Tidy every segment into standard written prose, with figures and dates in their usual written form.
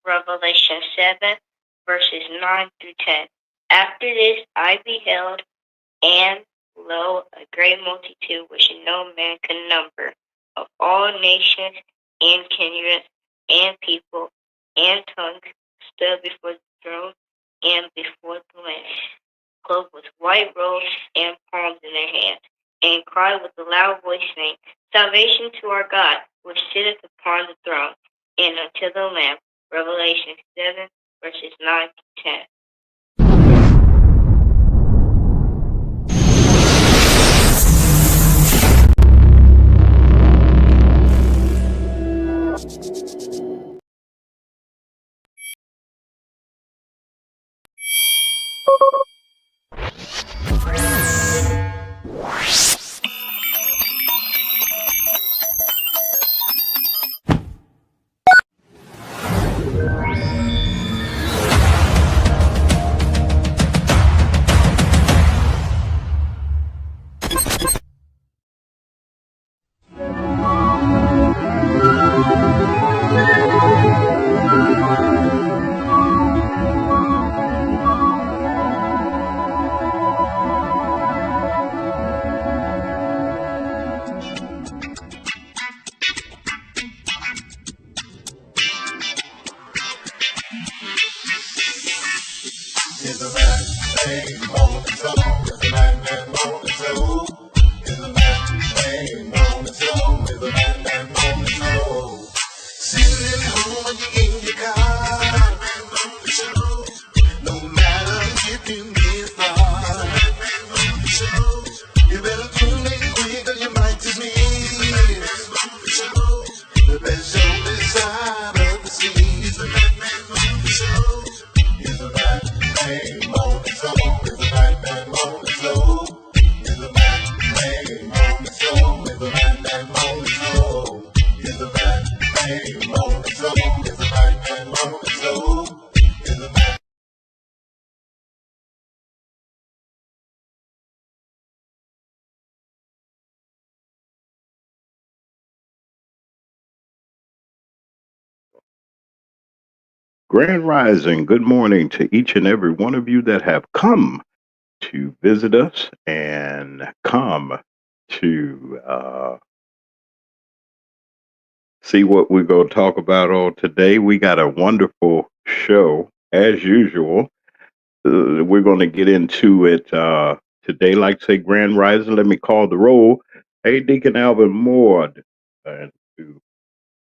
Revelation 7, verses 9 through 10. After this I beheld, and lo, a great multitude which no man could number, of all nations and kindreds and people and tongues, stood before the throne and before the Lamb, clothed with white robes and palms in their hands, and cried with a loud voice, saying, Salvation to our God, which sitteth upon the throne, and unto the Lamb. Revelation 7, verses 9 to 10. Grand Rising, good morning to each and every one of you that have come to visit us and come to see what we're going to talk about on today. We got a wonderful show, as usual. We're going to get into it today. Like say, Grand Rising, let me call the roll. Hey, Deacon Alvin Moore, and to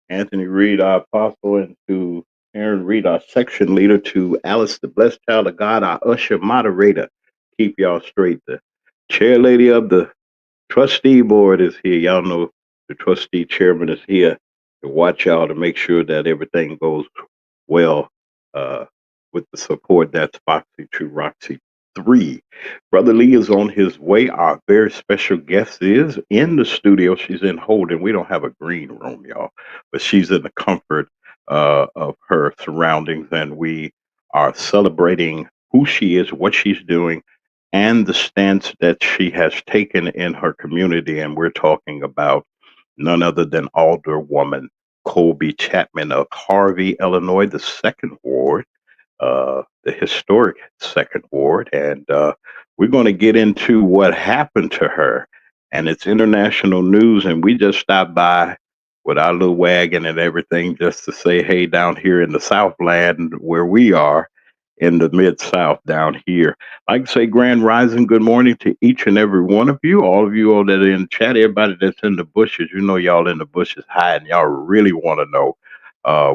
Anthony Reed, our apostle, and to Aaron Reed, our section leader, to Alice, the blessed child of God, our usher moderator. Keep y'all straight. The chair lady of the trustee board is here. Y'all know the trustee chairman is here to watch y'all to make sure that everything goes well uh, with the support. That's Foxy True Roxy 3. Brother Lee is on his way. Our very special guest is in the studio. She's in Holden. We don't have a green room, y'all, but she's in the comfort of her surroundings, and we are celebrating who she is, what she's doing, and the stance that she has taken in her community. And we're talking about none other than Alderwoman Colby Chapman of Harvey, Illinois, the second ward, the historic second ward. And we're going to get into what happened to her. And it's international news. And we just stopped by with our little wagon and everything just to say, hey, down here in the Southland where we are, in the Mid-South down here. Like I say, Grand Rising, good morning to each and every one of you, all of you all that are in chat, everybody that's in the bushes. You know y'all in the bushes hiding. Y'all really want to know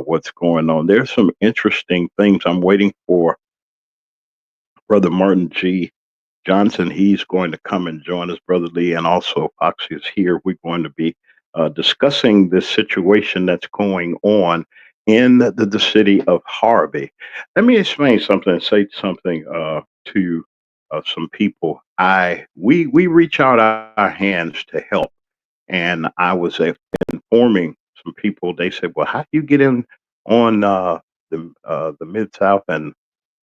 what's going on. There's some interesting things. I'm waiting for Brother Martin G. Johnson. He's going to come and join us, Brother Lee, and also Foxy is here. We're going to be discussing this situation that's going on in the city of Harvey. Let me explain something and say something to some people. We reach out our hands to help, and I was informing some people. They said, "Well, how do you get in on the Mid South and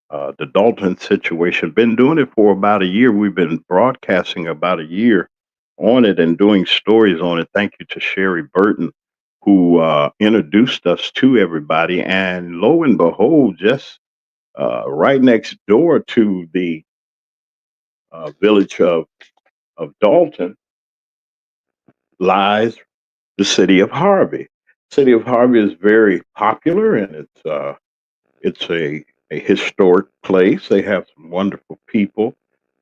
the Dalton situation?" Been doing it for about a year. We've been broadcasting about a year on it and doing stories on it. Thank you to Sherry Burton, who introduced us to everybody. And lo and behold, just right next door to the village of Dalton lies the city of Harvey. City of Harvey is very popular, and it's a historic place. They have some wonderful people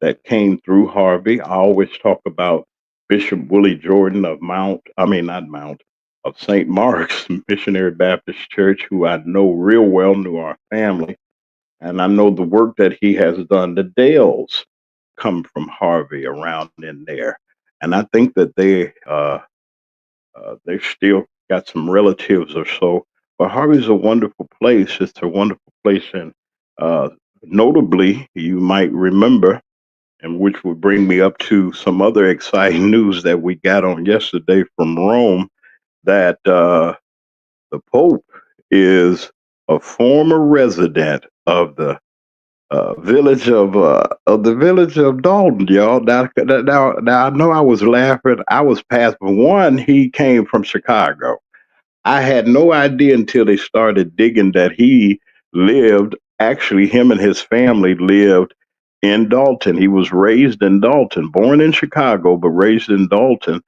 that came through Harvey. I always talk about Bishop Willie Jordan of not Mount, of St. Mark's Missionary Baptist Church, who I know real well, knew our family, and I know the work that he has done. The Dales come from Harvey around in there, and I think that they've still got some relatives or so. But Harvey's a wonderful place. It's a wonderful place, and uh, notably, you might remember, and which would bring me up to some other exciting news that we got on yesterday from Rome, that the Pope is a former resident of the village of Dalton, y'all. Now, I know I was laughing. I was past, but one, he came from Chicago. I had no idea until they started digging that he lived. Actually, him and his family lived in Dalton. He was raised in Dalton, born in Chicago, but raised in Dalton.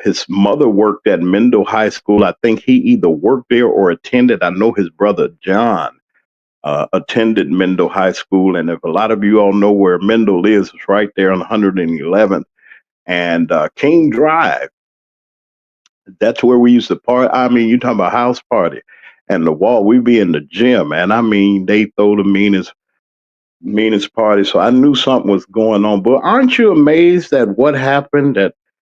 His mother worked at Mendel High School. I think he either worked there or attended. I know his brother John attended Mendel High School. And if a lot of you all know where Mendel is, it's right there on 111th and King Drive. That's where we used to party. I mean, you talking about house party. And the wall, we be in the gym. And I mean, they throw the meanest party. So I knew something was going on. But aren't you amazed at what happened, that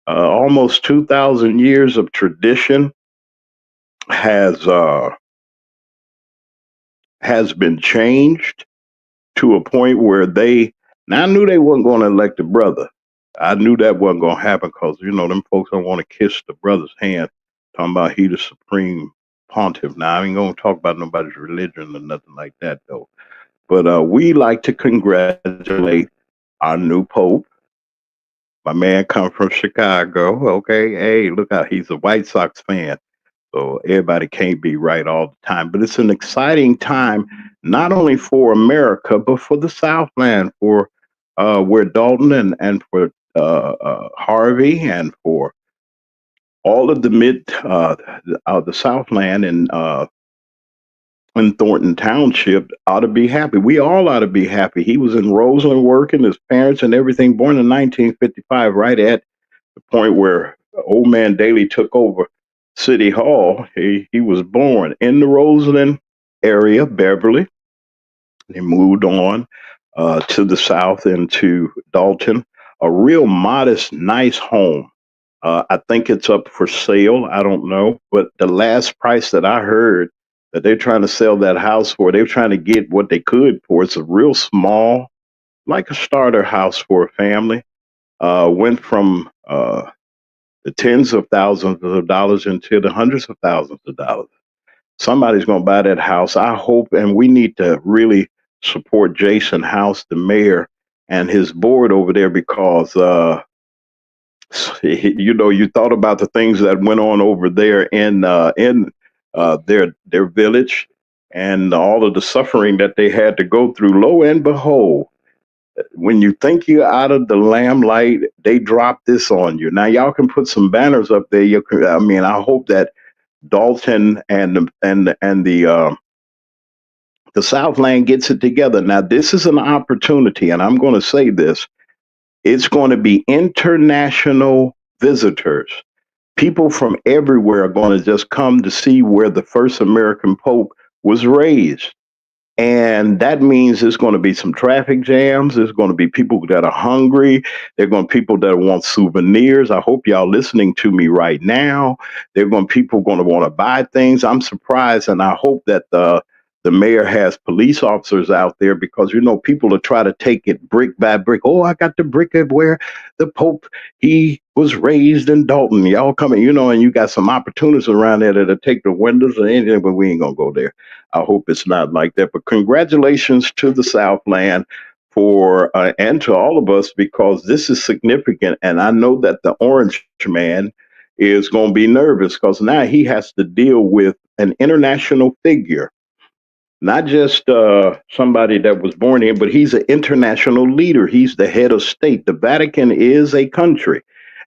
almost 2,000 years of tradition has uh, has been changed to a point where now I knew they wasn't going to elect a brother. I knew that wasn't going to happen because, them folks don't want to kiss the brother's hand, talking about he the supreme pontiff. Now, I ain't going to talk about nobody's religion or nothing like that, though. But we like to congratulate our new pope. My man come from Chicago. Okay. Hey, look out. He's a White Sox fan. So everybody can't be right all the time, but it's an exciting time, not only for America, but for the Southland, for where Dalton and for Harvey and for all of the the Southland in Thornton Township ought to be happy. We all ought to be happy. He was in Roseland working, his parents and everything, born in 1955, right at the point where old man Daley took over City Hall. He was born in the Roseland area, Beverly. He moved on to the south into Dalton, a real modest, nice home. I think it's up for sale. I don't know, but the last price that I heard that they're trying to sell that house for, they're trying to get what they could for. It's a real small, like a starter house for a family. Went from the tens of thousands of dollars into the hundreds of thousands of dollars. Somebody's going to buy that house. I hope, and we need to really support Jason House, the mayor, and his board over there because, you thought about the things that went on over there in their village and all of the suffering that they had to go through. Lo and behold, when you think you're out of the lamplight, they drop this on you. Now y'all can put some banners up there. I hope that Dalton and the Southland gets it together. Now this is an opportunity, and I'm going to say this: it's going to be international visitors. People from everywhere are going to just come to see where the first American Pope was raised. And that means there's going to be some traffic jams. There's going to be people that are hungry. There are going to be people that want souvenirs. I hope y'all listening to me right now. There are going to people going to want to buy things. I'm surprised, and I hope that the mayor has police officers out there because people are trying to take it brick by brick. Oh, I got the brick of where the Pope he was raised in Dalton. Y'all coming, and you got some opportunities around there that'll take the windows and anything, but we ain't gonna go there. I hope it's not like that. But congratulations to the Southland for and to all of us because this is significant. And I know that the Orange Man is going to be nervous because now he has to deal with an international figure, not just somebody that was born here, but he's an international leader. He's the head of state. The Vatican is a country,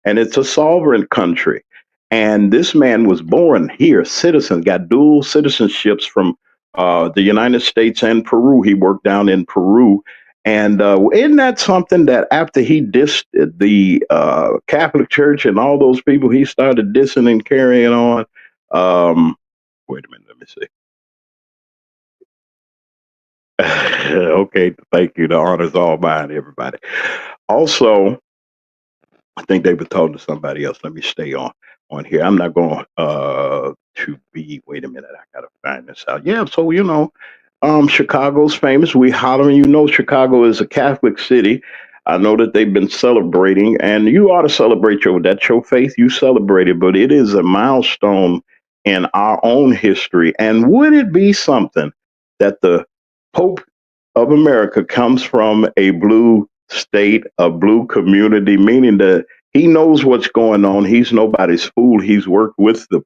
and it's a sovereign country. And this man was born here, citizen, got dual citizenships from the United States and Peru. He worked down in Peru. And isn't that something that after he dissed the Catholic Church and all those people, he started dissing and carrying on? Wait a minute, let me see. Okay, thank you. The honor's all mine, everybody. Also, I think they were talking to somebody else. Let me stay on here. I'm not going to be. Wait a minute. I gotta find this out. Yeah. So Chicago's famous. We hollering. You know, Chicago is a Catholic city. I know that they've been celebrating, and you ought to celebrate that's your faith. You celebrate it, but it is a milestone in our own history. And would it be something that the Pope of America comes from a blue state, a blue community, meaning that he knows what's going on. He's nobody's fool. He's worked with the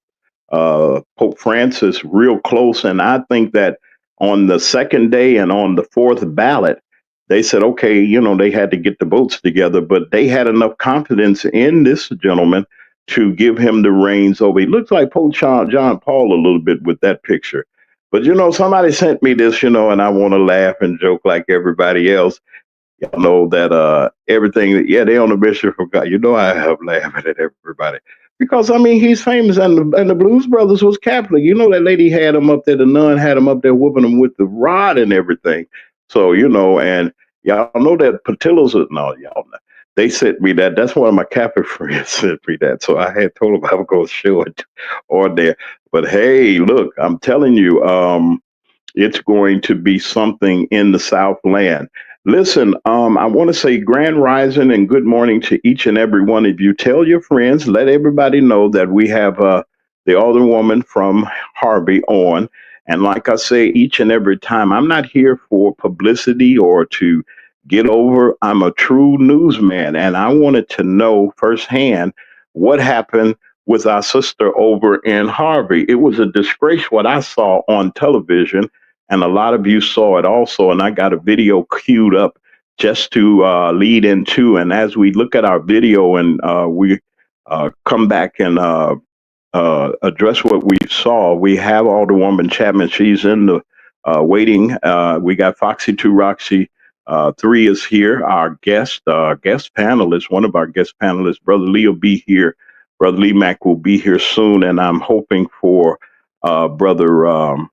Pope Francis real close. And I think that on the second day and on the fourth ballot, they said, okay, they had to get the votes together, but they had enough confidence in this gentleman to give him the reins over. He looks like Pope John Paul a little bit with that picture. But somebody sent me this, and I want to laugh and joke like everybody else. Y'all know that everything that they on the mission from God. I have laughing at everybody. Because he's famous and the Blues Brothers was Catholic. That lady had him up there, the nun had him up there whooping him with the rod and everything. So, and y'all know that Patillas no, y'all know. They sent me that. That's one of my Catholic friends sent me that. So I had told them I was going to show it on there. But hey, look, I'm telling you, it's going to be something in the Southland. Listen, I want to say grand rising and good morning to each and every one of you. Tell your friends, let everybody know that we have the Alderwoman from Harvey on. And like I say, each and every time, I'm not here for publicity or to get over. I'm a true newsman, and I wanted to know firsthand what happened with our sister over in Harvey. It was a disgrace what I saw on television, and a lot of you saw it also. And I got a video queued up just to lead into. And as we look at our video and we come back and address what we saw, we have Alderwoman Chapman. She's in the waiting. We got Foxy 2 Roxy 3 is here. Our guest panelist, one of our guest panelists, Brother Lee will be here. Brother Lee Mack will be here soon. And I'm hoping for Brother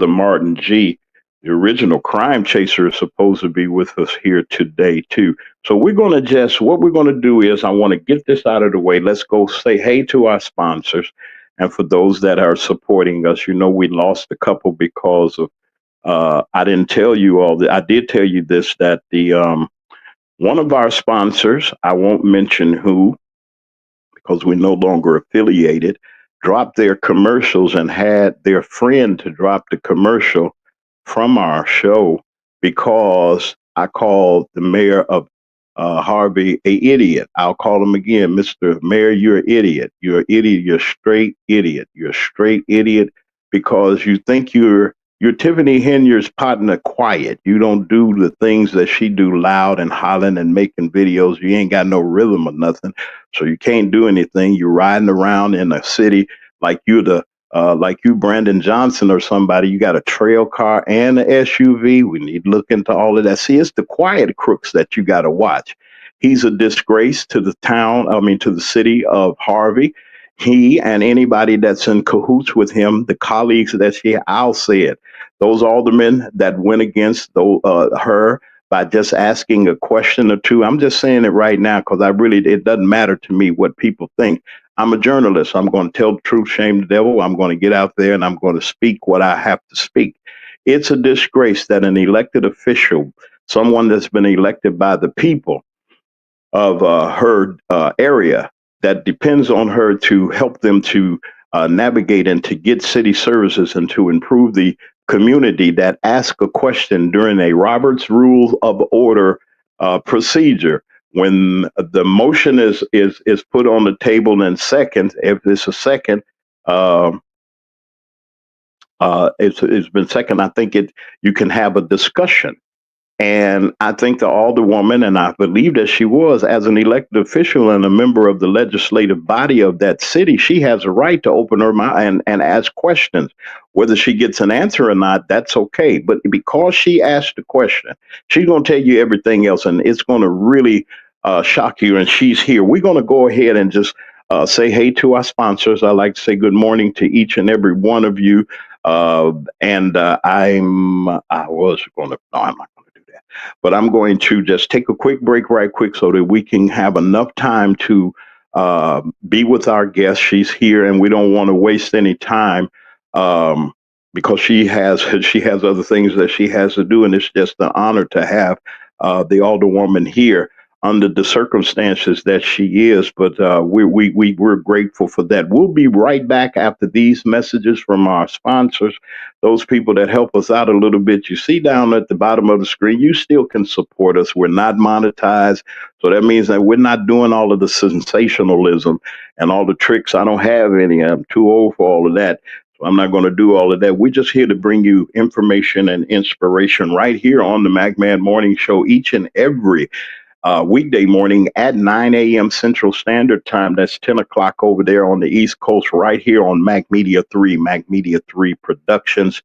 Martin G., the original crime chaser, is supposed to be with us here today, too. So what we're going to do is I want to get this out of the way. Let's go say hey to our sponsors. And for those that are supporting us, we lost a couple because of, I didn't tell you all that. I did tell you this, that the one of our sponsors, I won't mention who, because we're no longer affiliated, dropped their commercials and had their friend to drop the commercial from our show because I called the mayor of Harvey a idiot. I'll call him again, Mr. Mayor, you're an idiot. You're an idiot. You're a straight idiot. You're a straight idiot because you think you're Tiffany Henyar's partner quiet. You don't do the things that she do loud and hollering and making videos. You ain't got no rhythm or nothing. So you can't do anything. You're riding around in a city like like you, Brandon Johnson or somebody. You got a trail car and an SUV. We need to look into all of that. See, it's the quiet crooks that you got to watch. He's a disgrace to the to the city of Harvey. He and anybody that's in cahoots with him, the colleagues I'll say it. Those aldermen that went against her by just asking a question or two. I'm just saying it right now because it doesn't matter to me what people think. I'm a journalist. I'm going to tell the truth, shame the devil. I'm going to get out there and I'm going to speak what I have to speak. It's a disgrace that an elected official, someone that's been elected by the people of her area, that depends on her to help them to navigate and to get city services and to improve the community, that ask a question during a Robert's Rule of Order procedure when the motion is put on the table in seconds, if it's a second, um, it's been second. I think you can have a discussion. And I think the alderwoman, and I believe that she was, as an elected official and a member of the legislative body of that city, she has a right to open her mouth and ask questions. Whether she gets an answer or not, that's okay. But because she asked the question, she's going to tell you everything else, and it's going to really shock you. And she's here. We're going to go ahead and just say hey to our sponsors. I like to say good morning to each and every one of you. And I was going to, no, I'm not going to do that. But I'm going to just take a quick break right quick so that we can have enough time to be with our guest. She's here and we don't want to waste any time um, because she has other things that she has to do. And it's just an honor to have the alderwoman here under the circumstances that she is, but we're grateful for that. We'll be right back after these messages from our sponsors, those people that help us out a little bit. You see down at the bottom of the screen, you still can support us. We're not monetized, so that means that we're not doing all of the sensationalism and all the tricks. I don't have any. I'm too old for all of that. So I'm not going to do all of that. We're just here to bring you information and inspiration right here on the MacMan Morning Show each and every weekday morning at 9 a.m. Central Standard Time. That's 10 o'clock over there on the East Coast, right here on Mac Media 3, Mac Media 3 Productions.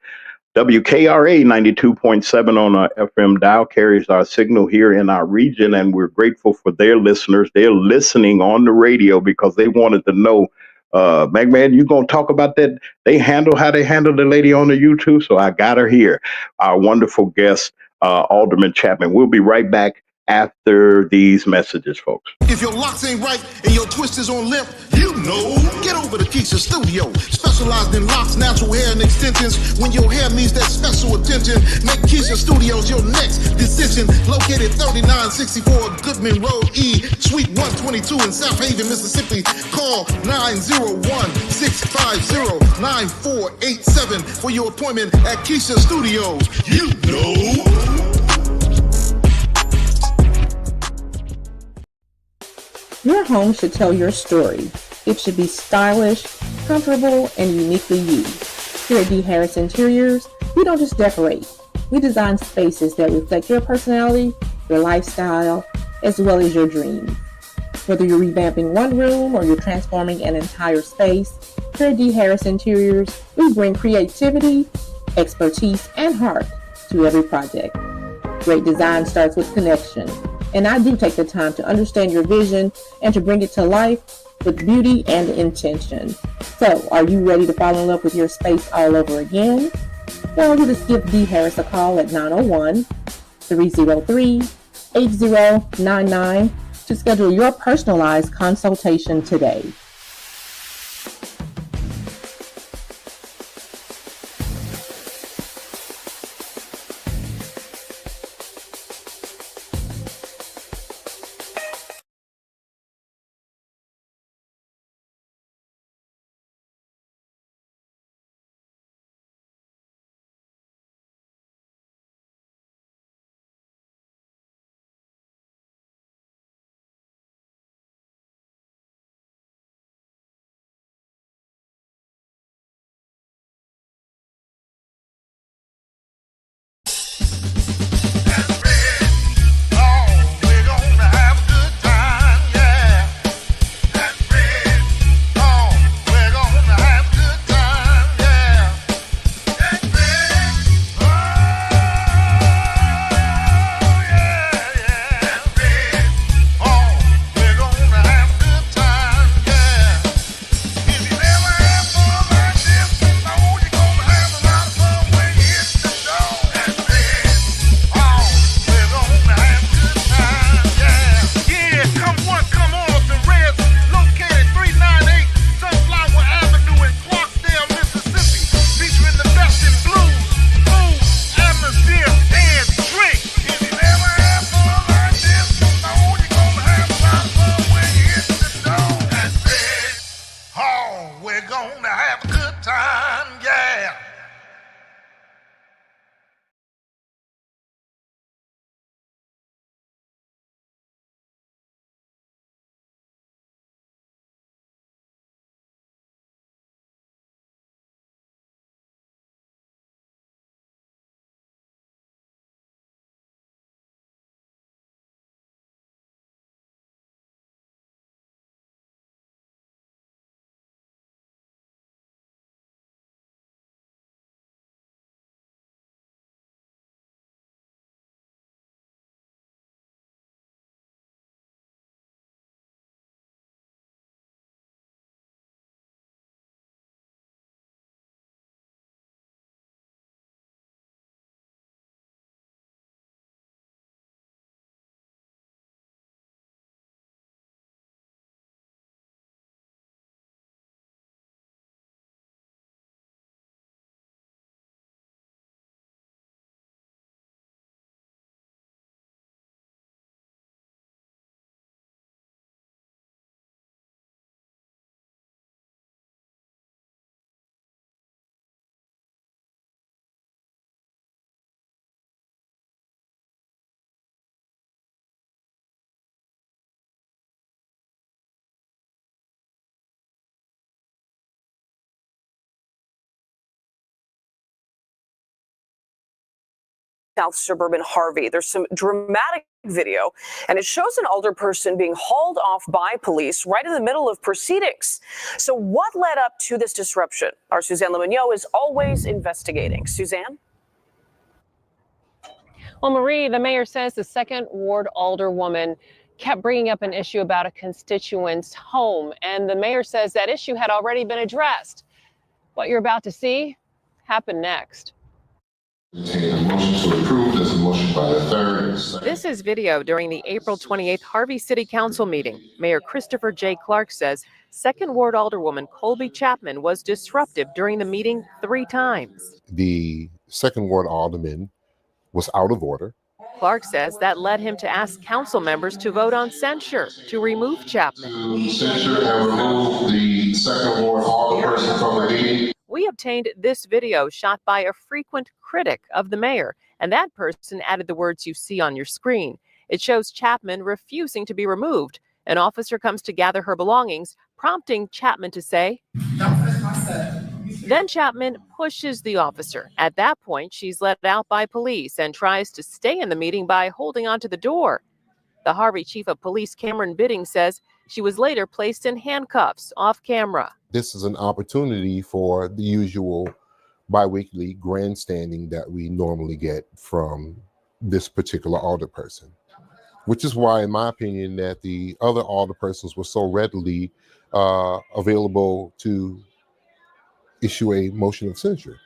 WKRA 92.7 on our FM dial carries our signal here in our region, and we're grateful for their listeners. They're listening on the radio because they wanted to know, McMahon, you going to talk about that? How they handle the lady on the YouTube? So I got her here, our wonderful guest, Alderman Chapman. We'll be right back after these messages, folks. If your locks ain't right and your twist is on limp, you know, get over to Keisha Studio. Specialized in locks, natural hair, and extensions. When your hair needs that special attention, make Keisha Studios your next decision. Located 3964 Goodman Road E, Suite 122 in South Haven, Mississippi. Call 901-650-9487 for your appointment at Keisha Studios. You know. Your home should tell your story. It should be stylish, comfortable, and uniquely you. Here at D. Harris Interiors, we don't just decorate. We design spaces that reflect your personality, your lifestyle, as well as your dreams. Whether you're revamping one room or you're transforming an entire space, here at D. Harris Interiors, we bring creativity, expertise, and heart to every project. Great design starts with connection. And I do take the time to understand your vision and to bring it to life with beauty and intention. So, are you ready to fall in love with your space all over again? Well, just give D. Harris a call at 901-303-8099 to schedule your personalized consultation today. South suburban Harvey. There's some dramatic video, and it shows an alderperson being hauled off by police right in the middle of proceedings. So what led up to this disruption? Our Suzanne Lemonnier is always investigating. Suzanne? Well, Marie, the mayor says the second ward alderwoman kept bringing up an issue about a constituent's home, and the mayor says that issue had already been addressed. What you're about to see happen next. This is video during the April 28th Harvey City Council meeting. Mayor Christopher J. Clark says second ward alderwoman Colby Chapman was disruptive during the meeting 3 times. The second ward alderman was out of order. Clark says that led him to ask council members to vote on censure to remove Chapman. To censure and remove the second ward alderperson from the meeting. We obtained this video shot by a frequent critic of the mayor, and that person added the words you see on your screen. It shows Chapman refusing to be removed. An officer comes to gather her belongings, prompting Chapman to say, "Don't touch my stuff." Then Chapman pushes the officer. At that point, she's let out by police and tries to stay in the meeting by holding onto the door. The Harvey Chief of Police, Cameron Bidding, says she was later placed in handcuffs off camera. This is an opportunity for the usual biweekly grandstanding that we normally get from this particular alderperson, which is why, in my opinion, that the other alderpersons were so readily available to issue a motion of censure,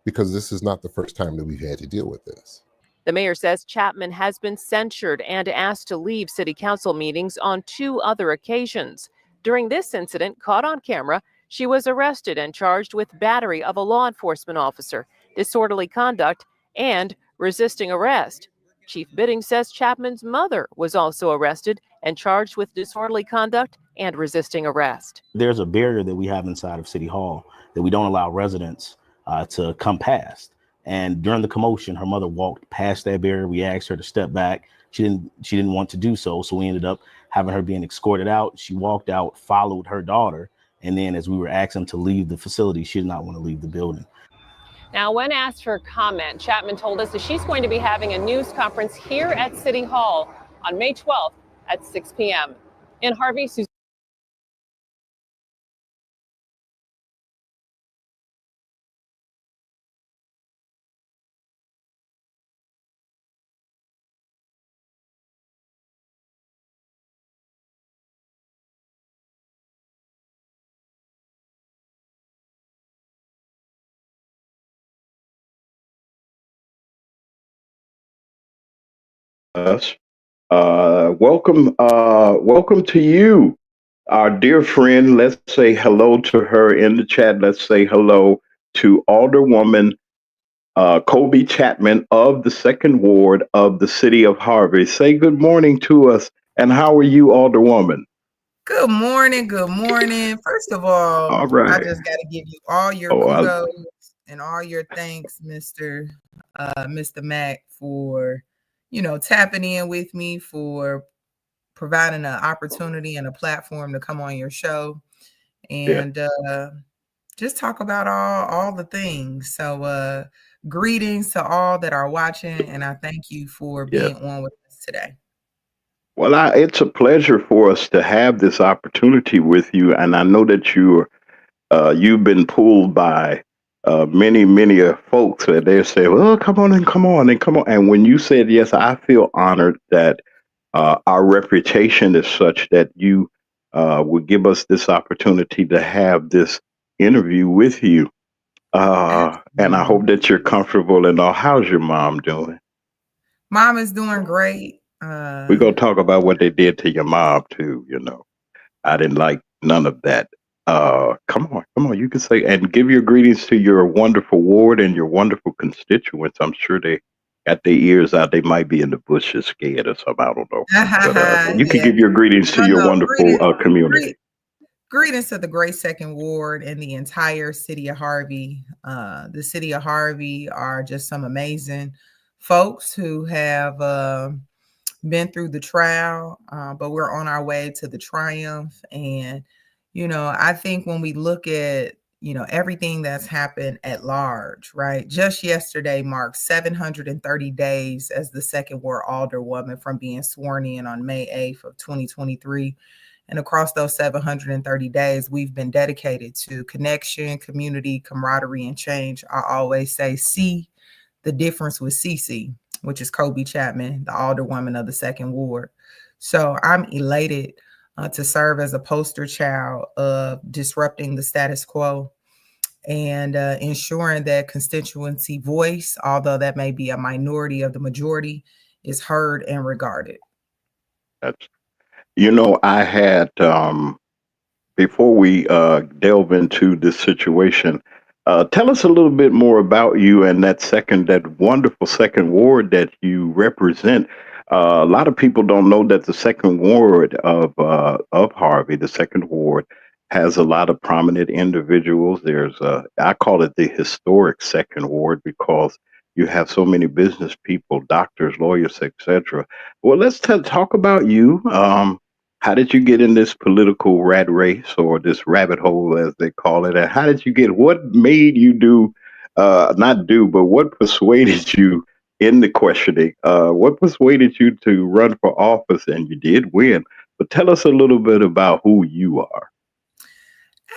because this is not the first time that we've had to deal with this. The mayor says Chapman has been censured and asked to leave city council meetings on 2 other occasions. During this incident, caught on camera, she was arrested and charged with battery of a law enforcement officer, disorderly conduct, and resisting arrest. Chief Bidding says Chapman's mother was also arrested and charged with disorderly conduct and resisting arrest. There's a barrier that we have inside of City Hall that we don't allow residents to come past. And during the commotion, her mother walked past that barrier. We asked her to step back. She didn't want to do so. So we ended up having her being escorted out. She walked out, followed her daughter. And then as we were asking to leave the facility, she did not want to leave the building. Now, when asked for comment, Chapman told us that she's going to be having a news conference here at City Hall on May 12th at 6 p.m. In Harvey, Suzanne. Us. Welcome to you, our dear friend. Let's say hello to her in the chat. Let's say hello to Alderwoman Colby Chapman of the second ward of the city of Harvey. Say good morning to us. And how are you, Alderwoman? Good morning. Good morning. First of all right. I just got to give you all your kudos and all your thanks, Mr. Mack, for tapping in with me, for providing an opportunity and a platform to come on your show and just talk about all the things. So greetings to all that are watching, and I thank you for being on with us today. Well, it's a pleasure for us to have this opportunity with you, and I know that you've been pulled by many folks that they say, "Well, come on." And when you said yes, I feel honored that our reputation is such that you would give us this opportunity to have this interview with you. And I hope that you're comfortable and all. How's your mom doing? Mom is doing great. We're going to talk about what they did to your mom too. I didn't like none of that. Come on, you can say and give your greetings to your wonderful ward and your wonderful constituents. I'm sure they got their ears out. They might be in the bushes scared or something. I don't know. But you can give your greetings to your wonderful community. Greetings to the great second ward and the entire city of Harvey. The city of Harvey are just some amazing folks who have been through the trial, but we're on our way to the triumph. And I think when we look at, everything that's happened at large, right? Just yesterday marked 730 days as the second ward alderwoman from being sworn in on May 8th of 2023. And across those 730 days, we've been dedicated to connection, community, camaraderie, and change. I always say, see the difference with CC, which is Colby Chapman, the alderwoman of the second ward. So I'm elated to serve as a poster child of disrupting the status quo and ensuring that constituency voice, although that may be a minority of the majority, is heard and regarded. That's, I had before we delve into this situation, tell us a little bit more about you and that wonderful second ward that you represent. A lot of people don't know that the second ward of Harvey, the second ward, has a lot of prominent individuals. I call it the historic second ward because you have so many business people, doctors, lawyers, etc. Well, let's talk about you. How did you get in this political rat race or this rabbit hole, as they call it? And how did you what made you what persuaded you in the questioning? What persuaded you to run for office? And you did win. But tell us a little bit about who you are.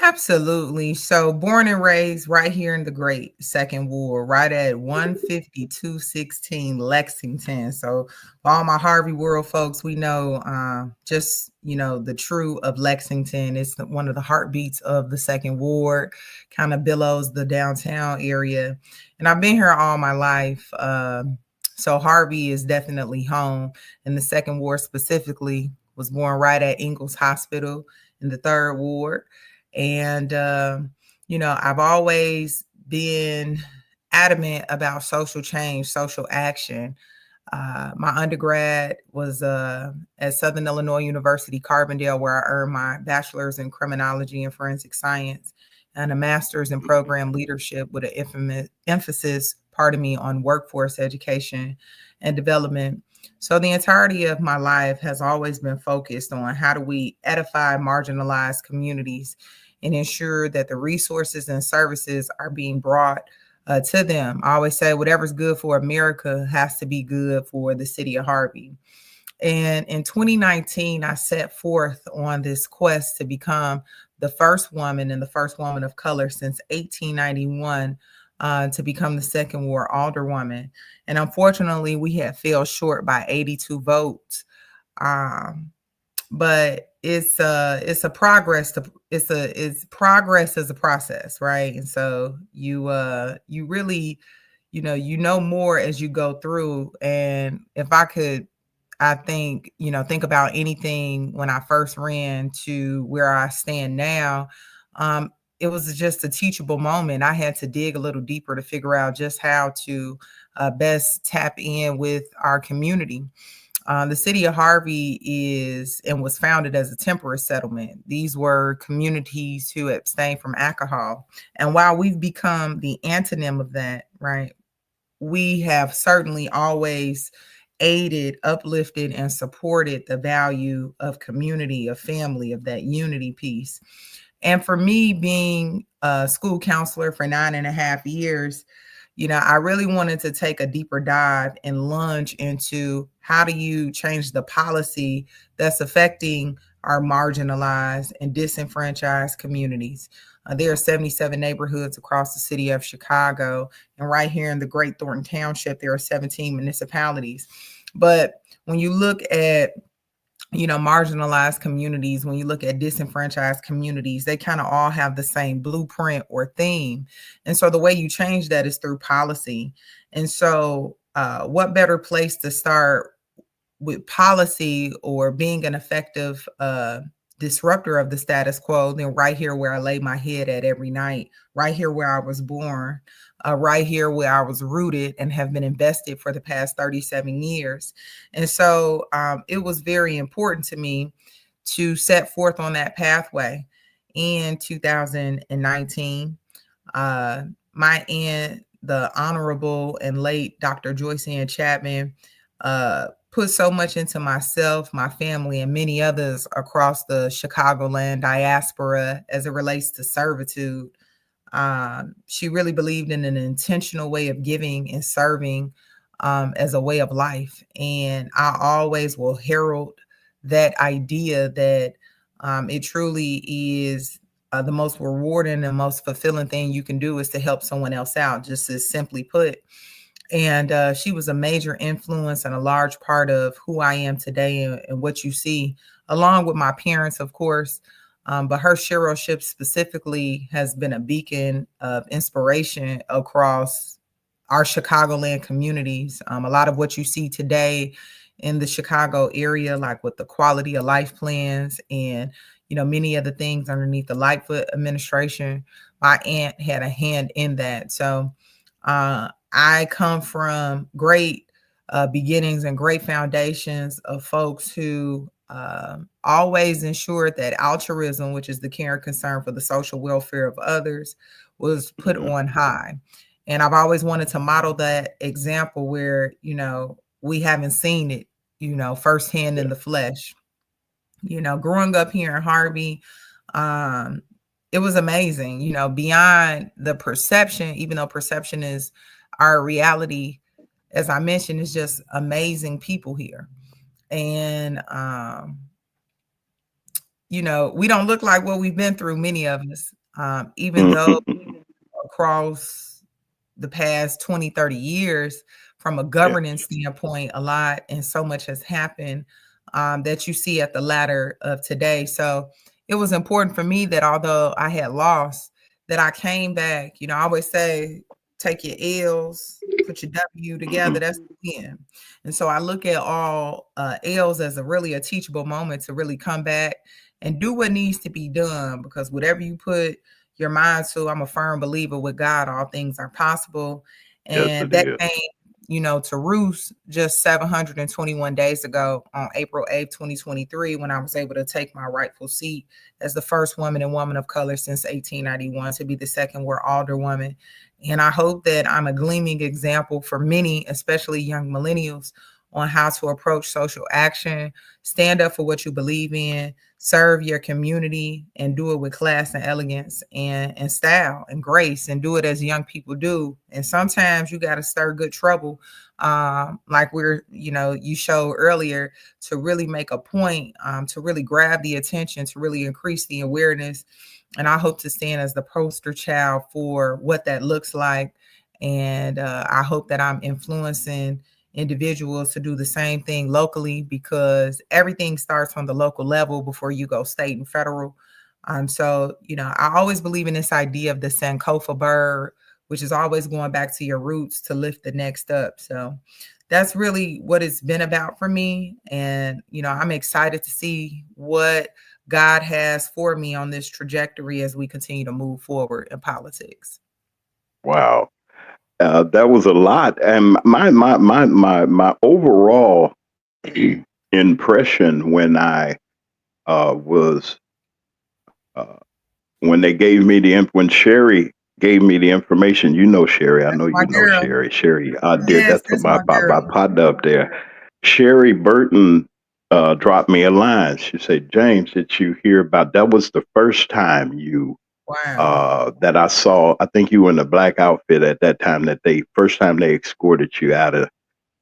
Absolutely. So born and raised right here in the great second ward, right at 15216 Lexington. So all my Harvey world folks, we know the true of Lexington. It's one of the heartbeats of the second ward, kind of billows the downtown area. And I've been here all my life. So Harvey is definitely home. And the second ward specifically was born right at Ingalls Hospital in the third ward. And, I've always been adamant about social change, social action. My undergrad was at Southern Illinois University, Carbondale, where I earned my bachelor's in criminology and forensic science and a master's in program leadership with an emphasis, on workforce education and development. So the entirety of my life has always been focused on how do we edify marginalized communities and ensure that the resources and services are being brought to them. I always say whatever's good for America has to be good for the city of Harvey. And in 2019, I set forth on this quest to become the first woman and the first woman of color since 1891 to become the second ward alderwoman. And unfortunately, we had fell short by 82 votes. But it's a progress. It's progress as a process, right? And so you really, more as you go through. And if I could, I think about anything when I first ran to where I stand now, it was just a teachable moment. I had to dig a little deeper to figure out just how to best tap in with our community. The city of Harvey was founded as a temperate settlement. These were communities who abstained from alcohol. And while we've become the antonym of that, right, we have certainly always aided, uplifted, and supported the value of community, of family, of that unity piece. And for me, being a school counselor for 9.5 years, I really wanted to take a deeper dive and lunge into how do you change the policy that's affecting our marginalized and disenfranchised communities. There are 77 neighborhoods across the city of Chicago, and right here in the Great Thornton Township, there are 17 municipalities. But when you look at marginalized communities, when you look at disenfranchised communities, they kind of all have the same blueprint or theme. And so the way you change that is through policy. And so what better place to start with policy or being an effective disruptor of the status quo than right here where I lay my head at every night, right here where I was born, right here where I was rooted and have been invested for the past 37 years. And so it was very important to me to set forth on that pathway. In 2019, my aunt, the Honorable and late Dr. Joyce Ann Chapman, put so much into myself, my family, and many others across the Chicagoland diaspora as it relates to servitude. She really believed in an intentional way of giving and serving as a way of life. And I always will herald that idea that it truly is the most rewarding and most fulfilling thing you can do is to help someone else out, just as simply put. And she was a major influence and a large part of who I am today and what you see, along with my parents, of course. But her sheroship specifically has been a beacon of inspiration across our Chicagoland communities. A lot of what you see today in the Chicago area, like with the quality of life plans and, many of the things underneath the Lightfoot administration, my aunt had a hand in that. So I come from great beginnings and great foundations of folks who always ensured that altruism, which is the care and concern for the social welfare of others, was put on high. And I've always wanted to model that example where, we haven't seen it, firsthand in the flesh. Growing up here in Harvey, it was amazing, beyond the perception, even though perception is our reality. As I mentioned, it's just amazing people here. And, we don't look like what we've been through, many of us, even though across the past 20, 30 years, from a governance standpoint, a lot and so much has happened that you see at the ladder of today. So it was important for me that although I had lost, that I came back. I always say, take your L's, put your W together. That's the win. And so I look at all L's as a teachable moment to really come back and do what needs to be done, because whatever you put your mind to, I'm a firm believer with God, all things are possible. And that came, to roost just 721 days ago on April 8th, 2023, when I was able to take my rightful seat as the first woman and woman of color since 1891 to be the second ward alderwoman. And I hope that I'm a gleaming example for many, especially young millennials, on how to approach social action, stand up for what you believe in, serve your community, and do it with class and elegance and style and grace, and do it as young people do. And sometimes you got to stir good trouble, like you showed earlier, to really make a point, to really grab the attention, to really increase the awareness. And I hope to stand as the poster child for what that looks like. And I hope that I'm influencing individuals to do the same thing locally, because everything starts on the local level before you go state and federal. So, I always believe in this idea of the Sankofa bird, which is always going back to your roots to lift the next up. So that's really what it's been about for me. And, I'm excited to see what God has for me on this trajectory as we continue to move forward in politics. Wow. That was a lot. And my overall impression when I was when they gave me when Sherry gave me the information, Sherry, I know you know Sherry. Sherry, that's my partner up there. Sherry Burton dropped me a line. She said, "James, did you hear about that? Was the first time that I saw. I think you were in a black outfit at that time. First time they escorted you out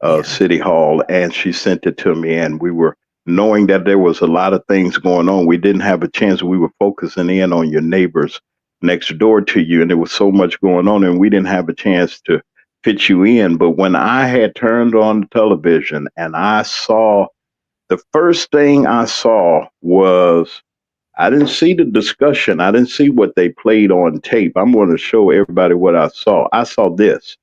of City Hall." And she sent it to me, and we were knowing that there was a lot of things going on. We didn't have a chance. We were focusing in on your neighbors next door to you, and there was so much going on, and we didn't have a chance to fit you in. But when I had turned on the television and I saw, the first thing I saw was, I didn't see the discussion. I didn't see what they played on tape. I'm going to show everybody what I saw. I saw this.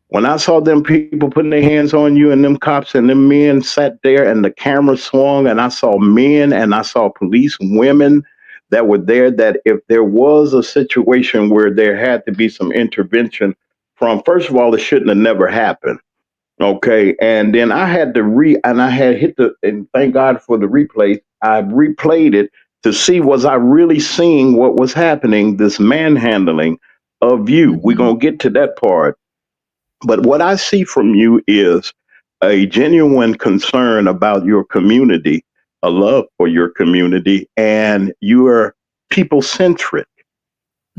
When I saw them people putting their hands on you, and them cops and them men sat there and the camera swung, and I saw men and I saw police women that were there, that if there was a situation where there had to be some intervention from, first of all, it shouldn't have never happened. Okay. And then I had to and I had and thank God for the replay. I replayed it to see, was I really seeing what was happening, this manhandling of you? We're going to get to that part. But what I see from you is a genuine concern about your community, a love for your community, and you are people centric.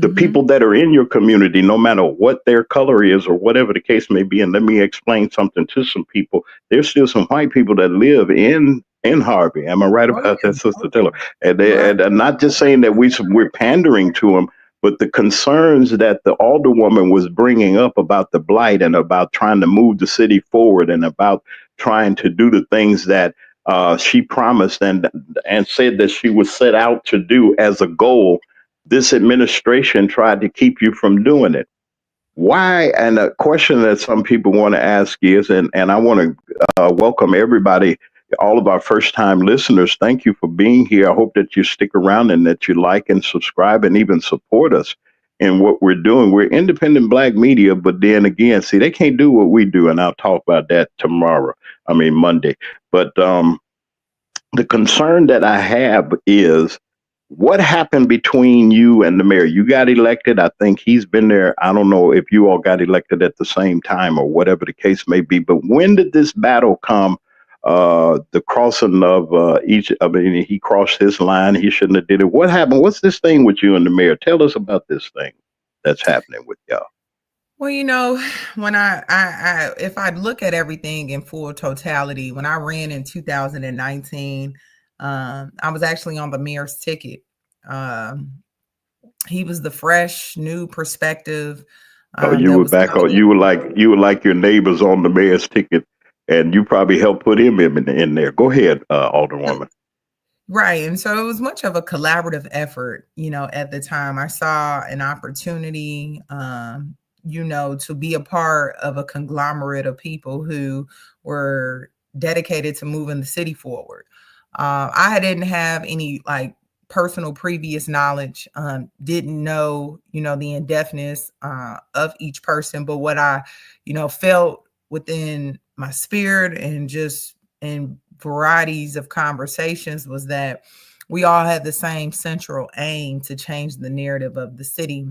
the people that are in your community, no matter what their color is or whatever the case may be. And let me explain something to some people. There's still some white people that live in Harvey. Am I right about that, Sister Taylor? And, and I'm not just saying that we're pandering to them, but the concerns that the Alderwoman was bringing up about the blight and about trying to move the city forward and about trying to do the things that she promised and said that she was set out to do as a goal, this administration tried to keep you from doing it. Why? And a question that some people want to ask is, and I want to welcome everybody, all of our first time listeners. Thank you for being here. I hope that you stick around and that you like and subscribe and even support us in what we're doing. We're independent Black media, but then again, see, they can't do what we do. And I'll talk about that Monday. But the concern that I have is what happened between you and the mayor. You got elected. I think he's been there. I don't know if you all got elected at the same time or whatever the case may be. But when did this battle come? The crossing of I mean, he crossed his line. He shouldn't have did it. What happened? What's this thing with you and the mayor? Tell us about this thing that's happening with y'all. Well, when if I look at everything in full totality, when I ran in 2019, I was actually on the mayor's ticket. He was the fresh, new perspective. You were back on. You were like your neighbors on the mayor's ticket, and you probably helped put him in there. Go ahead, Alderwoman. Right. And so it was much of a collaborative effort, at the time. I saw an opportunity, to be a part of a conglomerate of people who were dedicated to moving the city forward. I didn't have any personal previous knowledge, didn't know, the in-depthness of each person, but what I, felt within my spirit and just in varieties of conversations was that we all had the same central aim to change the narrative of the city.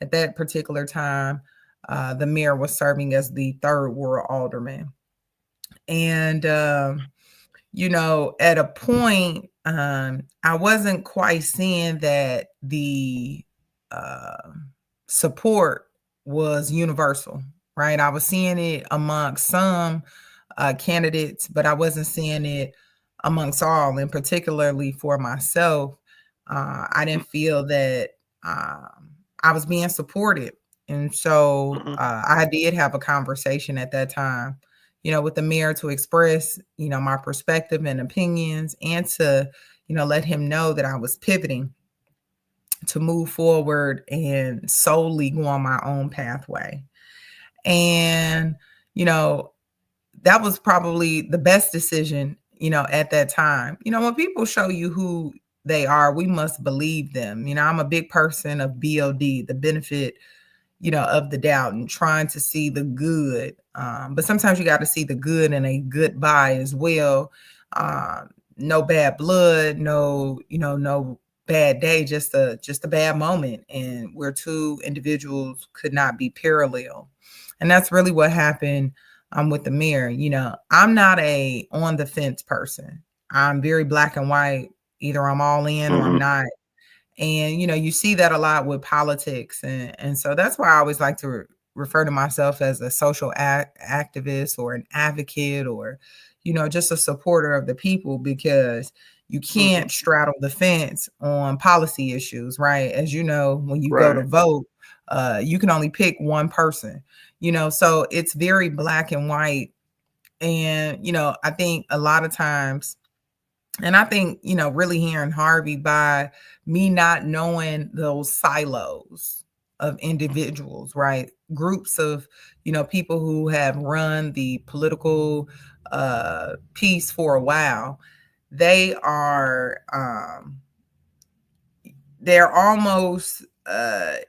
At that particular time, the mayor was serving as the third ward alderman. And, at a point, I wasn't quite seeing that the support was universal, right? I was seeing it amongst some candidates, but I wasn't seeing it amongst all, and particularly for myself. I didn't feel that I was being supported. And so I did have a conversation at that time, with the mayor to express, my perspective and opinions and to, let him know that I was pivoting to move forward and solely go on my own pathway. And, that was probably the best decision, at that time. When people show you who they are, we must believe them. I'm a big person of BOD, the benefit, of the doubt, and trying to see the good. But sometimes you got to see the good and a goodbye as well. No bad blood, no bad day, just a bad moment. And where two individuals could not be parallel. And that's really what happened with the mayor. I'm not a on the fence person. I'm very black and white. Either I'm all in or I'm not. And, you see that a lot with politics. And so that's why I always like to refer to myself as a social activist or an advocate or, just a supporter of the people, because you can't straddle the fence on policy issues, right? As you know, when you go to vote, you can only pick one person, so it's very black and white. And, I think a lot of times, and I think, really here in Harvey, by me not knowing those silos of individuals, right? Groups of, people who have run the political piece for a while, they are, they're almost,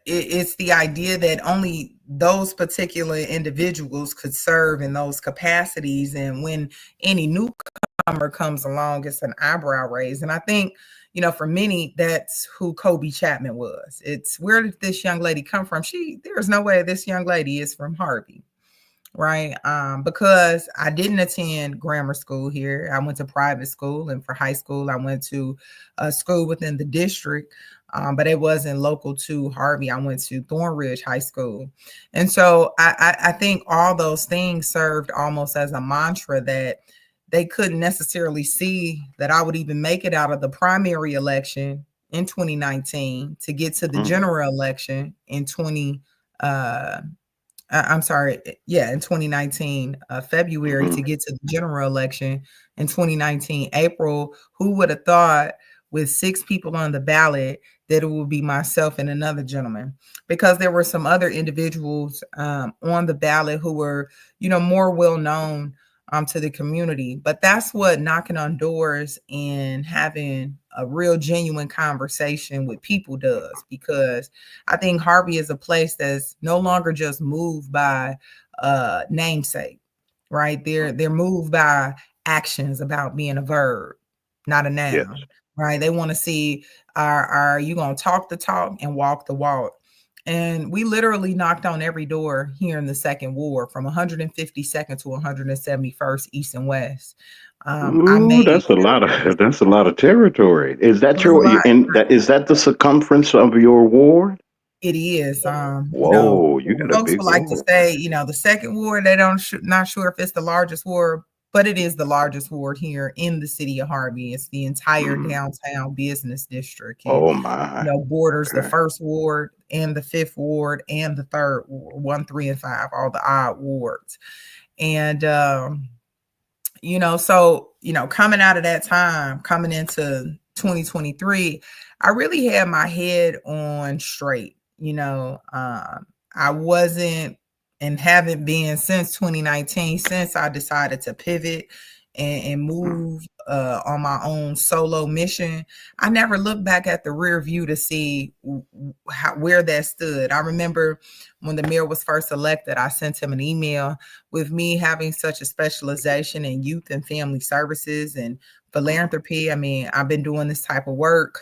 it's the idea that only those particular individuals could serve in those capacities. And when any newcomer comes along, it's an eyebrow raise. And I think, for many, that's who Colby Chapman was. It's, where did this young lady come from? There's no way this young lady is from Harvey. right? Because I didn't attend grammar school here. I went to private school, and for high school, I went to a school within the district, but it wasn't local to Harvey. I went to Thornridge High School. And so I think all those things served almost as a mantra that they couldn't necessarily see that I would even make it out of the primary election in 2019 to get to the general election in 2019, February, to get to the general election in 2019, April. Who would have thought with 6 people on the ballot that it would be myself and another gentleman? Because there were some other individuals on the ballot who were, more well known to the community. But that's what knocking on doors and having a real genuine conversation with people does, because I think Harvey is a place that's no longer just moved by namesake, right? They're moved by actions about being a verb, not a noun, Yes. right? They want to see, are you going to talk the talk and walk the walk? And we literally knocked on every door here in the second ward, from 152nd to 171st East and West. Ooh, that's a lot of territory. Is that is that the circumference of your ward? It is. Whoa, you got a Folks big would like to ward. say, the second ward, they not sure if it's the largest ward, but it is the largest ward here in the city of Harvey. It's the entire downtown business district. It, Oh my. borders the Okay. first ward and the fifth ward and the third ward, 1, 3, and 5, all the odd wards. And so, coming out of that time, coming into 2023, I really had my head on straight. I wasn't and haven't been since 2019, since I decided to pivot and move on my own solo mission. I never looked back at the rear view to see where that stood. I remember when the mayor was first elected, I sent him an email with me having such a specialization in youth and family services and philanthropy. I mean, I've been doing this type of work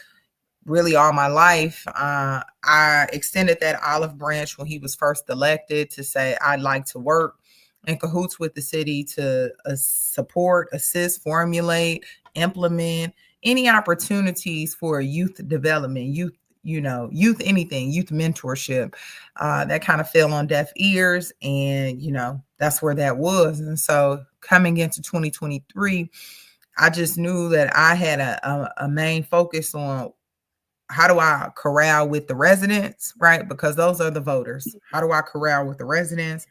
really all my life. I extended that olive branch when he was first elected to say I'd like to work in cahoots with the city to support, assist, formulate, implement any opportunities for youth development, youth anything, youth mentorship. That kind of fell on deaf ears, and that's where that was. And so coming into 2023, I just knew that I had a main focus on how do I corral with the residents, right? Because those are the voters. How do I corral with the residents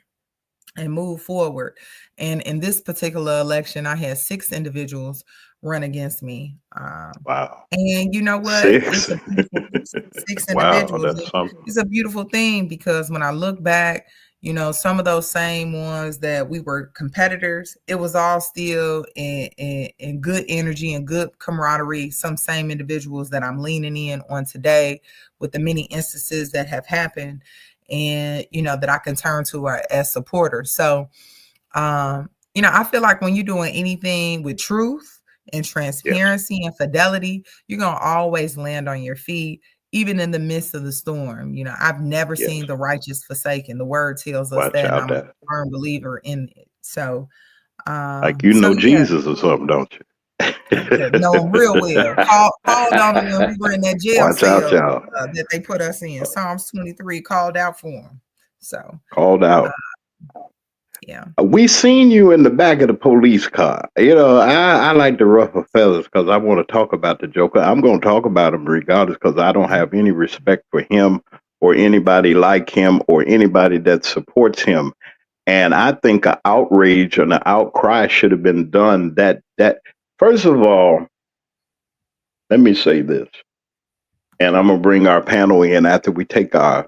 and move forward? And in this particular election, I had 6 individuals run against me. Wow. And you know what? 6. It's a beautiful 6 Wow, individuals. that's something. It's a beautiful thing, because when I look back, some of those same ones that we were competitors, it was all still in good energy and good camaraderie. Some same individuals that I'm leaning in on today with the many instances that have happened, and that I can turn to as supporters. So I feel like when you're doing anything with truth and transparency and fidelity, you're going to always land on your feet, even in the midst of the storm. I've never seen the righteous forsaken. The word tells us Watch that, and out I'm a that. firm believer in it. So, Like Jesus or something, don't you? know him real well. Called on him when we were in that jail Watch out, cell y'all. that they put us in. Psalms 23 called out for him. So Called out. Yeah. We seen you in the back of the police car. I like to ruffle feathers because I want to talk about the Joker. I'm going to talk about him regardless, because I don't have any respect for him or anybody like him or anybody that supports him. And I think an outrage and an outcry should have been done. That first of all, let me say this. And I'm gonna bring our panel in after we take our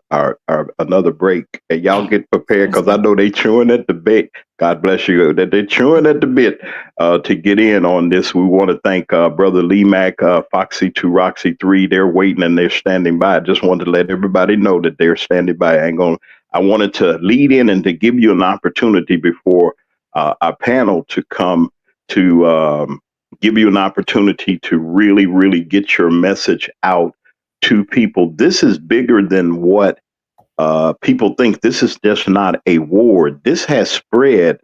another break. And y'all get prepared, because I know they chewing at the bit. God bless you. That they're chewing at the bit to get in on this. We want to thank Brother Lee Mack, Foxy 2, Roxy 3. They're waiting and they're standing by. I just wanted to let everybody know that they're standing by. I wanted to lead in and to give you an opportunity before our panel to come to give you an opportunity to really, really get your message out to people. This is bigger than what people think this is just not a ward. This has spread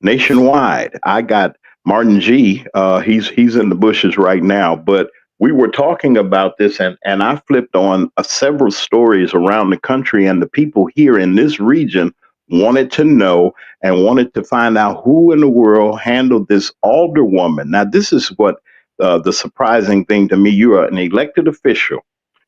nationwide. I got Martin G. He's in the bushes right now, but we were talking about this, and I flipped on several stories around the country, and the people here in this region wanted to know and wanted to find out who in the world handled this alderwoman. Now, this is what the surprising thing to me. You are an elected official.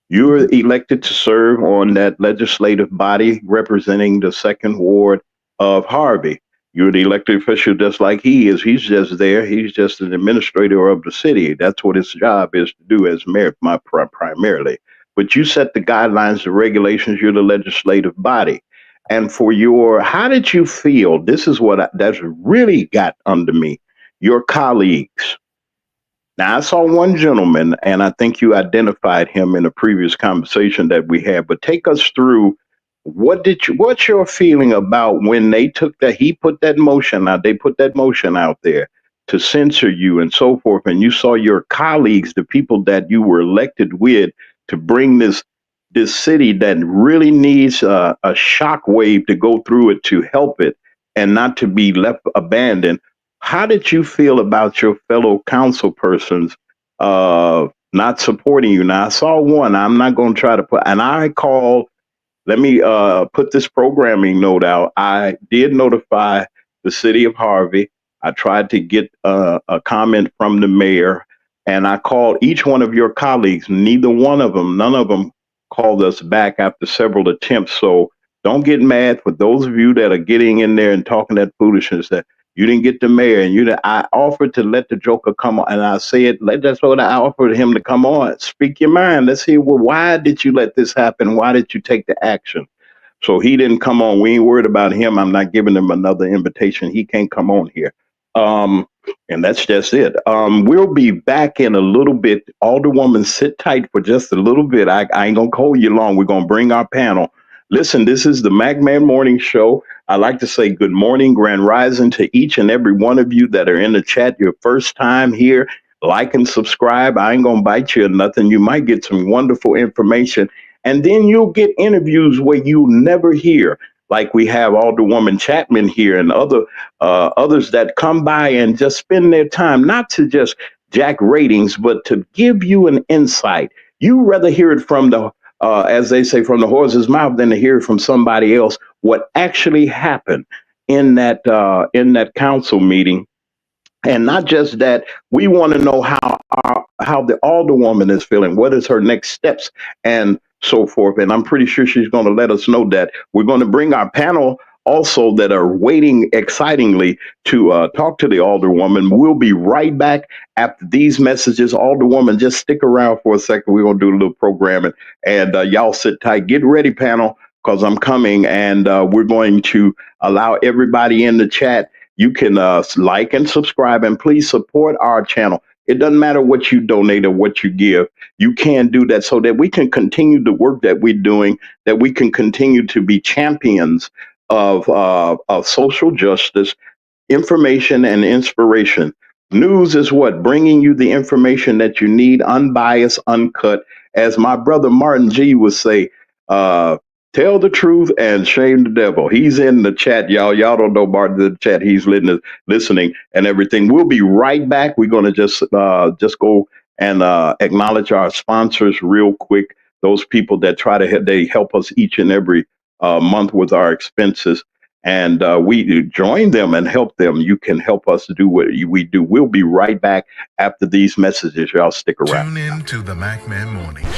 You're elected to serve on that legislative body representing the second ward of Harvey. You're the elected official just like he is. He's just there. He's just an administrator of the city. That's what his job is to do as mayor, primarily. But you set the guidelines, the regulations. You're the legislative body. And how did you feel? This is that's really got under me. Your colleagues. Now, I saw one gentleman, and I think you identified him in a previous conversation that we had, but take us through what's your feeling about when they put that motion out, they put that motion out there to censor you and so forth, and you saw your colleagues, the people that you were elected with, to bring this city that really needs a shock wave to go through it to help it and not to be left abandoned. How did you feel about your fellow council persons not supporting you? Now, I saw one. I'm not going to try to let me put this programming note out. I did notify the city of Harvey. I tried to get a comment from the mayor, and I called each one of your colleagues. None of them called us back after several attempts. So don't get mad for those of you that are getting in there and talking that foolishness that you didn't get the mayor, and I offered to let the Joker come on, and I said, that's what I offered him to come on. Speak your mind. Let's hear, why did you let this happen? Why did you take the action? So he didn't come on. We ain't worried about him. I'm not giving him another invitation. He can't come on here. And that's just it. We'll be back in a little bit. Alderwoman, sit tight for just a little bit. I ain't gonna hold you long. We're gonna bring our panel. Listen, this is the MacMan Morning Show. I like to say good morning, grand rising to each and every one of you that are in the chat. Your first time here, like and subscribe. I ain't gonna bite you or nothing. You might get some wonderful information, and then you'll get interviews where you never hear. Like we have Alderwoman Chapman here and others that come by and just spend their time, not to just jack ratings, but to give you an insight. You rather hear it from as they say, from the horse's mouth than to hear it from somebody else what actually happened in that council meeting. And not just that, we want to know how the alderwoman is feeling. What is her next steps and so forth. And I'm pretty sure she's going to let us know that. We're going to bring our panel also that are waiting excitingly to talk to the alderwoman. We'll be right back after these messages. Alderwoman, just stick around for a second. We're going to do a little programming, and y'all sit tight. Get ready, panel, because I'm coming, and we're going to allow everybody in the chat. You can like and subscribe, and please support our channel. It doesn't matter what you donate or what you give. You can do that so that we can continue the work that we're doing, that we can continue to be champions of social justice, information, and inspiration. News is what? Bringing you the information that you need, unbiased, uncut. As my brother Martin G would say, tell the truth and shame the devil. He's in the chat, y'all. Y'all don't know Martin in the chat. He's listening and everything. We'll be right back. We're going to just go and acknowledge our sponsors real quick. Those people that they help us each and every month with our expenses. And we join them and help them. You can help us do what we do. We'll be right back after these messages. Y'all stick around. Tune in to the MacMan Morning Show.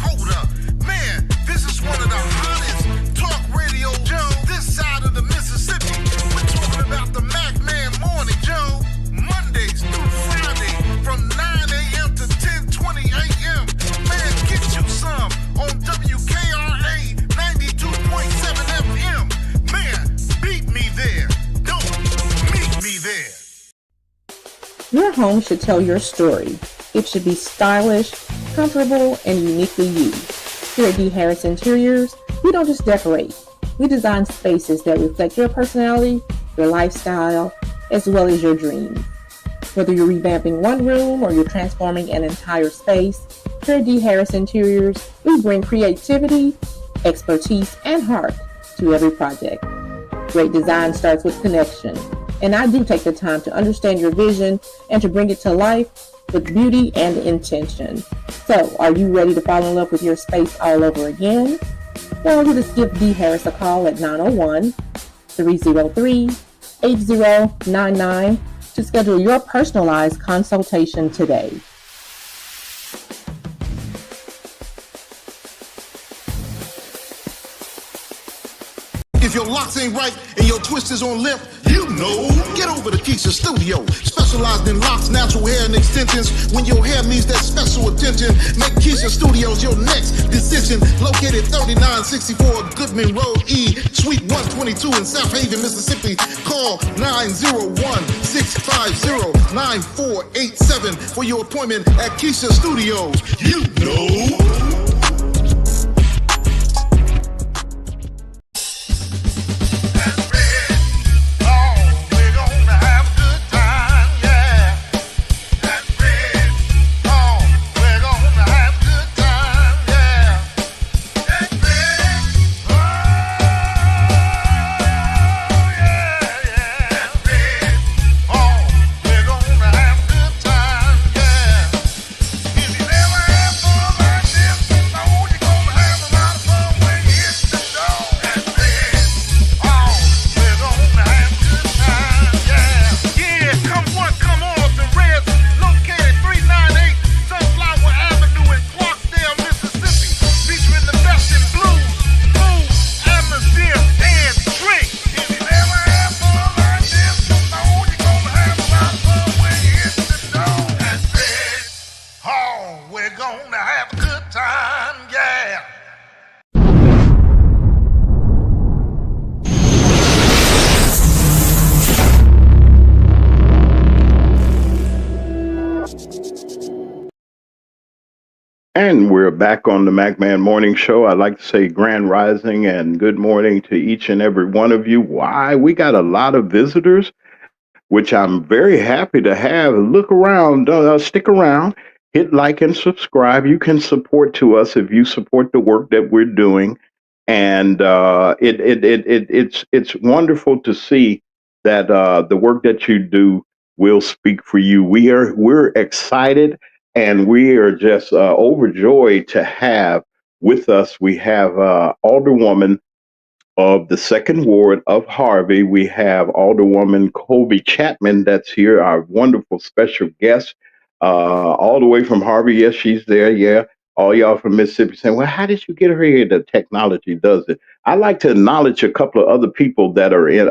Hold up. Man, this is one of the hottest talk radio shows this side of the Mississippi. We're talking about the MacMan Morning Show, Mondays through Friday from 9 a.m. to 10:20 a.m. Man, get you some on WKRA 92.7 FM. Man, beat me there. Don't meet me there. Your home should tell your story. It should be stylish, comfortable, and uniquely you. Here at D. Harris Interiors, we don't just decorate. We design spaces that reflect your personality, your lifestyle, as well as your dreams. Whether you're revamping one room or you're transforming an entire space, Here at D. Harris Interiors, we bring creativity, expertise, and heart to every project. Great design starts with connection, and I do take the time to understand your vision and to bring it to life with beauty and intention. So, are you ready to fall in love with your space all over again? Well, just give D. Harris a call at 901-303-8099 to schedule your personalized consultation today. If your locks ain't right and your twist is on limp, you know, get over to Keisha Studio. Specialized in locks, natural hair, and extensions. When your hair needs that special attention, make Keisha Studios your next decision. Located 3964 Goodman Road E, Suite 122 in South Haven, Mississippi. Call 901-650-9487 for your appointment at Keisha Studios. You know. And we're back on the MacMan Morning Show. I'd like to say grand rising and good morning to each and every one of you. Why? We got a lot of visitors, which I'm very happy to have. Look around, stick around, hit like and subscribe. You can support to us if you support the work that we're doing. And it's wonderful to see that the work that you do will speak for you. We're excited and we are just overjoyed to have with us. We have Alderwoman of the Second Ward of Harvey. We have Alderwoman Colby Chapman that's here, our wonderful special guest, all the way from Harvey. Yes, she's there. Yeah. All y'all from Mississippi saying, well, how did you get her here? The technology does it. I'd like to acknowledge a couple of other people that are in,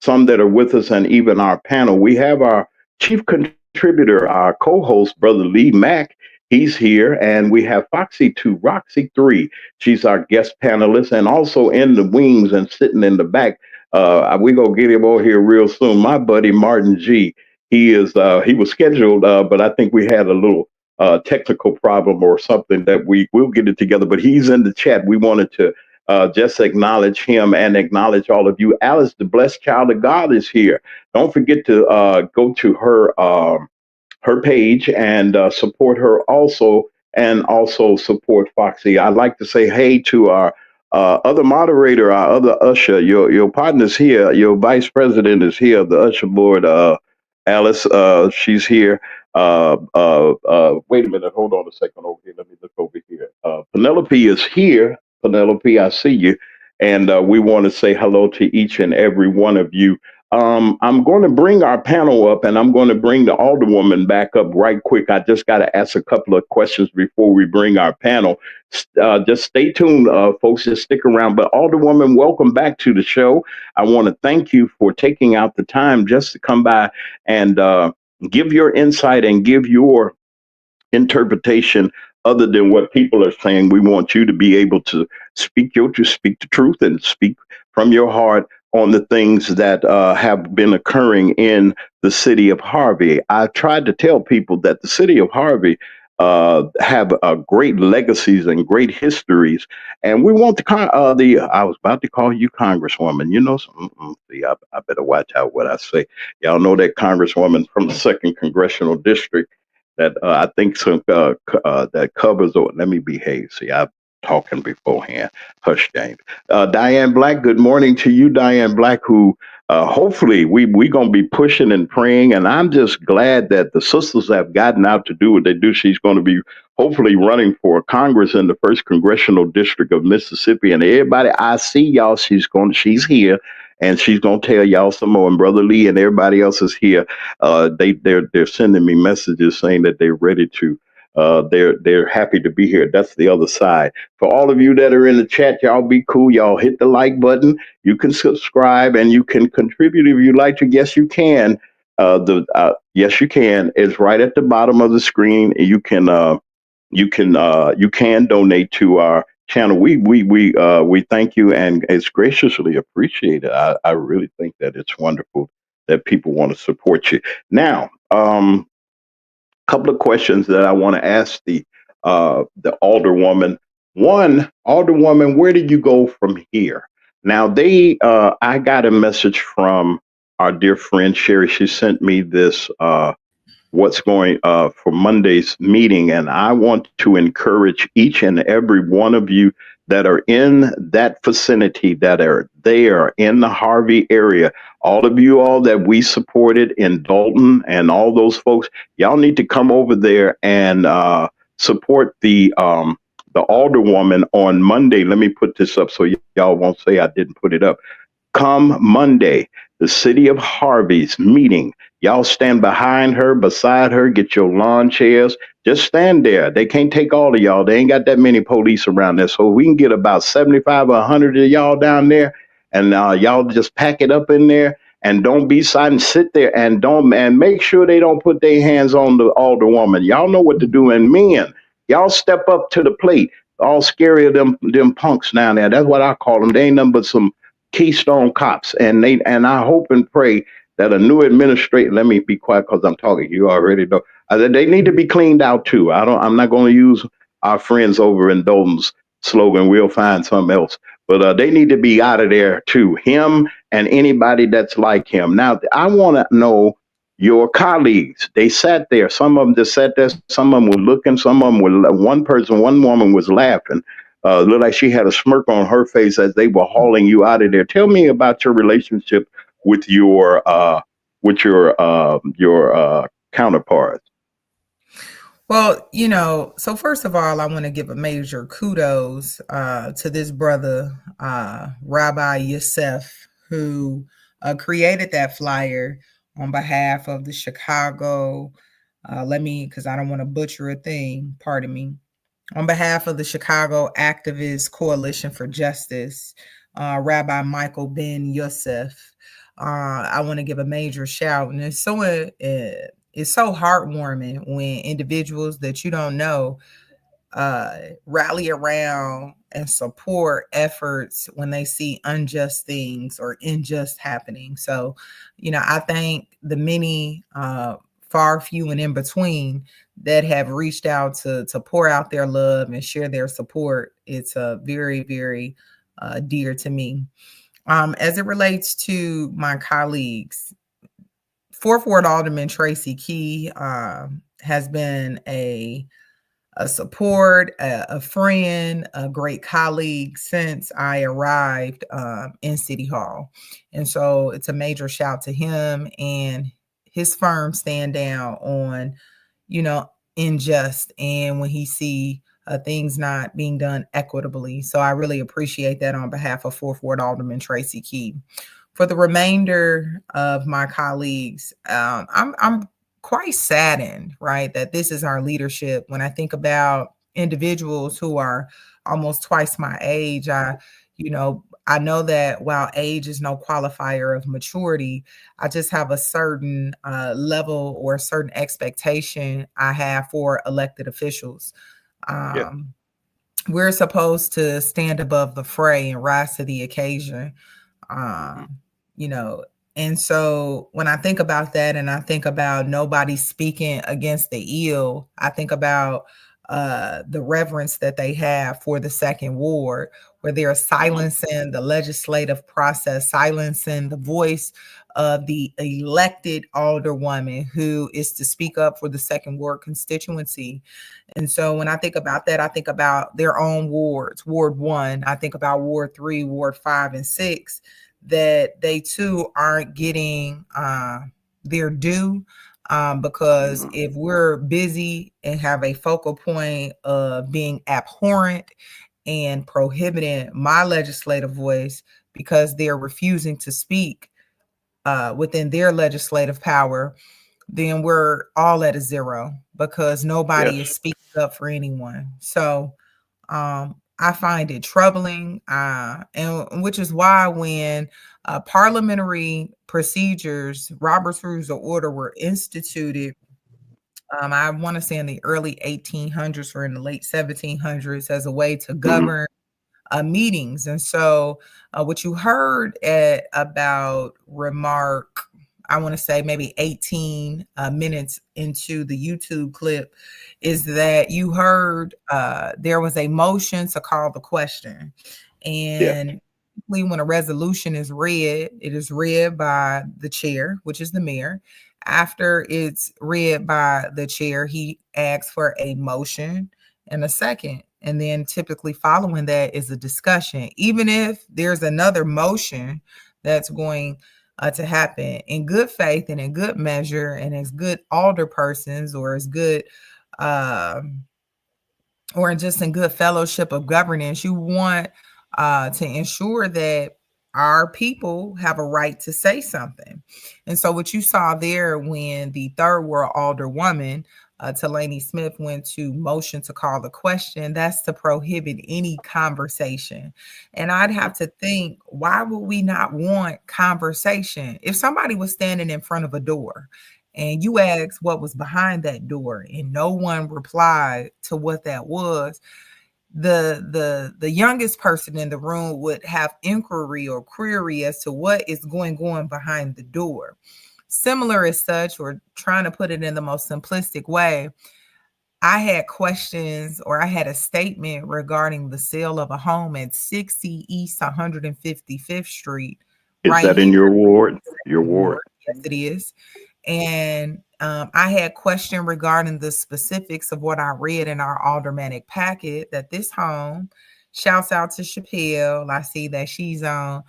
some that are with us and even our panel. We have our chief contributor, our co-host, Brother Lee Mack. He's here. And we have Foxy 2, Roxy 3. She's our guest panelist, and also in the wings and sitting in the back. We're going to get him over here real soon. My buddy, Martin G. He was scheduled, but I think we had a little technical problem or something that we'll get it together. But he's in the chat. We wanted to just acknowledge him and acknowledge all of you. Alice, the blessed child of God, is here. Don't forget to go to her page and support her also, and also support Foxy. I'd like to say hey to our other moderator, our other usher. Your partner's here. Your vice president is here. The usher board, Alice, she's here. Wait a minute. Hold on a second over here. Let me look over here. Penelope is here. Penelope, I see you. And we want to say hello to each and every one of you. I'm going to bring our panel up, and I'm going to bring the Alderwoman back up right quick. I just got to ask a couple of questions before we bring our panel. Just stay tuned, folks. Just stick around. But Alderwoman, welcome back to the show. I want to thank you for taking out the time just to come by and give your insight and give your interpretation other than what people are saying. We want you to be able to speak the truth and speak from your heart on the things that have been occurring in the city of Harvey. I tried to tell people that the city of Harvey have great legacies and great histories, and we want I was about to call you Congresswoman. You know, see, I better watch out what I say. Y'all know that Congresswoman from the 2nd Congressional District. that I think some that covers. Or let me behave. See, I'm talking beforehand. Hush, James. Diane Black. Good morning to you, Diane Black. Who hopefully we gonna be pushing and praying. And I'm just glad that the sisters have gotten out to do what they do. She's going to be hopefully running for Congress in the first congressional district of Mississippi. And everybody I see, y'all, she's here. And she's gonna tell y'all some more. And Brother Lee and everybody else is here. They're sending me messages saying that they're ready to. They're happy to be here. That's the other side. For all of you that are in the chat, y'all be cool. Y'all hit the like button. You can subscribe and you can contribute if you like to. Yes, you can. Yes, you can. It's right at the bottom of the screen. You can donate to our channel. We thank you, and it's graciously appreciated. I really think that it's wonderful that people want to support you. Now, couple of questions that I want to ask the Alderwoman. One, Alderwoman, where did you go from here? Now, I got a message from our dear friend Sherry. She sent me this what's going for Monday's meeting. And I want to encourage each and every one of you that are in that vicinity, that are there in the Harvey area, all of you all that we supported in Dalton and all those folks, y'all need to come over there and support the Alderwoman on Monday. Let me put this up so y'all won't say I didn't put it up. Come Monday, the city of Harvey's meeting. Y'all stand behind her, beside her, get your lawn chairs. Just stand there. They can't take all of y'all. They ain't got that many police around there. So we can get about 75 or 100 of y'all down there, and y'all just pack it up in there and don't be silent. Sit there and make sure they don't put their hands on the Alderwoman. Y'all know what to do. And men, y'all step up to the plate. All scary of them punks down there. That's what I call them. They ain't nothing but some Keystone cops, and I hope and pray that a new administration. Let me be quiet because I'm talking. You already know they need to be cleaned out too. I'm not going to use our friends over in Dalton's slogan. We'll find something else, but they need to be out of there too. Him and anybody that's like him. Now, I want to know your colleagues. They sat there. Some of them just sat there. Some of them were looking. Some of them were. One woman was laughing. Looked like she had a smirk on her face as they were hauling you out of there. Tell me about your relationship with your counterparts. Well, so first of all, I want to give a major kudos to this brother, Rabbi Youssef, who created that flyer on behalf of the Chicago. Because I don't want to butcher a thing. Pardon me. On behalf of the Chicago Activist Coalition for Justice, Rabbi Michael Ben Youssef, I want to give a major shout. And it's so heartwarming when individuals that you don't know rally around and support efforts when they see unjust things or unjust happening. So, I thank the many far few and in between that have reached out to pour out their love and share their support. It's very, very dear to me. As it relates to my colleagues, 4th Ward Alderman Tracy Key has been a support, a friend, a great colleague since I arrived in City Hall. And so it's a major shout to him and his firm stand down on, unjust and when he see things not being done equitably. So I really appreciate that on behalf of 4th Ward Alderman Tracy Key. For the remainder of my colleagues, I'm quite saddened, right, that this is our leadership. When I think about individuals who are almost twice my age, I know that while age is no qualifier of maturity, I just have a certain level or a certain expectation I have for elected officials. We're supposed to stand above the fray and rise to the occasion, And so when I think about that and I think about nobody speaking against the ill, I think about the reverence that they have for the 2nd Ward, where they're silencing the legislative process, silencing the voice of the elected alderwoman who is to speak up for the second ward constituency. And so when I think about that, I think about their own wards, Ward 1, I think about Ward 3, Ward 5, and 6, that they too aren't getting their due. Because if we're busy and have a focal point of being abhorrent and prohibiting my legislative voice because they're refusing to speak within their legislative power, then we're all at a zero because nobody is speaking up for anyone. So I find it troubling, and which is why when parliamentary procedures, Robert's Rules of Order, were instituted, I want to say in the early 1800s or in the late 1700s, as a way to govern meetings. And so what you heard at about remark, I want to say maybe 18 minutes into the YouTube clip, is that you heard there was a motion to call the question. And when a resolution is read, it is read by the chair, which is the mayor. After it's read by the chair, he asks for a motion and a second. And then typically following that is a discussion. Even if there's another motion that's going to happen in good faith and in good measure and as good alderpersons or as good or just in good fellowship of governance, you want to ensure that our people have a right to say something. And so what you saw there when the third world alderwoman, Talani Smith, went to motion to call the question, that's to prohibit any conversation. And I'd have to think, why would we not want conversation? If somebody was standing in front of a door and you asked what was behind that door and no one replied to what that was, the youngest person in the room would have inquiry or query as to what is going on behind the door. Similar as such, or trying to put it in the most simplistic way, I had questions, or I had a statement regarding the sale of a home at 60 East 155th Street. Is that in your ward? Your ward? Yes, it is. And I had question regarding the specifics of what I read in our aldermanic packet, that this home, shouts out to Chappelle. I see that she's an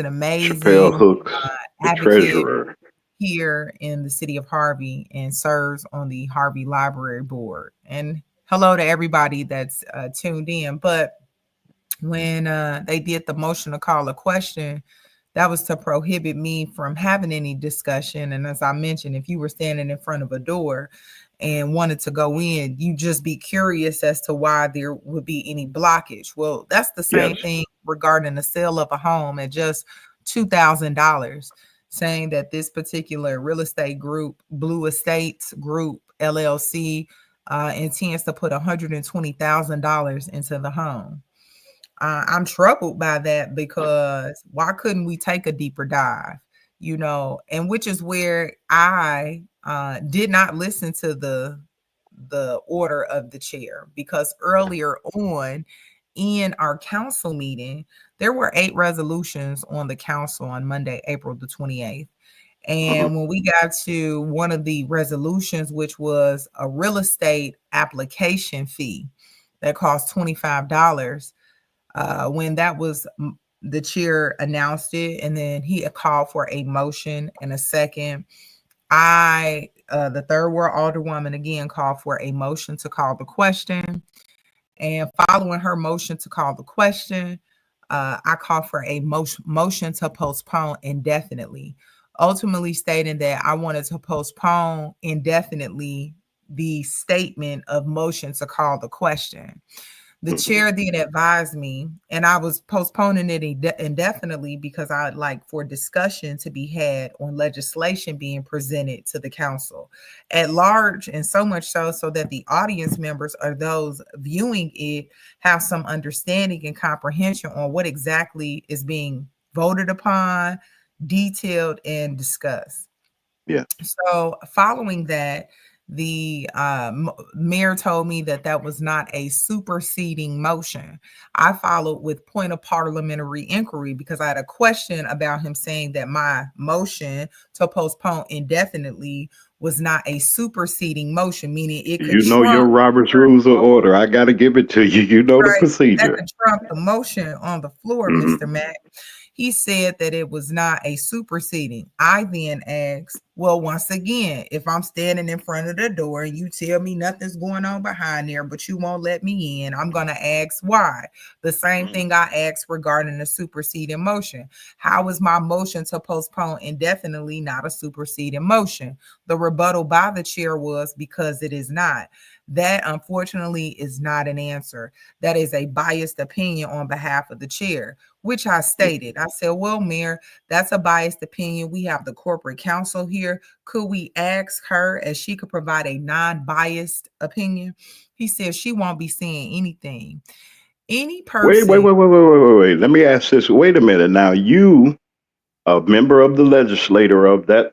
amazing Chappelle Hooks, the advocate treasurer here in the city of Harvey and serves on the Harvey Library Board. And hello to everybody that's tuned in. But when they did the motion to call a question, that was to prohibit me from having any discussion. And as I mentioned, if you were standing in front of a door and wanted to go in, you just be curious as to why there would be any blockage. Well, that's the same thing regarding the sale of a home at just $2,000, saying that this particular real estate group, Blue Estates Group, LLC, intends to put $120,000 into the home. I'm troubled by that, because why couldn't we take a deeper dive, and which is where I did not listen to the order of the chair, because earlier on in our council meeting, there were 8 resolutions on the council on Monday, April the 28th. And when we got to one of the resolutions, which was a real estate application fee that cost $25, when that was, the chair announced it, and then he called for a motion and a second. The third ward alderwoman again called for a motion to call the question, and following her motion to call the question, I called for a motion to postpone indefinitely, ultimately stating that I wanted to postpone indefinitely the statement of motion to call the question. The chair then advised me, and I was postponing it indefinitely because I'd like for discussion to be had on legislation being presented to the council at large, and so much so that the audience members or those viewing it have some understanding and comprehension on what exactly is being voted upon, detailed, and discussed. Yeah. So following that, the mayor told me that that was not a superseding motion. I followed with point of parliamentary inquiry because I had a question about him saying that my motion to postpone indefinitely was not a superseding motion, meaning it could You know your trump. Robert's Rules of Order. I got to give it to you. You know the Right. That procedure. could trump the motion on the floor, Mhm. Mr. Mack. He said that it was not a superseding. I then asked, well, once again, if I'm standing in front of the door and you tell me nothing's going on behind there, but you won't let me in, I'm going to ask why. The same thing I asked regarding the superseding motion. How is my motion to postpone indefinitely not a superseding motion? The rebuttal by the chair was because it is not. That, unfortunately, is not an answer. That is a biased opinion on behalf of the chair, which I stated. I said, well, Mayor, that's a biased opinion. We have the corporate counsel here. Could we ask her as she could provide a non-biased opinion? He said she won't be saying anything. Any person. Wait. Let me ask this. Wait a minute. Now, you, a member of the legislature of that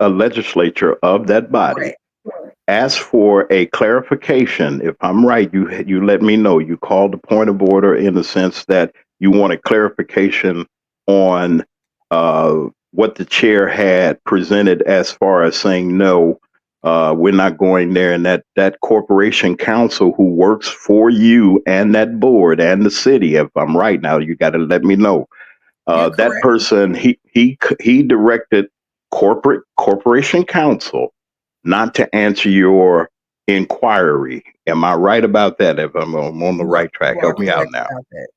body, Correct. asked for a clarification. If I'm right, you let me know. You called the point of order in the sense that you want a clarification on what the chair had presented as far as saying no, we're not going there, and that corporation counsel who works for you and that board and the city. If I'm right, now you got to let me know. You're That correct. person he directed corporation counsel not to answer your inquiry. Am I right about that? If I'm on the right track, You are help me out correct now. about that.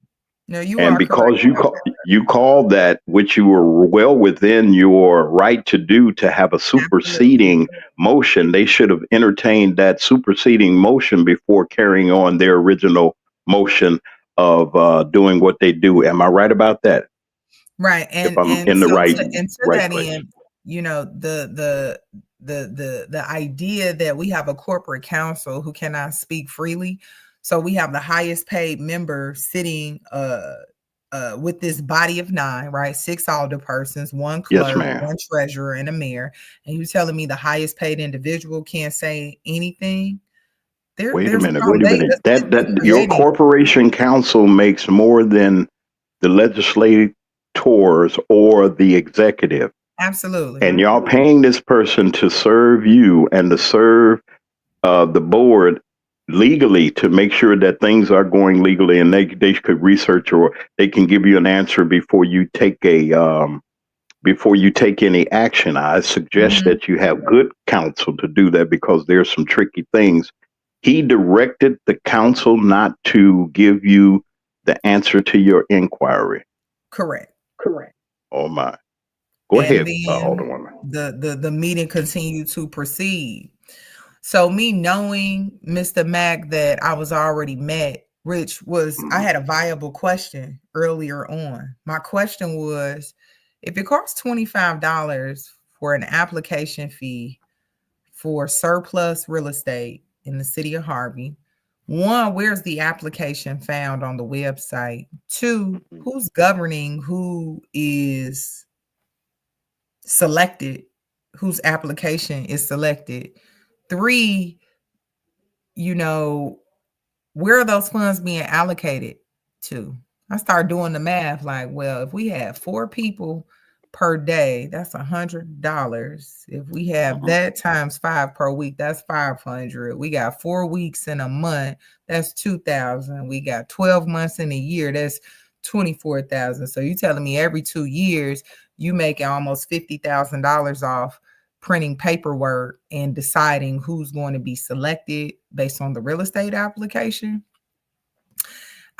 No, you And are correct because about that. you called that, which you were well within your right to do, to have a Absolutely. superseding motion, they should have entertained that superseding motion before carrying on their original motion of doing what they do. Am I right about that? Right. If And I'm and in the so right to right that place. end, you know, the idea that we have a corporate counsel who cannot speak freely. So we have the highest paid member sitting with this body of 9, right? 6 alderpersons, 1 Yes, clerk, ma'am. 1 treasurer, and a mayor. And you telling me the highest paid individual can't say anything? Wait a There's a minute. foundation That your creating. corporation counsel makes more than the legislators or the executive. Absolutely. And y'all paying this person to serve you and to serve the board legally to make sure that things are going legally, and they could research or they can give you an answer before you take any action. I suggest Mhm. that you have good counsel to do that because there's some tricky things. He directed the counsel not to give you the answer to your inquiry. Correct. Oh my. Go And ahead, then Alderwoman. the meeting continued to proceed. So me knowing Mr. Mack that I was already met, which was I had a viable question earlier on. My question was, if it costs $25 for an application fee for surplus real estate in the city of Harvey, 1, where's the application found on the website? 2, who's governing who is selected, whose application is selected? 3, you know, where are those funds being allocated to? I start doing the math like, well, if we have 4 people per day, that's $100. If we have that times 5 per week, that's 500. We got 4 weeks in a month, that's 2,000. We got 12 months in a year, that's 24,000. So you telling me every 2 years you making almost $50,000 off printing paperwork and deciding who's going to be selected based on the real estate application?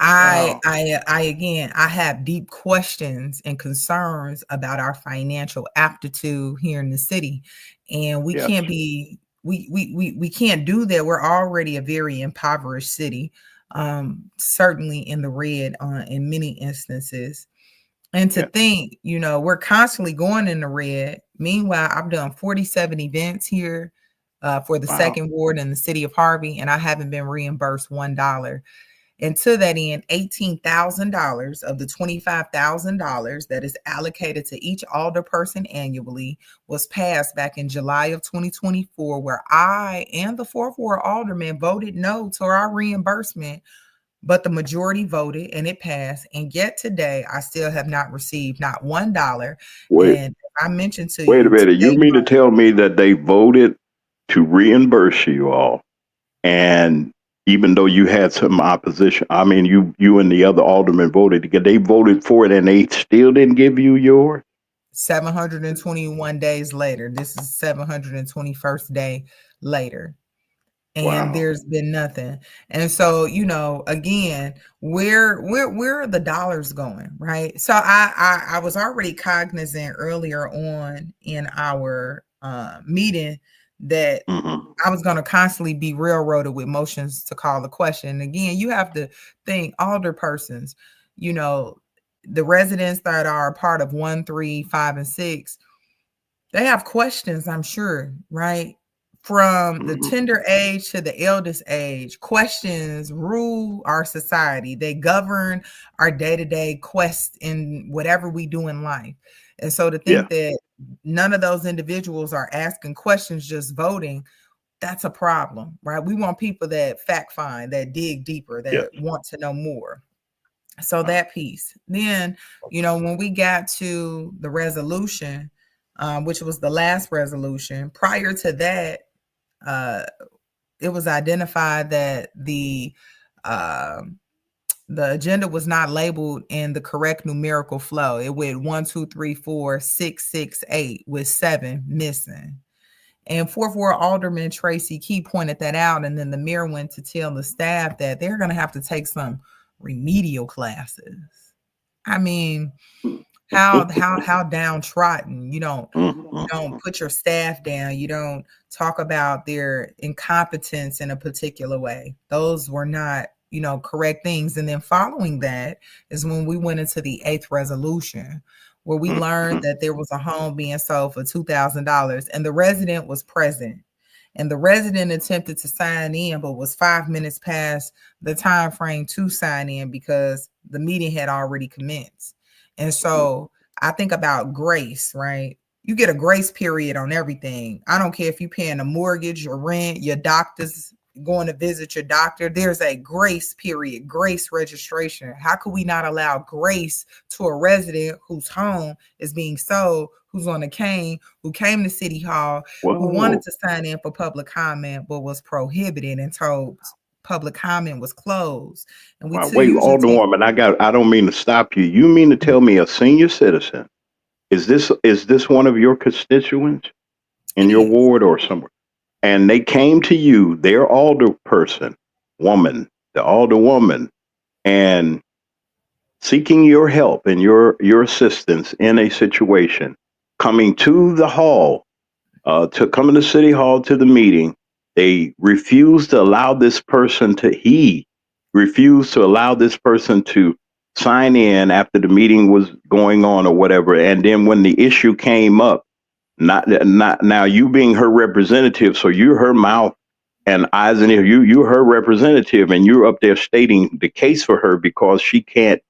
Wow. I have deep questions and concerns about our financial aptitude here in the city, and we Yes. can't be we can't do that. We're already a very impoverished city, certainly in the red in many instances. And to Yeah. think, you know, we're constantly going in the red. Meanwhile, I've done 47 events here for the Wow. second ward in the city of Harvey, and I haven't been reimbursed $1. And to that end, $18,000 of the $25,000 that is allocated to each alderperson annually was passed back in July of 2024, where I and the 4th Ward alderman voted no to our reimbursement, but the majority voted and it passed. And yet today, I still have not received not $1. Wait, And I mentioned to wait a you minute. You today, mean to tell me that they voted to reimburse you all, and even though you had some opposition, I mean, you and the other aldermen voted together. They voted for it, and they still didn't give you yours? 721 days later, this is 721st day later, and Wow. there's been nothing. And so, again, where are the dollars going, right? So I was already cognizant earlier on in our meeting that I was going to constantly be railroaded with motions to call the question. And again, you have to think alderpersons, the residents that are a part of 1, 3, 5, and 6, they have questions, I'm sure, right? From the tender age to the eldest age, questions rule our society. They govern our day-to-day quest in whatever we do in life. And so to think that none of those individuals are asking questions, just voting, that's a problem, right? We want people that fact find, that dig deeper, that want to know more. So that piece. Then, when we got to the resolution, which was the last resolution, prior to that, it was identified that the agenda was not labeled in the correct numerical flow. It went 1, 2, 3, 4, 6, 6, 8 with 7 missing. And 4th Ward Alderman Tracy Key pointed that out. And then the mayor went to tell the staff that they're going to have to take some remedial classes. I mean, how downtrodden. You don't put your staff down. You don't talk about their incompetence in a particular way. Those were not, correct things. And then following that is when we went into the 8th resolution, where we learned that there was a home being sold for $2,000 and the resident was present. And the resident attempted to sign in, but was 5 minutes past the time frame to sign in because the meeting had already commenced. And so I think about grace, right? You get a grace period on everything. I don't care if you're paying a mortgage, your rent, your doctor's going to visit your doctor. There's a grace period, grace registration. How could we not allow grace to a resident whose home is being sold, who's on a cane, who came to City Hall, who wanted to sign in for public comment, but was prohibited and told public comment was closed? And we Wait, Alderwoman, I don't mean to stop you. You mean to tell me a senior citizen, is this one of your constituents in your ward or somewhere? And they came to you, their alderperson, woman, the alderwoman, and seeking your help and your assistance in a situation, coming to the hall, to come into City Hall to the meeting. They refused to allow this person he refused to allow this person to sign in after the meeting was going on or whatever. And then when the issue came up, not now, you being her representative, so you're her mouth and eyes and ears. You're her representative, and you're up there stating the case for her because she can't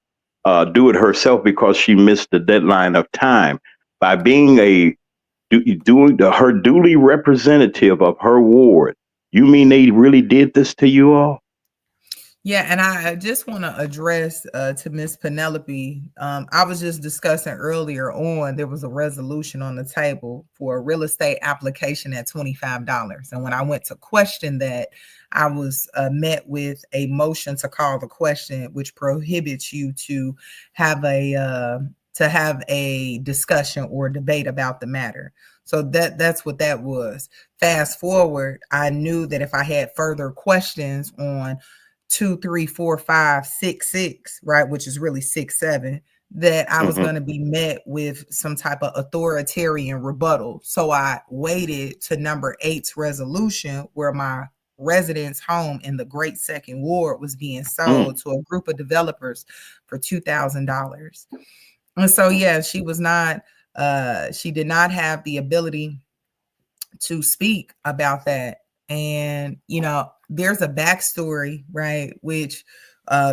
do it herself because she missed the deadline of time. By being her duly representative of her ward, you mean they really did this to you all? Yeah, and I just want to address to Miss Penelope. I was just discussing earlier on, there was a resolution on the table for a real estate application at $25. And when I went to question that, I was met with a motion to call the question, which prohibits you to have a discussion or debate about the matter. So that's what that was. Fast forward, I knew that if I had further questions on 2, 3, 4, 5, 6, 6, right, which is really 6, 7, that I was going to be met with some type of authoritarian rebuttal. So I waited to number 8's resolution, where my resident's home in the Great Second Ward was being sold to a group of developers for $2,000. And so, yeah, she did not have the ability to speak about that. And, there's a backstory, right, which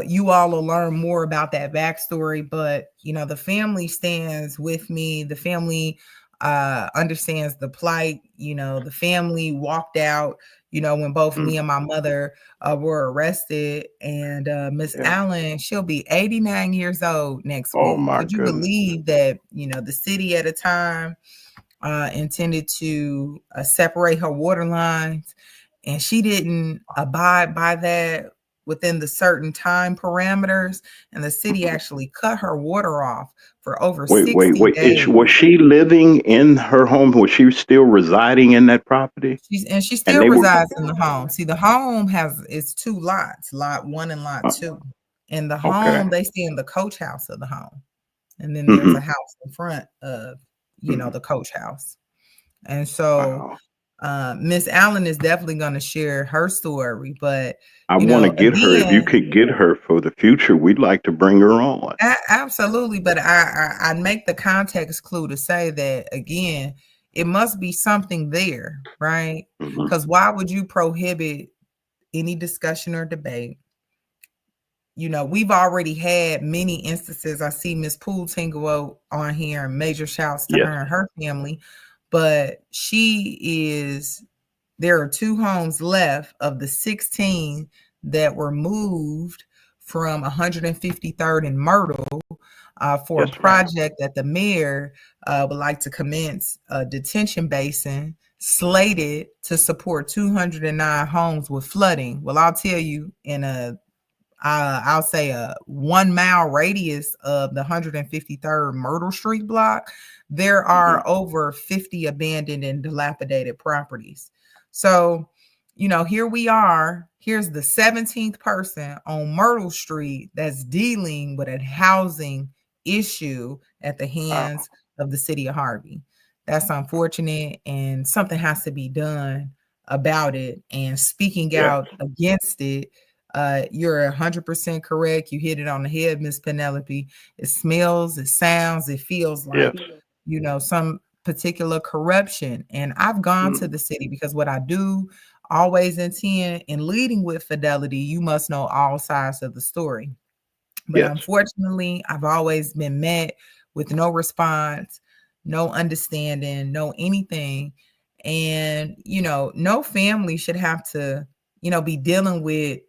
You all will learn more about that backstory, but the family stands with me. The family understands the plight. The family walked out, when both me and my mother were arrested. And Miss Allen, she'll be 89 years old next Oh week. my Could you goodness. believe that, the city at a time intended to separate her water lines, and she didn't abide by that within the certain time parameters, and the city actually cut her water off for over 60 days. Was she living in her home? Was she still residing in that property? She And still they were resides in the home. See, the home it's 2 lots, lot 1 and lot 2. In the okay. home, they stay in the coach house of the home. And then there's Mm-hmm. a house in front of, the coach house. And so Miss Allen is definitely going to share her story, but I want to get her. If you again, could get her for the future, we'd like to bring her on. absolutely. But I make the context clue to say that again, it must be something there, right? Because why would you prohibit any discussion or debate? We've already had many instances. I see Miss Poole Tingle on here, and major shouts to her and her family. But there are 2 homes left of the 16 that were moved from 153rd and Myrtle for a project that the mayor would like to commence a detention basin slated to support 209 homes with flooding. Well, I'll tell you, I'll say a 1 mile radius of the 153rd Myrtle Street block, there are over 50 abandoned and dilapidated properties. So, here we are. Here's the 17th person on Myrtle Street that's dealing with a housing issue at the hands of the city of Harvey. That's unfortunate, and something has to be done about it. And speaking out against it, you're 100% correct. You hit it on the head, Miss Penelope. It smells, it sounds, it feels like, some particular corruption. And I've gone to the city because what I do always intend in leading with fidelity, you must know all sides of the story. But unfortunately, I've always been met with no response, no understanding, no anything. And, no family should have to, be dealing with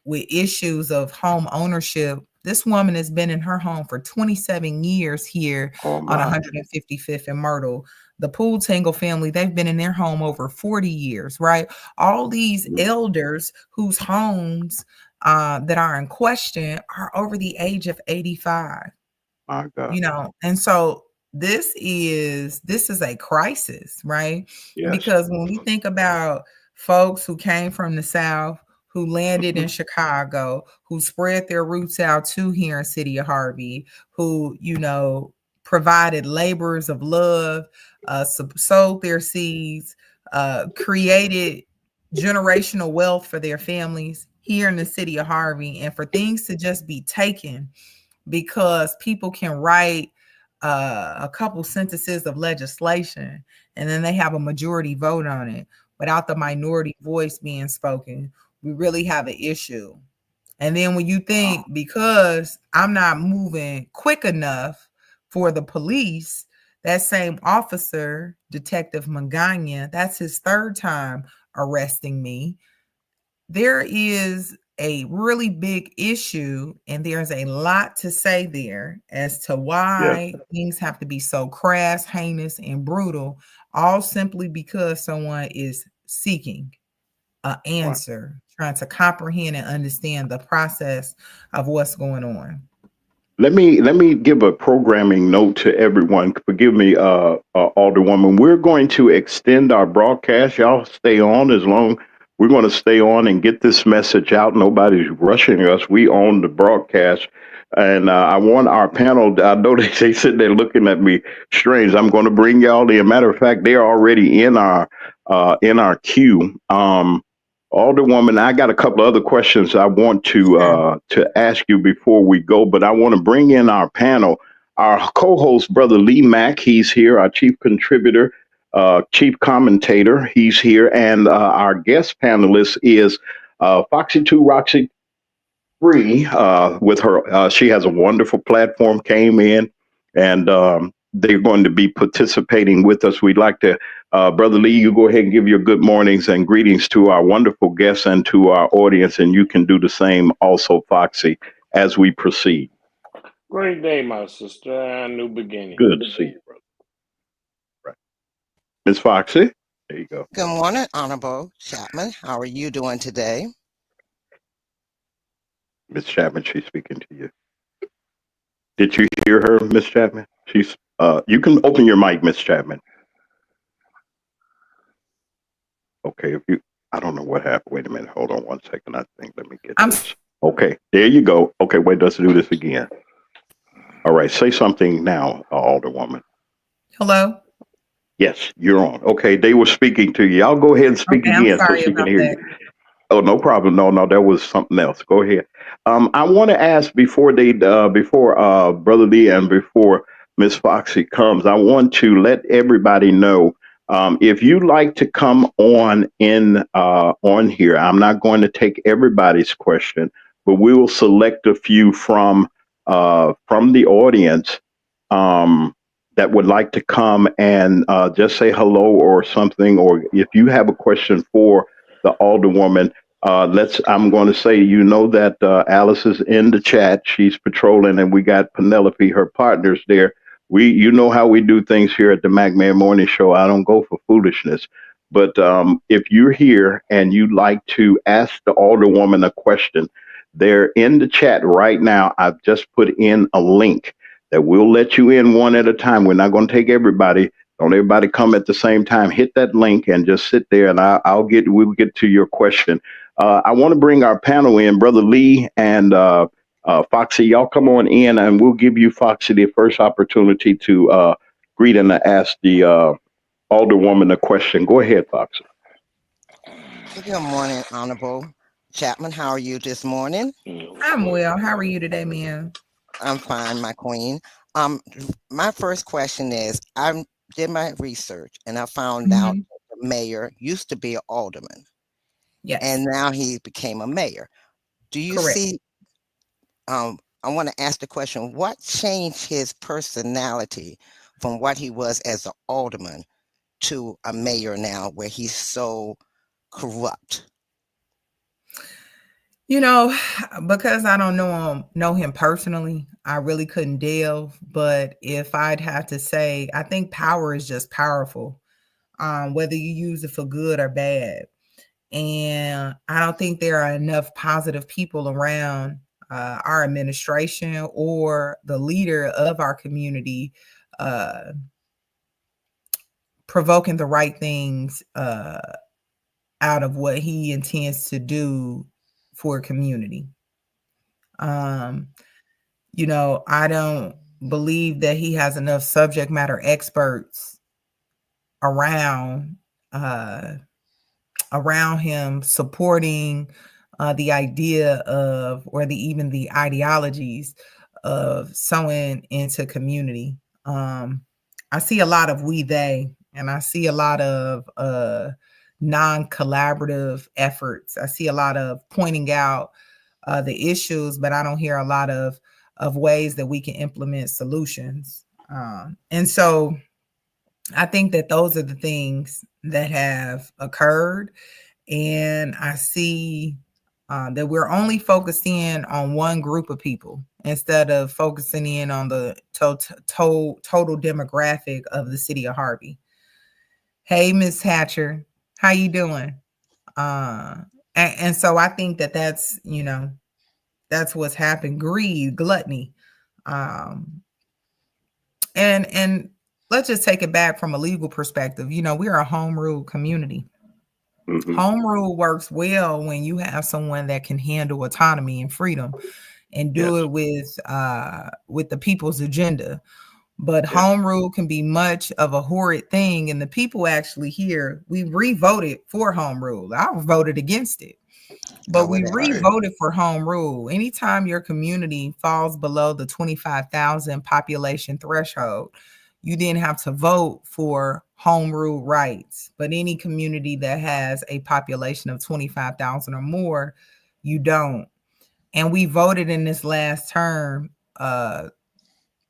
issues of home ownership. This woman has been in her home for 27 years here on 155th and Myrtle. The Poole Tingle family, they've been in their home over 40 years, right? All these elders whose homes that are in question are over the age of 85. My God. And so this is a crisis, right? Because when we think about folks who came from the South, who landed in Chicago, who spread their roots out to here in city of Harvey, who, provided labors of love, sowed their seeds, created generational wealth for their families here in the city of Harvey, and for things to just be taken because people can write a couple sentences of legislation and then they have a majority vote on it without the minority voice being spoken, we really have an issue. And then when you think, because I'm not moving quick enough for the police, that same officer, Detective Magana, that's his 3rd time arresting me. There is a really big issue, and there's a lot to say there as to why things have to be so crass, heinous, and brutal, all simply because someone is seeking an answer, trying to comprehend and understand the process of what's going on. Let me give a programming note to everyone. Forgive me, Alderwoman. We're going to extend our broadcast. Y'all stay on as long. We're going to stay on and get this message out. Nobody's rushing us. We own the broadcast. And I want our panel, I know they sit there looking at me strange. I'm going to bring y'all in. Matter of fact, they're already in our queue. Alderwoman, I got a couple of other questions I want to ask you before we go, but I want to bring in our panel. Our co-host, Brother Lee Mack, he's here. Our chief contributor, chief commentator, he's here, and our guest panelist is Foxy 2 Roxy free with her. She has a wonderful platform, came in, and they're going to be participating with us. We'd like to, Brother Lee, you go ahead and give your good mornings and greetings to our wonderful guests and to our audience, and you can do the same also, Foxy, as we proceed. Great day, my sister, and new beginning. Good to see you, brother. Right. Miss Foxy, there you go. Good morning, Honorable Chapman. How are you doing today? Miss Chapman, she's speaking to you. Did you hear her, Miss Chapman? She's. You can open your mic, Miss Chapman. Okay, if you. I don't know what happened. Wait a minute. Hold on one second. I think. Let me get this. Okay, there you go. Okay, wait. Let's do this again. All right, say something now, Alderwoman. Hello. Yes, you're on. Okay, they were speaking to you. I'll go ahead and speak again so she can hear you. Oh, no problem. No, that was something else. Go ahead. I want to ask before Brother Lee and before Miss Foxy comes, I want to let everybody know if you'd like to come on here. I'm not going to take everybody's question, but we will select a few from the audience that would like to come and just say hello or something, or if you have a question for the Alderwoman. I'm going to say, that Alice is in the chat. She's patrolling, and we got Penelope, her partners there. You know how we do things here at the Mac Man Morning Show. I don't go for foolishness. But if you're here and you'd like to ask the Alderwoman a question, they're in the chat right now. I've just put in a link that we'll let you in one at a time. We're not going to take everybody. Don't everybody come at the same time. Hit that link and just sit there, and we'll get to your question. I want to bring our panel in, Brother Lee and Foxy. Y'all come on in, and we'll give you, Foxy, the first opportunity to greet and ask the Alderwoman a question. Go ahead, Foxy. Good morning, Honorable Chapman. How are you this morning? I'm well. How are you today, ma'am? I'm fine, my queen. My first question is, I did my research and I found out that the mayor used to be an alderman. Yes. And now he became a mayor. Do you see, I want to ask the question, what changed his personality from what he was as an alderman to a mayor now where he's so corrupt? Because I don't know him personally, I really couldn't delve. But if I'd have to say, I think power is just powerful, whether you use it for good or bad. And I don't think there are enough positive people around our administration or the leader of our community provoking the right things out of what he intends to do for a community. I don't believe that he has enough subject matter experts around him supporting the idea of, or even the ideologies of sowing into community. I see a lot of we, they, and I see a lot of non-collaborative efforts. I see a lot of pointing out the issues, but I don't hear a lot of ways that we can implement solutions. And so I think that those are the things that have occurred. And I see that we're only focused in on one group of people instead of focusing in on the total demographic of the city of Harvey. Hey, Miss Hatcher, how you doing? And so I think that that's what's happened. Greed, gluttony. And let's just take it back from a legal perspective. We're a home rule community. Mm-hmm. Home rule works well when you have someone that can handle autonomy and freedom and do it with the people's agenda. But home rule can be much of a horrid thing. And the people actually here, we re-voted for home rule. I voted against it. But we re-voted for home rule. Anytime your community falls below the 25,000 population threshold, you then have to vote for home rule rights. But any community that has a population of 25,000 or more, you don't. And we voted in this last term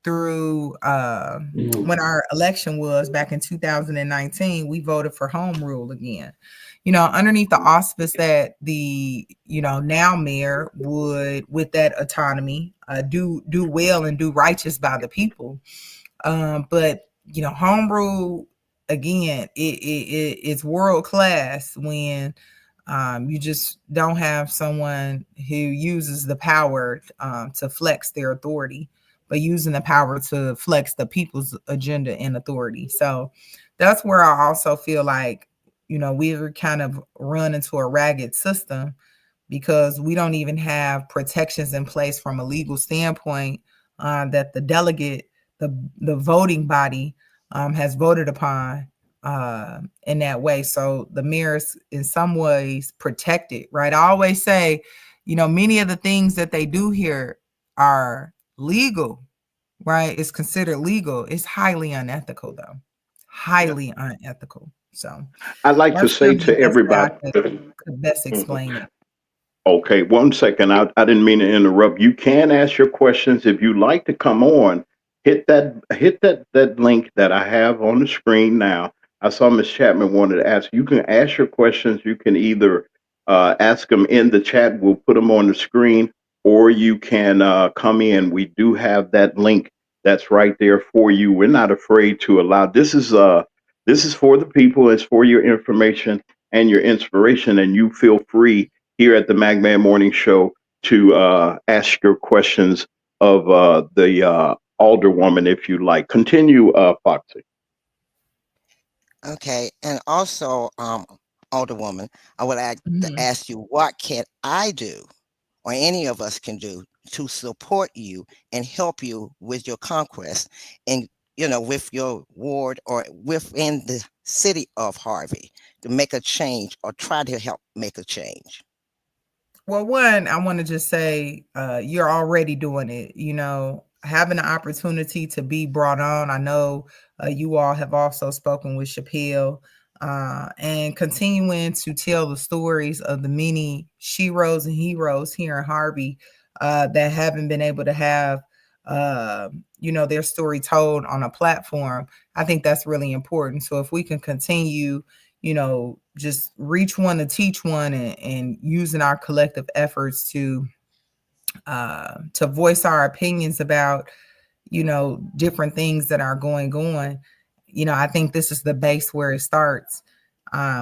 through when our election was back in 2019, we voted for home rule again. Underneath the auspice that the now mayor would, with that autonomy, do well and do righteous by the people. But home rule again, it's world class when you just don't have someone who uses the power to flex their authority, but using the power to flex the people's agenda and authority. So that's where I also feel like, we're kind of run into a ragged system because we don't even have protections in place from a legal standpoint that the delegate, the voting body has voted upon in that way. So the mayor is in some ways protected, right? I always say, many of the things that they do here are legal, right? It's considered legal. It's highly unethical, though. Highly unethical. So I'd like to say to everybody, could best explain it. Okay, 1 second. I didn't mean to interrupt. You can ask your questions if you'd like to come on. Hit that link that I have on the screen now. I saw Ms. Chapman wanted to ask. You can ask your questions. You can either ask them in the chat. We'll put them on the screen, or you can come in. We do have that link that's right there for you. We're not afraid to allow. This is for the people. It's for your information and your inspiration, and you feel free here at the Magman Morning Show to ask your questions of the Alderwoman, if you like. Continue, Foxy. Okay, and also, Alderwoman, I would like to ask you, what can I do, or any of us can do, to support you and help you with your conquest, and with your ward or within the city of Harvey, to make a change or try to help make a change? Well, one, I want to just say you're already doing it. Having the opportunity to be brought on. I know you all have also spoken with Chappelle and continuing to tell the stories of the many sheroes and heroes here in Harvey that haven't been able to have their story told on a platform. I think that's really important. So if we can continue just reach one to teach one, and using our collective efforts to voice our opinions about, different things that are going on. I think this is the base where it starts.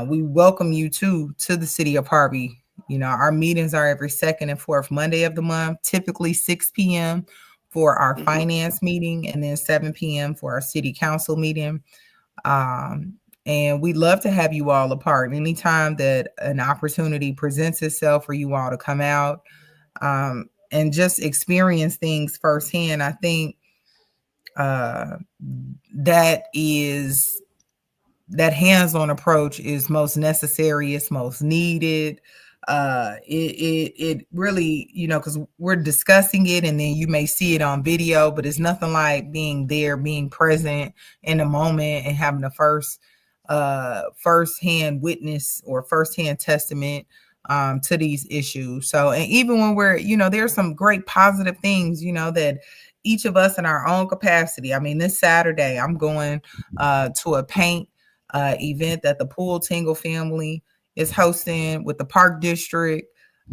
We welcome you to the city of Harvey. Our meetings are every second and fourth Monday of the month, typically 6 p.m. for our finance meeting, and then 7 p.m. for our city council meeting. And we'd love to have you all a part. Anytime that an opportunity presents itself for you all to come out and just experience things firsthand, I think that hands-on approach is most necessary. It's most needed. It really, because we're discussing it and then you may see it on video, but it's nothing like being there, being present in the moment, and having the first-hand witness or first-hand testament to these issues. So, and even when we're, there's some great positive things, that each of us in our own capacity. I mean, this Saturday, I'm going to a paint event that the Pool Tingle family is hosting with the Park District.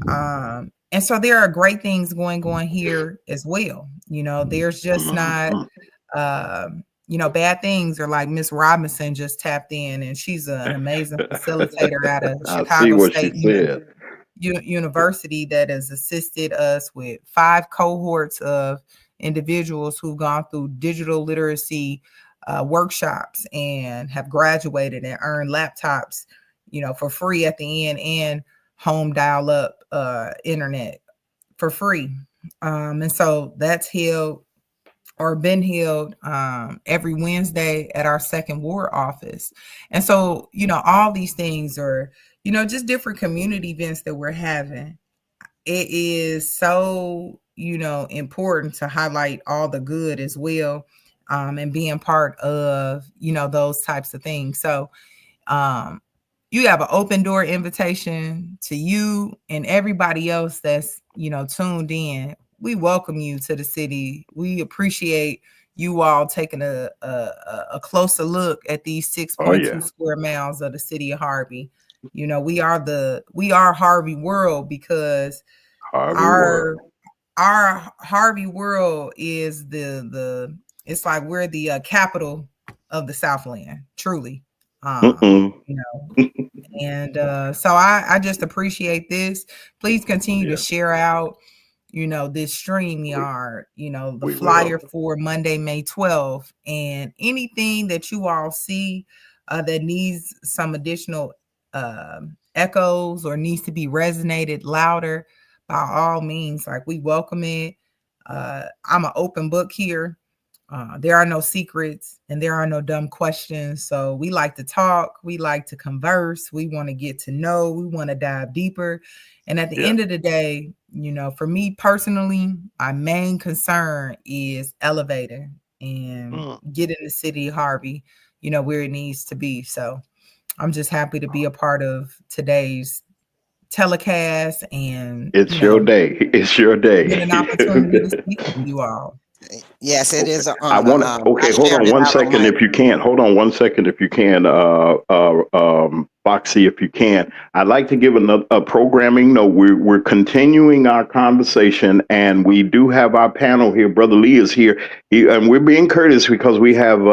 And so there are great things going on here as well. There's just not, bad things, or like Miss Robinson just tapped in, and she's an amazing facilitator out of Chicago State University that has assisted us with 5 cohorts of individuals who've gone through digital literacy workshops and have graduated and earned laptops, for free at the end, and home dial-up internet for free. And so that's held or been held every Wednesday at our second ward office. And so, all these things are, just different community events that we're having. It is so, important to highlight all the good as well, and being part of, those types of things. So you have an open door invitation to you and everybody else that's, tuned in. We welcome you to the city. We appreciate you all taking a closer look at these 6.2 square miles of the city of Harvey. We are Harvey World because our Harvey World is it's like we're the capital of the Southland, truly. And so I just appreciate this. Please continue to share out, this StreamYard, the flyer for Monday, May 12th, and anything that you all see that needs some additional echoes or needs to be resonated louder, by all means, like, we welcome it. I'm an open book here. There are no secrets and there are no dumb questions. So we like to talk. We like to converse. We want to get to know. We want to dive deeper. And at the end of the day, for me personally, my main concern is elevating and getting the city of Harvey, where it needs to be. So I'm just happy to be a part of today's telecast, and it's your day. It's your day. Get an opportunity to speak with you all. Yes, it is. I want to. Okay, hold on 1 second, if you can. Hold on 1 second, if you can. Foxy, if you can. I'd like to give a programming note. We're continuing our conversation, and we do have our panel here. Brother Lee is here, and we're being courteous because we have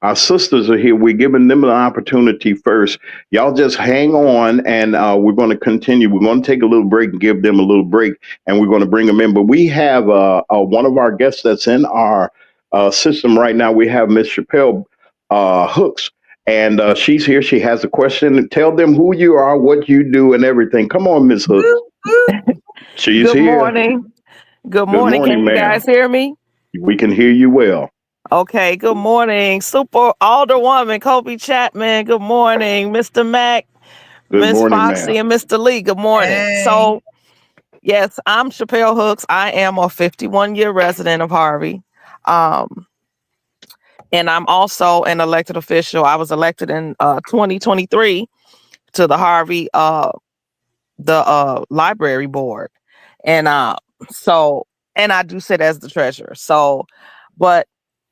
our sisters are here. We're giving them an opportunity first. Y'all just hang on, and we're going to continue. We're going to take a little break and give them a little break, and we're going to bring them in. But we have one of our guests that's in our system right now. We have Miss Chappelle Hooks. And she's here. She has a question. Tell them who you are, what you do, and everything. Come on, Miss Hooks. She's Good here. Morning. Good morning. Can you guys hear me? We can hear you well. Okay. Good morning. Super Alderwoman Colby Chapman. Good morning, Mr. Mack, Miss Foxy, and Mr. Lee. Good morning. Hey. So, yes, I'm Chappelle Hooks. I am a 51-year resident of Harvey. And I'm also an elected official. I was elected in 2023 to the Harvey library board. And and I do sit as the treasurer. So, but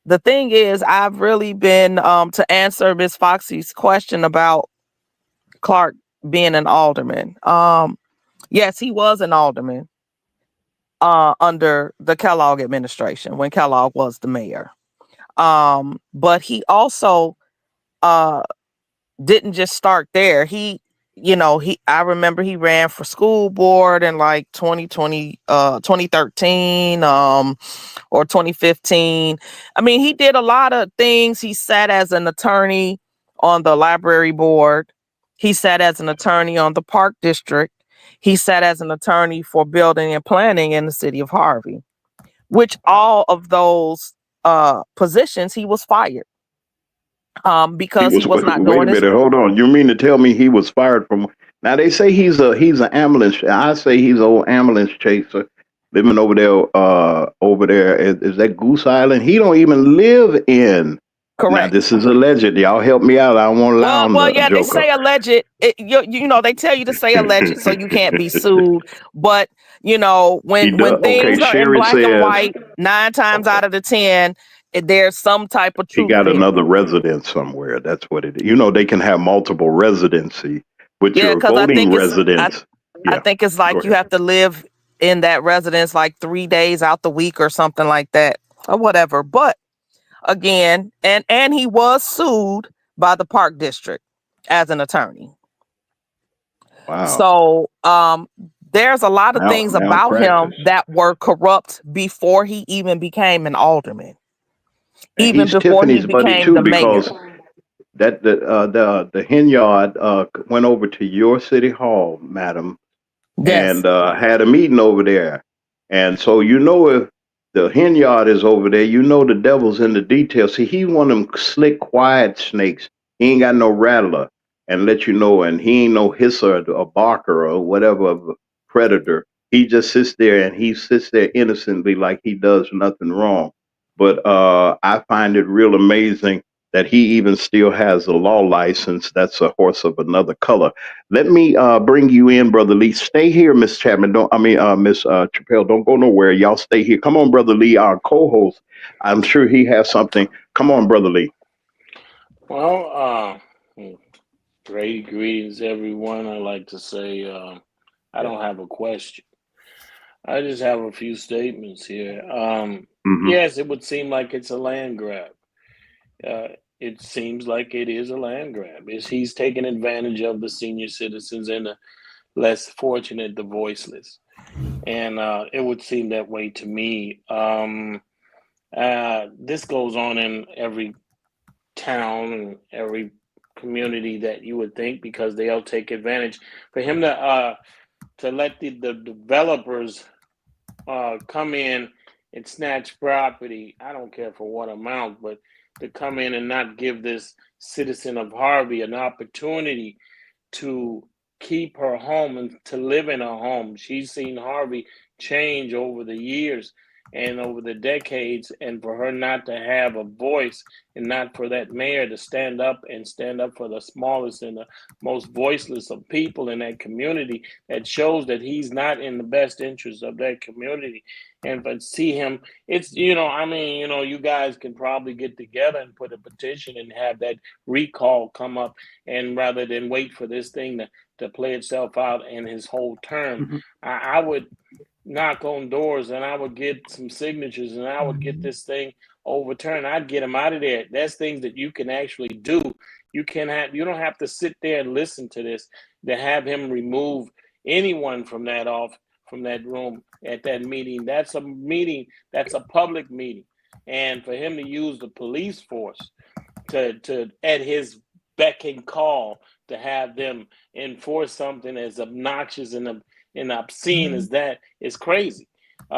the thing is, I've really been to answer Miss Foxy's question about Clark being an alderman. Yes, he was an alderman under the Kellogg administration when Kellogg was the mayor. But he also didn't just start there. I remember he ran for school board in like 2013, or 2015. I mean, he did a lot of things. He sat as an attorney on the library board. He sat as an attorney on the park district. He sat as an attorney for building and planning in the city of Harvey, which all of those positions he was fired because he was not doing Wait a minute, hold on. You mean to tell me he was fired from? Now they say he's an ambulance. I say he's an old ambulance chaser living over there. Is that Goose Island? He don't even live in. Correct. Now this is alleged. Y'all help me out. I don't want to lie on the yeah, joker. They say alleged. They tell you to say alleged so you can't be sued. But when things are in black and white, 9 times out of the 10, there's some type of truth. He got another residence somewhere. That's what it is. They can have multiple residency, but your voting residence. I think it's like you have to live in that residence like 3 days out the week or something like that or whatever. But again, and he was sued by the park district as an attorney. Wow. So there's a lot of things about him that were corrupt before he even became an alderman. And even before he became the mayor. That the hen yard went over to your city hall, madam, and had a meeting over there. And so if the hen yard is over there, the devil's in the details. See, he's one of them slick, quiet snakes. He ain't got no rattler and let you know, and he ain't no hisser or barker or whatever predator. He just sits there and he sits there innocently like he does nothing wrong. But I find it real amazing that he even still has a law license. That's a horse of another color. Let me bring you in, Brother Lee. Stay here, Miss Chapman. Miss Chappelle. Don't go nowhere. Y'all stay here. Come on, Brother Lee, our co-host. I'm sure he has something. Come on, Brother Lee. Well, great greetings, everyone. I'd like to say I don't have a question. I just have a few statements here. Yes, it would seem like it's a land grab. It seems like it is a land grab. He's taking advantage of the senior citizens and the less fortunate, the voiceless. And it would seem that way to me. This goes on in every town and every community that you would think, because they'll take advantage. For him to let the developers come in and snatch property, I don't care for what amount, but to come in and not give this citizen of Harvey an opportunity to keep her home and to live in her home. She's seen Harvey change over the years and over the decades, and for her not to have a voice, and not for that mayor to stand up for the smallest and the most voiceless of people in that community, that shows that he's not in the best interest of that community. And but see him, it's, you guys can probably get together and put a petition and have that recall come up, and rather than wait for this thing to play itself out in his whole term, I would knock on doors and I would get some signatures and I would get this thing overturned. I'd get him out of there. That's things that you can actually do. You don't have to sit there and listen to this, to have him remove anyone from that room at that meeting. That's a meeting, that's a public meeting. And for him to use the police force to at his beck and call, to have them enforce something as obnoxious and obscene as that, is crazy. He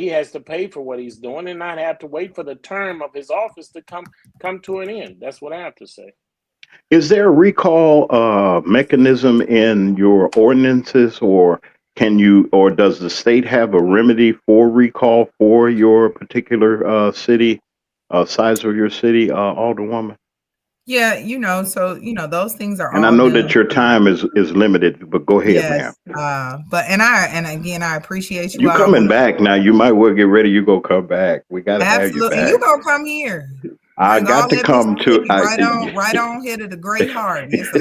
has to pay for what he's doing and not have to wait for the term of his office to come to an end. That's what I have to say. Is there a recall mechanism in your ordinances, or does the state have a remedy for recall for your particular city, size of your city, Alderwoman? Yeah, those things are And I all know done. that your time is limited, but go ahead, ma'am. But again, I appreciate you. You coming back now? You might well get ready. You go come back. We got to have you back. And you gonna come here. I got to come to right on here to the Great Harvey. It's a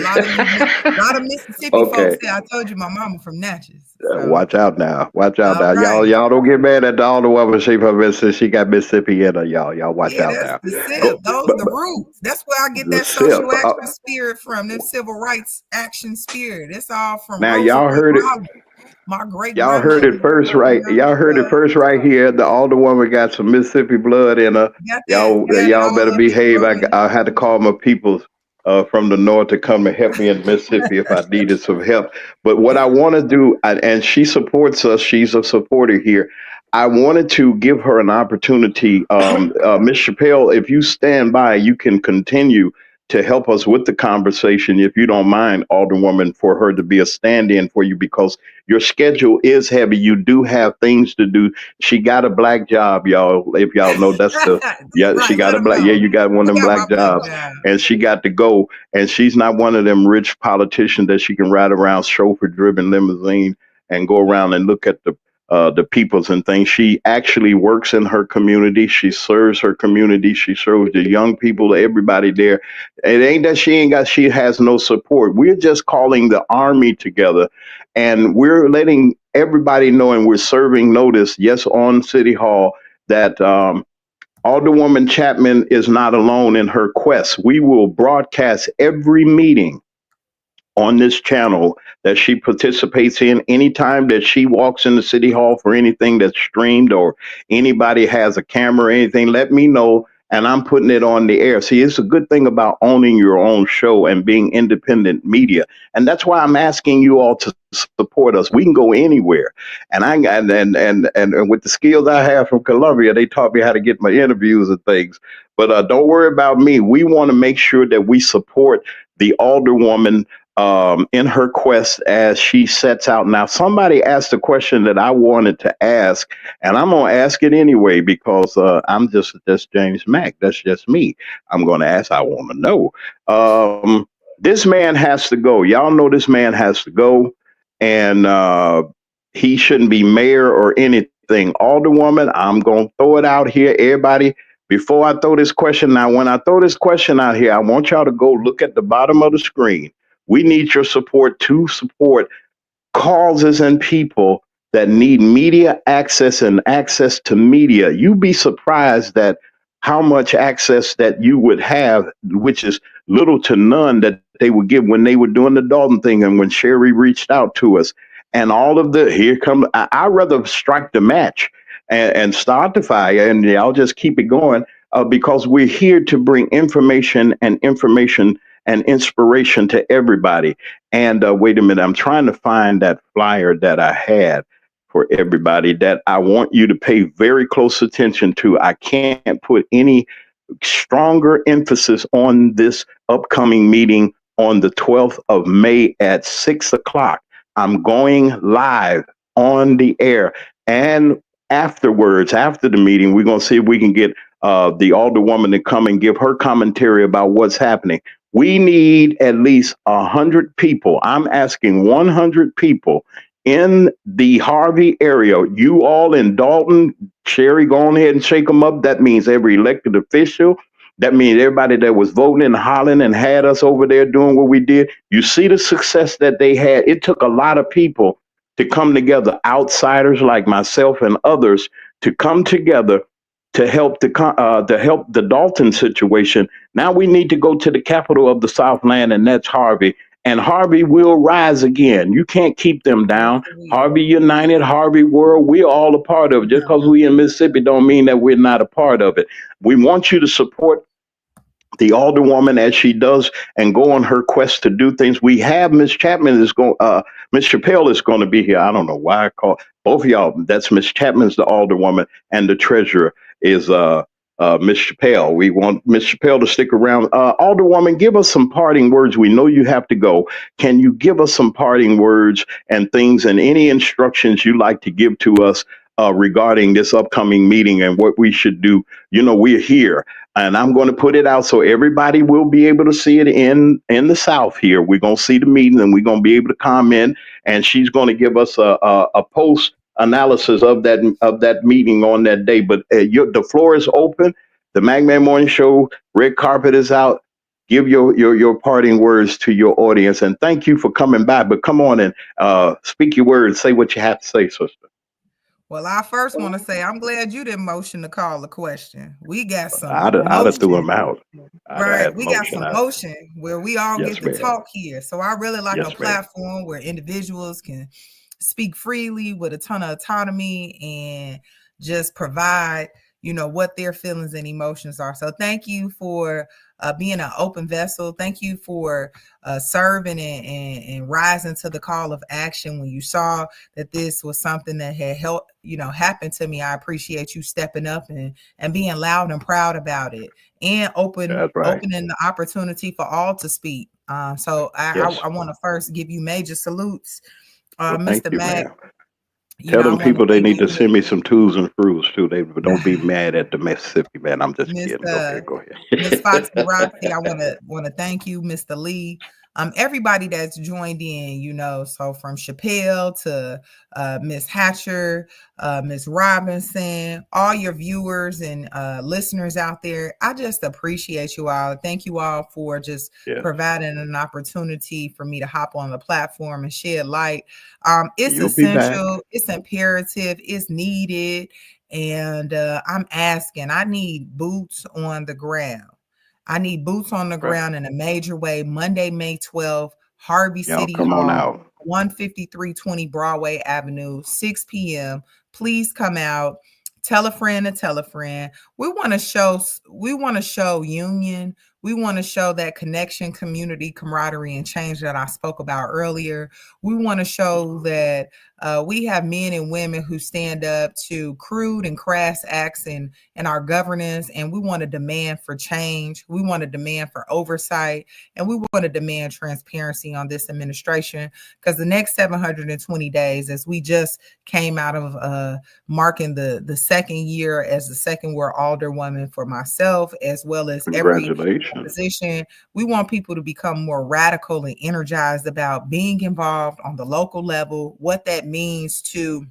lot of Mississippi folks there. I told you my mama from Natchez. So. Watch out now. Watch out now. Right. Y'all don't get mad at the Alderwoman. She from Mississippi. She got Mississippi in her, y'all. Y'all watch out now. The SIP. Those are the roots. That's where I get that social action spirit from. Them civil rights action spirit. It's all from now. Y'all heard it. My great. Y'all heard it first, right? Y'all heard it first right here. The Alderwoman got some Mississippi blood in her. Y'all better behave. I had to call my people from the north to come and help me in Mississippi if I needed some help. But what I want to do, and she supports us. She's a supporter here. I wanted to give her an opportunity. Ms. Chappelle, if you stand by, you can continue to help us with the conversation, if you don't mind, Alderwoman, for her to be a stand-in for you, because your schedule is heavy. You do have things to do. She got a black job, y'all. If y'all know, that's the right, she got a black. Yeah, you got one of them black jobs, and she got to go. And she's not one of them rich politicians that she can ride around chauffeur-driven limousine and go around and look at the peoples and things. She actually works in her community. She serves her community. She serves the young people, everybody there. It ain't that she has no support. We're just calling the army together, and we're letting everybody know, and we're serving notice, yes, on City Hall, that Alderwoman Chapman is not alone in her quest. We will broadcast every meeting on this channel that she participates in. Anytime that she walks into City Hall for anything that's streamed, or anybody has a camera or anything, let me know, and I'm putting it on the air. See, it's a good thing about owning your own show and being independent media. And that's why I'm asking you all to support us. We can go anywhere. And with the skills I have from Columbia, they taught me how to get my interviews and things. But don't worry about me. We want to make sure that we support the Alderwoman in her quest as she sets out. Now, somebody asked a question that I wanted to ask, and I'm going to ask it anyway because I'm just James Mack. That's just me. I'm going to ask. I want to know. This man has to go. Y'all know this man has to go, and he shouldn't be mayor or anything. Alderwoman, I'm going to throw it out here, everybody. Before I throw this question out, when I throw this question out here, I want y'all to go look at the bottom of the screen. We need your support to support causes and people that need media access and access to media. You'd be surprised that how much access that you would have, which is little to none that they would give when they were doing the Dalton thing and when Sherry reached out to us. And all of the here come I'd rather strike the match and start the fire and y'all just keep it going because we're here to bring information and inspiration to everybody. And wait a minute, I'm trying to find that flyer that I had for everybody that I want you to pay very close attention to. I can't put any stronger emphasis on this upcoming meeting on the 12th of May at 6 o'clock. I'm going live on the air. And afterwards, after the meeting, we're going to see if we can get the Alderwoman to come and give her commentary about what's happening. We need at least 100 people. I'm asking 100 people in the Harvey area. You all in Dalton, Sherry, go on ahead and shake them up. That means every elected official. That means everybody that was voting and hollering and had us over there doing what we did. You see the success that they had. It took a lot of people to come together, outsiders like myself and others, to come together to help the Dalton situation. Now we need to go to the capital of the Southland, and that's Harvey. And Harvey will rise again. You can't keep them down. Harvey United, Harvey World, we're all a part of it. Just because we in Mississippi don't mean that we're not a part of it. We want you to support the Alderwoman as she does and go on her quest to do things. We have Miss Chapman Miss Chappelle is going to be here. I don't know why I call both of y'all. That's Miss Chapman's the Alderwoman, and the treasurer is Miss Chappelle. We want Miss Chappelle to stick around. Alderwoman, give us some parting words. We know you have to go. Can you give us some parting words and things and any instructions you like to give to us regarding this upcoming meeting and what we should do? You know, we're here. And I'm going to put it out so everybody will be able to see it in the South here. We're going to see the meeting and we're going to be able to comment. And she's going to give us a post analysis of that meeting on that day. But the floor is open. The Magman Morning Show red carpet is out. Give your parting words to your audience, and thank you for coming by. But come on and speak your words. Say what you have to say, sister. Well, I first want to say I'm glad you didn't motion to call the question. We got some I'd have threw him out. Right. We got some motion where we all Yes, get to ma'am. talk here. So I really like Yes, a platform where individuals can speak freely with a ton of autonomy and just provide, you know, what their feelings and emotions are. So thank you for being an open vessel. Thank you for serving and rising to the call of action when you saw that this was something that had helped, you know, happen to me. I appreciate you stepping up and being loud and proud about it and opening the opportunity for all to speak. So I want to first give you major salutes, Mr. Mack. Tell them people they need to send me some tools and fruits too. They don't be mad at the Mississippi, man. I'm just kidding. Go ahead. Miss Foxy Roxy, I want to thank you, Mr. Lee. Everybody that's joined in, you know, so from Chappelle to Miss Hatcher, Miss Robinson, all your viewers and listeners out there, I just appreciate you all. Thank you all for just providing an opportunity for me to hop on the platform and shed light. It's essential, it's imperative, it's needed, and I'm asking, I need boots on the ground. I need boots on the ground in a major way. Monday, May 12th, Harvey City Hall, 15320 Broadway Avenue, 6 p.m. Please come out. Tell a friend to tell a friend. We want to show union. We want to show that connection, community, camaraderie, and change that I spoke about earlier. We want to show that we have men and women who stand up to crude and crass acts in our governance, and we want to demand for change. We want to demand for oversight, and we want to demand transparency on this administration, because the next 720 days, as we just came out of marking the second year as the second ward alderwoman for myself, as well as every position, we want people to become more radical and energized about being involved on the local level, what that means to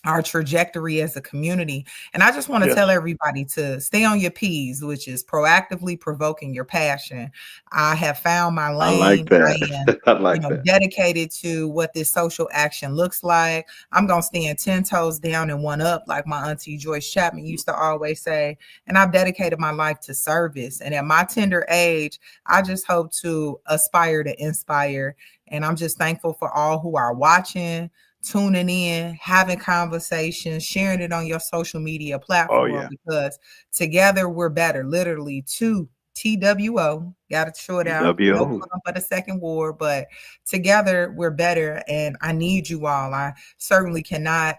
our trajectory as a community. And I just want to tell everybody to stay on your P's, which is proactively provoking your passion. I have found my lane. I like that. I like that. Dedicated to what this social action looks like. I'm going to stand 10 toes down and one up, like my auntie Joyce Chapman used to always say. And I've dedicated my life to service. And at my tender age, I just hope to aspire to inspire. And I'm just thankful for all who are watching, tuning in, having conversations, sharing it on your social media platform, because together we're better. Literally, TWO, got to show it out. No club for the second ward, but together we're better. And I need you all. I certainly cannot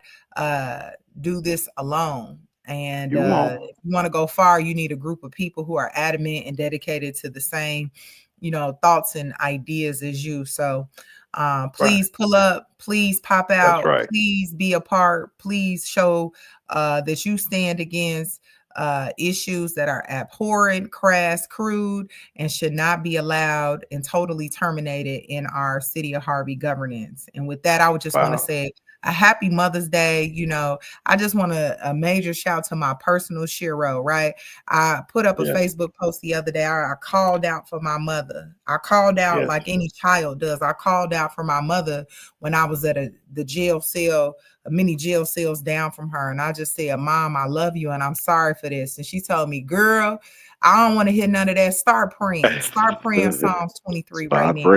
do this alone. And if you want to go far, you need a group of people who are adamant and dedicated to the same, thoughts and ideas as you. So please pull up, please pop out, please be a part, please show that you stand against issues that are abhorrent, crass, crude, and should not be allowed and totally terminated in our city of Harvey governance. And with that, I would just want to say a happy Mother's Day. I just want a major shout to my personal Shiro, right? I put up a Facebook post the other day. I called out for my mother. I called out like any child does. I called out for my mother when I was at the jail cell, many jail cells down from her. And I just said, Mom, I love you and I'm sorry for this. And she told me, girl, I don't want to hear none of that. Start praying Psalms 23 right now.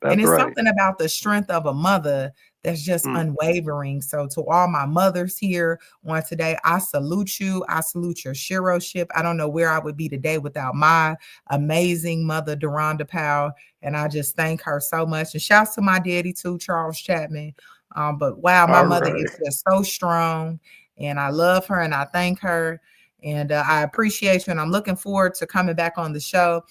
And it's something about the strength of a mother that's just unwavering. So to all my mothers here on today, I salute you. I salute your Shiro-ship. I don't know where I would be today without my amazing mother, Deronda Powell. And I just thank her so much. And shouts to my daddy too, Charles Chapman. But wow, my mother is just so strong, and I love her and I thank her. And I appreciate you, and I'm looking forward to coming back on the show.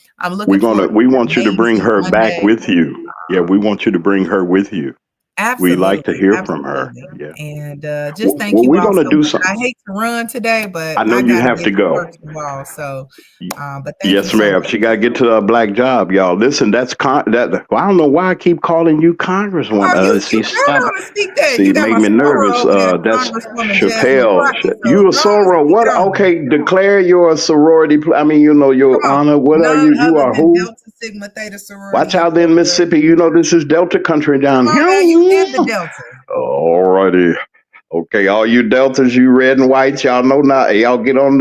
We want you to bring her back with you. Yeah, we want you to bring her with you. Absolutely. We like to hear from her. Yeah. And just thank you all so much. I hate to run today, but I know you have to go. All, so, but thank yes, you ma'am. so she got to get to a black job, y'all. Listen, that's I don't know why I keep calling you Congresswoman. You speak that. See, make me nervous. That's Chappelle. You a soror? What? Okay, declare your sorority. I mean, your honor. What are you? You are who? Delta Sigma Theta sorority. Watch out there in Mississippi. This is Delta country down here. You in the Delta. All righty. Okay, all you Deltas, you red and whites, y'all know now. Y'all get on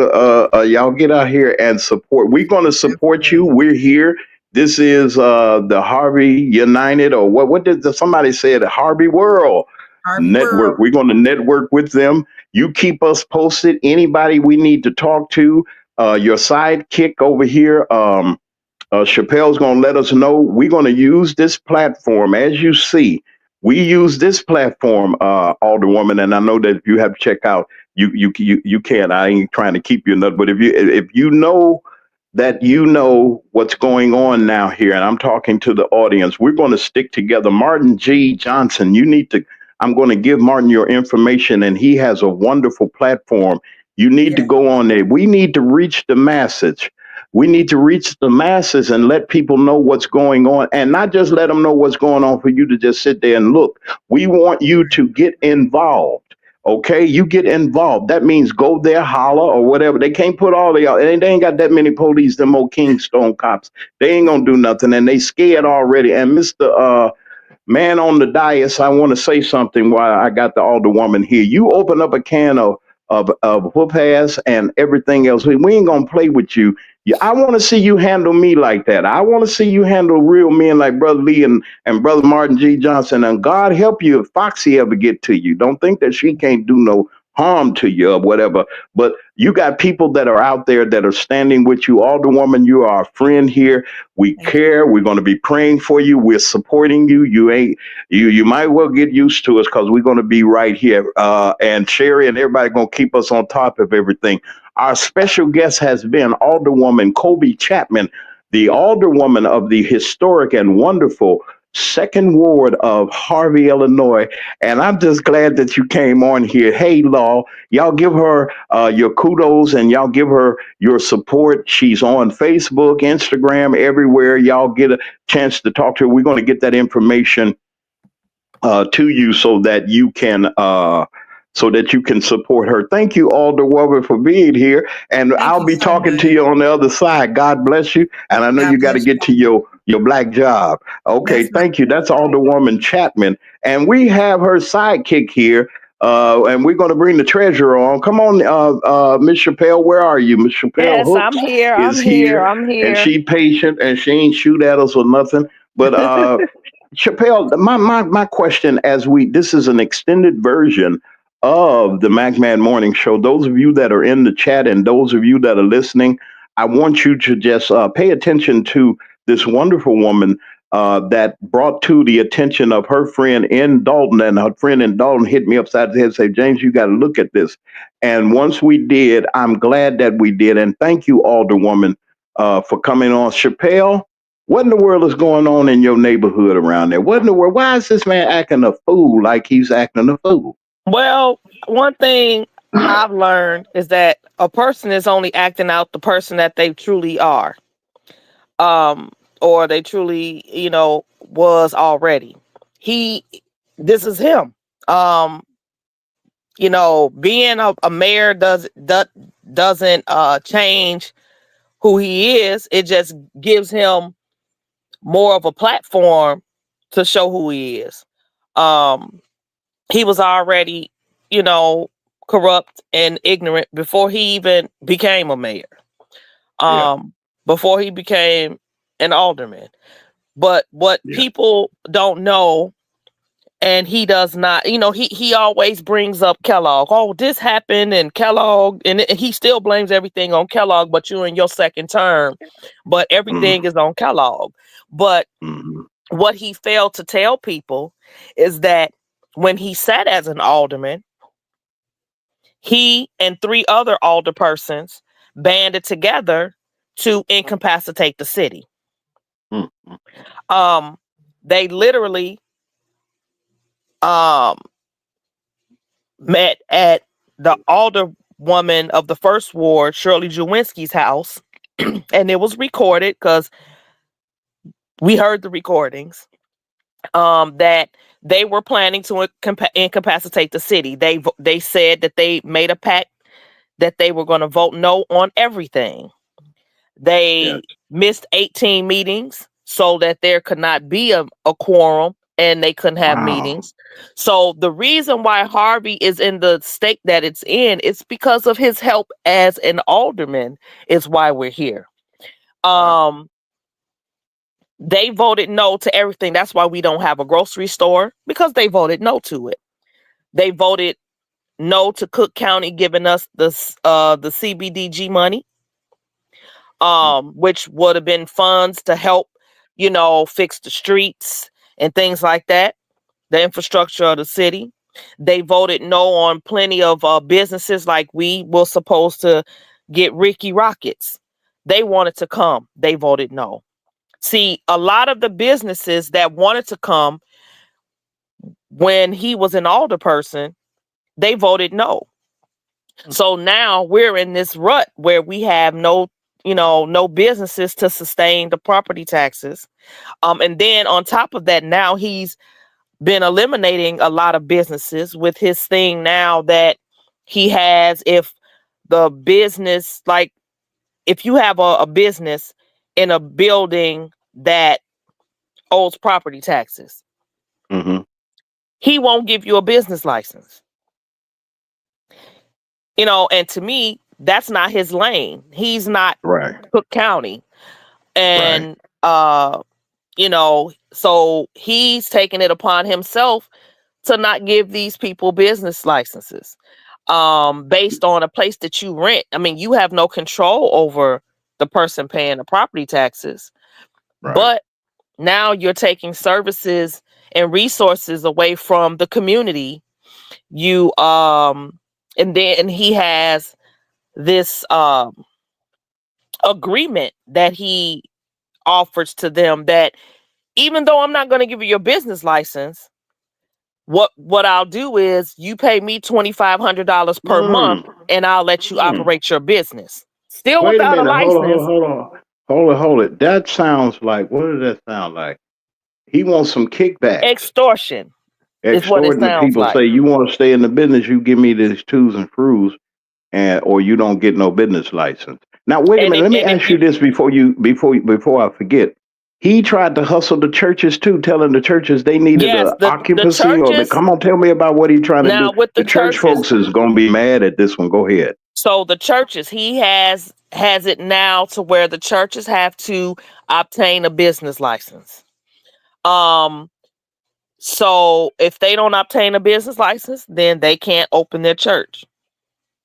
y'all get out here and support. We're going to support you. We're here. This is the Harvey United, or what did somebody say? The Harvey World Network. We're going to network with them. You keep us posted. Anybody we need to talk to, your sidekick over here, Chappelle's going to let us know. We're going to use this platform, as you see. We use this platform, Alderwoman, and I know that if you have to check out, you can. I ain't trying to keep you nuts, but if you know that what's going on now here, and I'm talking to the audience, we're going to stick together. Martin G. Johnson, I'm going to give Martin your information, and he has a wonderful platform. You need to go on there. We need to reach the masses. We need to reach the masses and let people know what's going on, and not just let them know what's going on for you to just sit there and look. We want you to get involved. Okay, you get involved. That means go there, holler, or whatever. They can't put all the they ain't got that many police, them old Kingstone cops. They ain't gonna do nothing, and they scared already. And Mr. Man on the dais, I want to say something while I got the Alderwoman here. You open up a can of whoop ass and everything else. We ain't gonna play with you. I want to see you handle me like that. I want to see you handle real men like Brother Lee and Brother Martin G. Johnson. And God help you if Foxy ever get to you. Don't think that she can't do no harm to you or whatever. But you got people that are out there that are standing with you. Alderwoman, you are a friend here. We care. We're going to be praying for you. We're supporting you. You might well get used to us because we're going to be right here. And Sherry and everybody going to keep us on top of everything. Our special guest has been Alderwoman Colby Chapman, the Alderwoman of the historic and wonderful Second Ward of Harvey, Illinois. And I'm just glad that you came on here. Hey, Law, y'all give her your kudos and y'all give her your support. She's on Facebook, Instagram, everywhere. Y'all get a chance to talk to her. We're going to get that information to you so that you can support her. Thank you, Alderwoman, for being here. And I'll be talking to you on the other side. God bless you. And I know you got to get to your black job. Okay, thank you. That's Alderwoman Chapman. And we have her sidekick here. And we're going to bring the treasurer on. Come on, Miss Chappelle. Where are you? Miss Chappelle Yes, Hooks I'm here. is here. And she patient and she ain't shoot at us or nothing. But Chappelle, my question this is an extended version of the MacMan Morning Show. Those of you that are in the chat and those of you that are listening, I want you to just pay attention to this wonderful woman that brought to the attention of her friend in Dalton, and her friend in Dalton hit me upside the head and said, James, you got to look at this. And once we did, I'm glad that we did. And thank you, Alderwoman, for coming on. Chappelle, what in the world is going on in your neighborhood around there? What in the world? Why is this man acting a fool like he's acting a fool? Well, one thing I've learned is that a person is only acting out the person that they truly are. Or they truly, was already. This is him. Being a mayor doesn't change who he is. It just gives him more of a platform to show who he is. He was already, corrupt and ignorant before he even became a mayor. Before he became an alderman. But what people don't know, and he does not, he always brings up Kellogg. Oh, this happened and Kellogg, and he still blames everything on Kellogg, but you're in your second term, but everything is on Kellogg. But what he failed to tell people is that when he sat as an alderman, he and 3 other alderpersons banded together to incapacitate the city. They literally met at the Alderwoman of the First Ward, Shirley Jawinski's house, and it was recorded because we heard the recordings. That they were planning to incapacitate the city. They said that they made a pact that they were going to vote no on everything. They missed 18 meetings so that there could not be a quorum and they couldn't have meetings. So the reason why Harvey is in the state that it's in is because of his help as an alderman is why we're here. They voted no to everything. That's why we don't have a grocery store, because they voted no to it. They voted no to Cook County giving us the CBDG money, which would have been funds to help, fix the streets and things like that, the infrastructure of the city. They voted no on plenty of businesses like we were supposed to get Ricky Rockets. They wanted to come. They voted no. See, a lot of the businesses that wanted to come when he was an alderperson, they voted no. So now we're in this rut where we have no businesses to sustain the property taxes. And then on top of that, now he's been eliminating a lot of businesses with his thing now that he has. If the business, like if you have a business in a building that owes property taxes, he won't give you a business license. And to me, that's not his lane. He's not Cook County. And, so he's taking it upon himself to not give these people business licenses. based on a place that you rent. I mean, you have no control over the person paying the property taxes, but now you're taking services and resources away from the community. You and then he has this agreement that he offers to them that even though I'm not going to give you your business license, what I'll do is you pay me $2,500 per month and I'll let you operate your business. Still Wait a without a minute. license. Hold it. That sounds like, what does that sound like? He wants some kickback. Extortion is what it Extorting the sounds people. like. Say, you want to stay in the business, you give me these twos and froos, or you don't get no business license. Now, wait a minute. Let me ask you this before I forget. He tried to hustle the churches too, telling the churches they needed Yes, a occupancy. Come on, tell me about what he's trying to do. now with The church folks is going to be mad at this one. Go ahead. So the churches, he has it now to where the churches have to obtain a business license. So if they don't obtain a business license, then they can't open their church.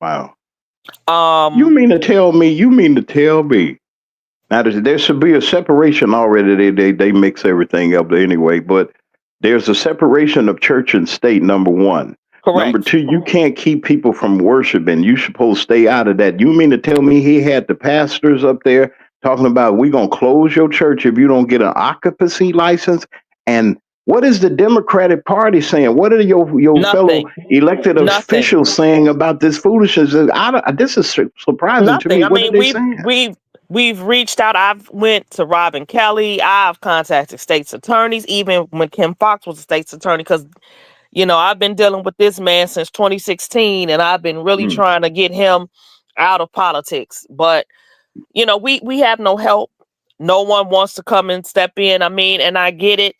Wow. You mean to tell me? Now there should be a separation already. They mix everything up anyway, but there's a separation of church and state. Number one. Correct. Number two, you can't keep people from worshiping. You supposed to stay out of that. You mean to tell me he had the pastors up there talking about we're gonna close your church if you don't get an occupancy license? And what is the Democratic Party saying? What are your fellow elected officials saying about this foolishness? This is surprising to me. I What mean, are they saying? we've reached out. I've went to Robin Kelly. I've contacted state's attorneys, even when Kim Foxx was a state's attorney, because I've been dealing with this man since 2016, and I've been really trying to get him out of politics. But we have no help. No one wants to come and step in. I mean, and I get it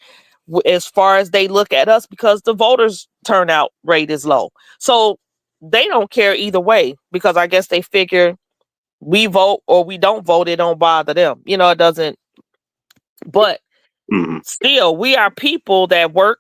as far as they look at us because the voters turnout rate is low. So they don't care either way because I guess they figure we vote or we don't vote, it don't bother them. It doesn't. But still, we are people that work,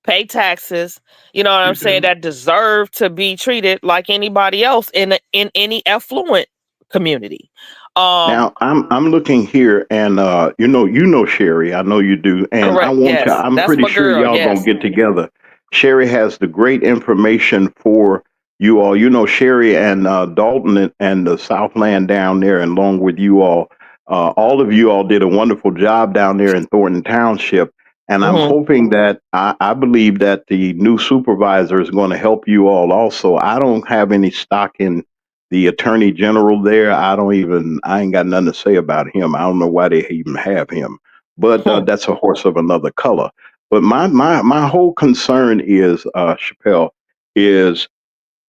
pay taxes, you know what I'm saying, that deserve to be treated like anybody else in any affluent community. Now I'm looking here, and you know Sherry. I know you do, and correct, I want to. I'm that's pretty my sure girl, y'all yes. gonna get together. Sherry has the great information for you all. Sherry and Dalton and the Southland down there, and along with you all. All of you all did a wonderful job down there in Thornton Township, and I'm hoping that I believe that the new supervisor is going to help you all. Also, I don't have any stock in the attorney general there. I ain't got nothing to say about him. I don't know why they even have him, but that's a horse of another color. But my whole concern is, Chappelle, is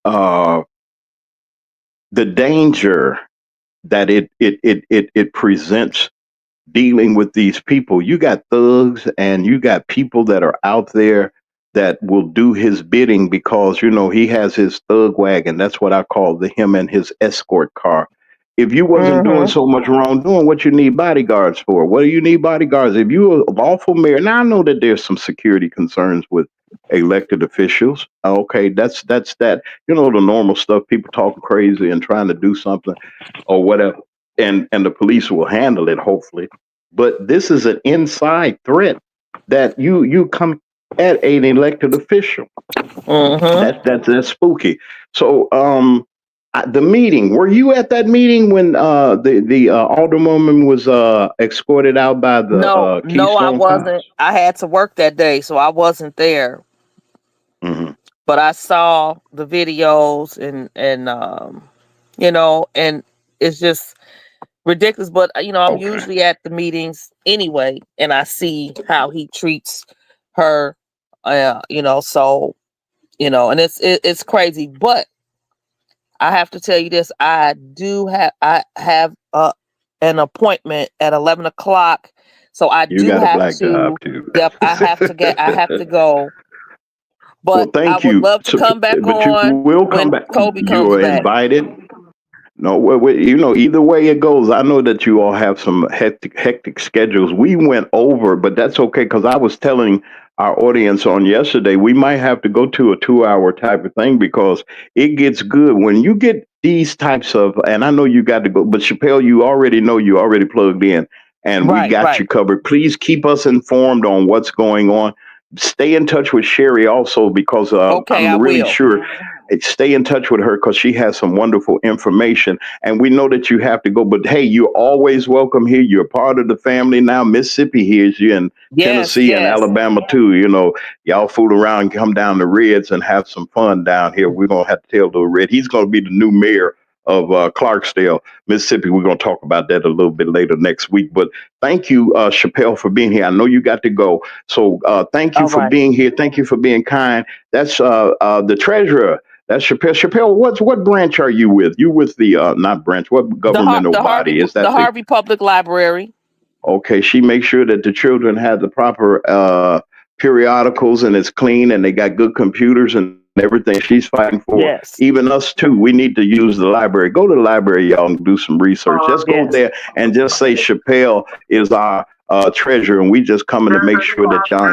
the danger that it presents dealing with these people. You got thugs and you got people that are out there that will do his bidding because he has his thug wagon. That's what I call him and his escort car. If you wasn't doing so much wrongdoing, what you need bodyguards for? What do you need bodyguards? If you're a lawful mayor, now I know that there's some security concerns with elected officials. Okay, that's that. The normal stuff, people talking crazy and trying to do something or whatever. And the police will handle it, hopefully. But this is an inside threat that you come at an elected official. That's spooky. So the meeting. Were you at that meeting when the alderwoman was escorted out by the Keystone No, I wasn't. Cops? I had to work that day, so I wasn't there. But I saw the videos and and it's just ridiculous. But I'm usually at the meetings anyway, and I see how he treats her. So and it's crazy. But I have to tell you this: I have an appointment at 11 o'clock, so I do have to. Yep, I have to go. But I would love to come back on you will come when back. Colby comes You are back. invited. No, either way it goes, I know that you all have some hectic schedules. We went over, but that's okay because I was telling our audience on yesterday we might have to go to a 2 hour type of thing because it gets good when you get these types of. And I know you got to go, but Chappelle, you already know you already plugged in, and we got you covered. Please keep us informed on what's going on. Stay in touch with Sherry also because I'm really sure. Stay in touch with her because she has some wonderful information. And we know that you have to go, but hey, you're always welcome here. You're part of the family now. Mississippi hears you, and Tennessee and Alabama too. Y'all fool around, come down to Reds and have some fun down here. We're gonna have to tell the Red. He's gonna be the new mayor of Clarksdale, Mississippi. We're going to talk about that a little bit later next week. But thank you, Chappelle, for being here. I know you got to go. So thank you for being here. Thank you for being kind. That's the treasurer. That's Chappelle. Chappelle, what branch are you with? You with the not branch? What governmental body is that? The Harvey Public Library. Okay, she makes sure that the children have the proper periodicals and it's clean and they got good computers and everything. She's fighting for. Yes. Even us too. We need to use the library. Go to the library, y'all, and do some research. Just go there and just say Chappelle is our treasurer, and we just coming to make sure that y'all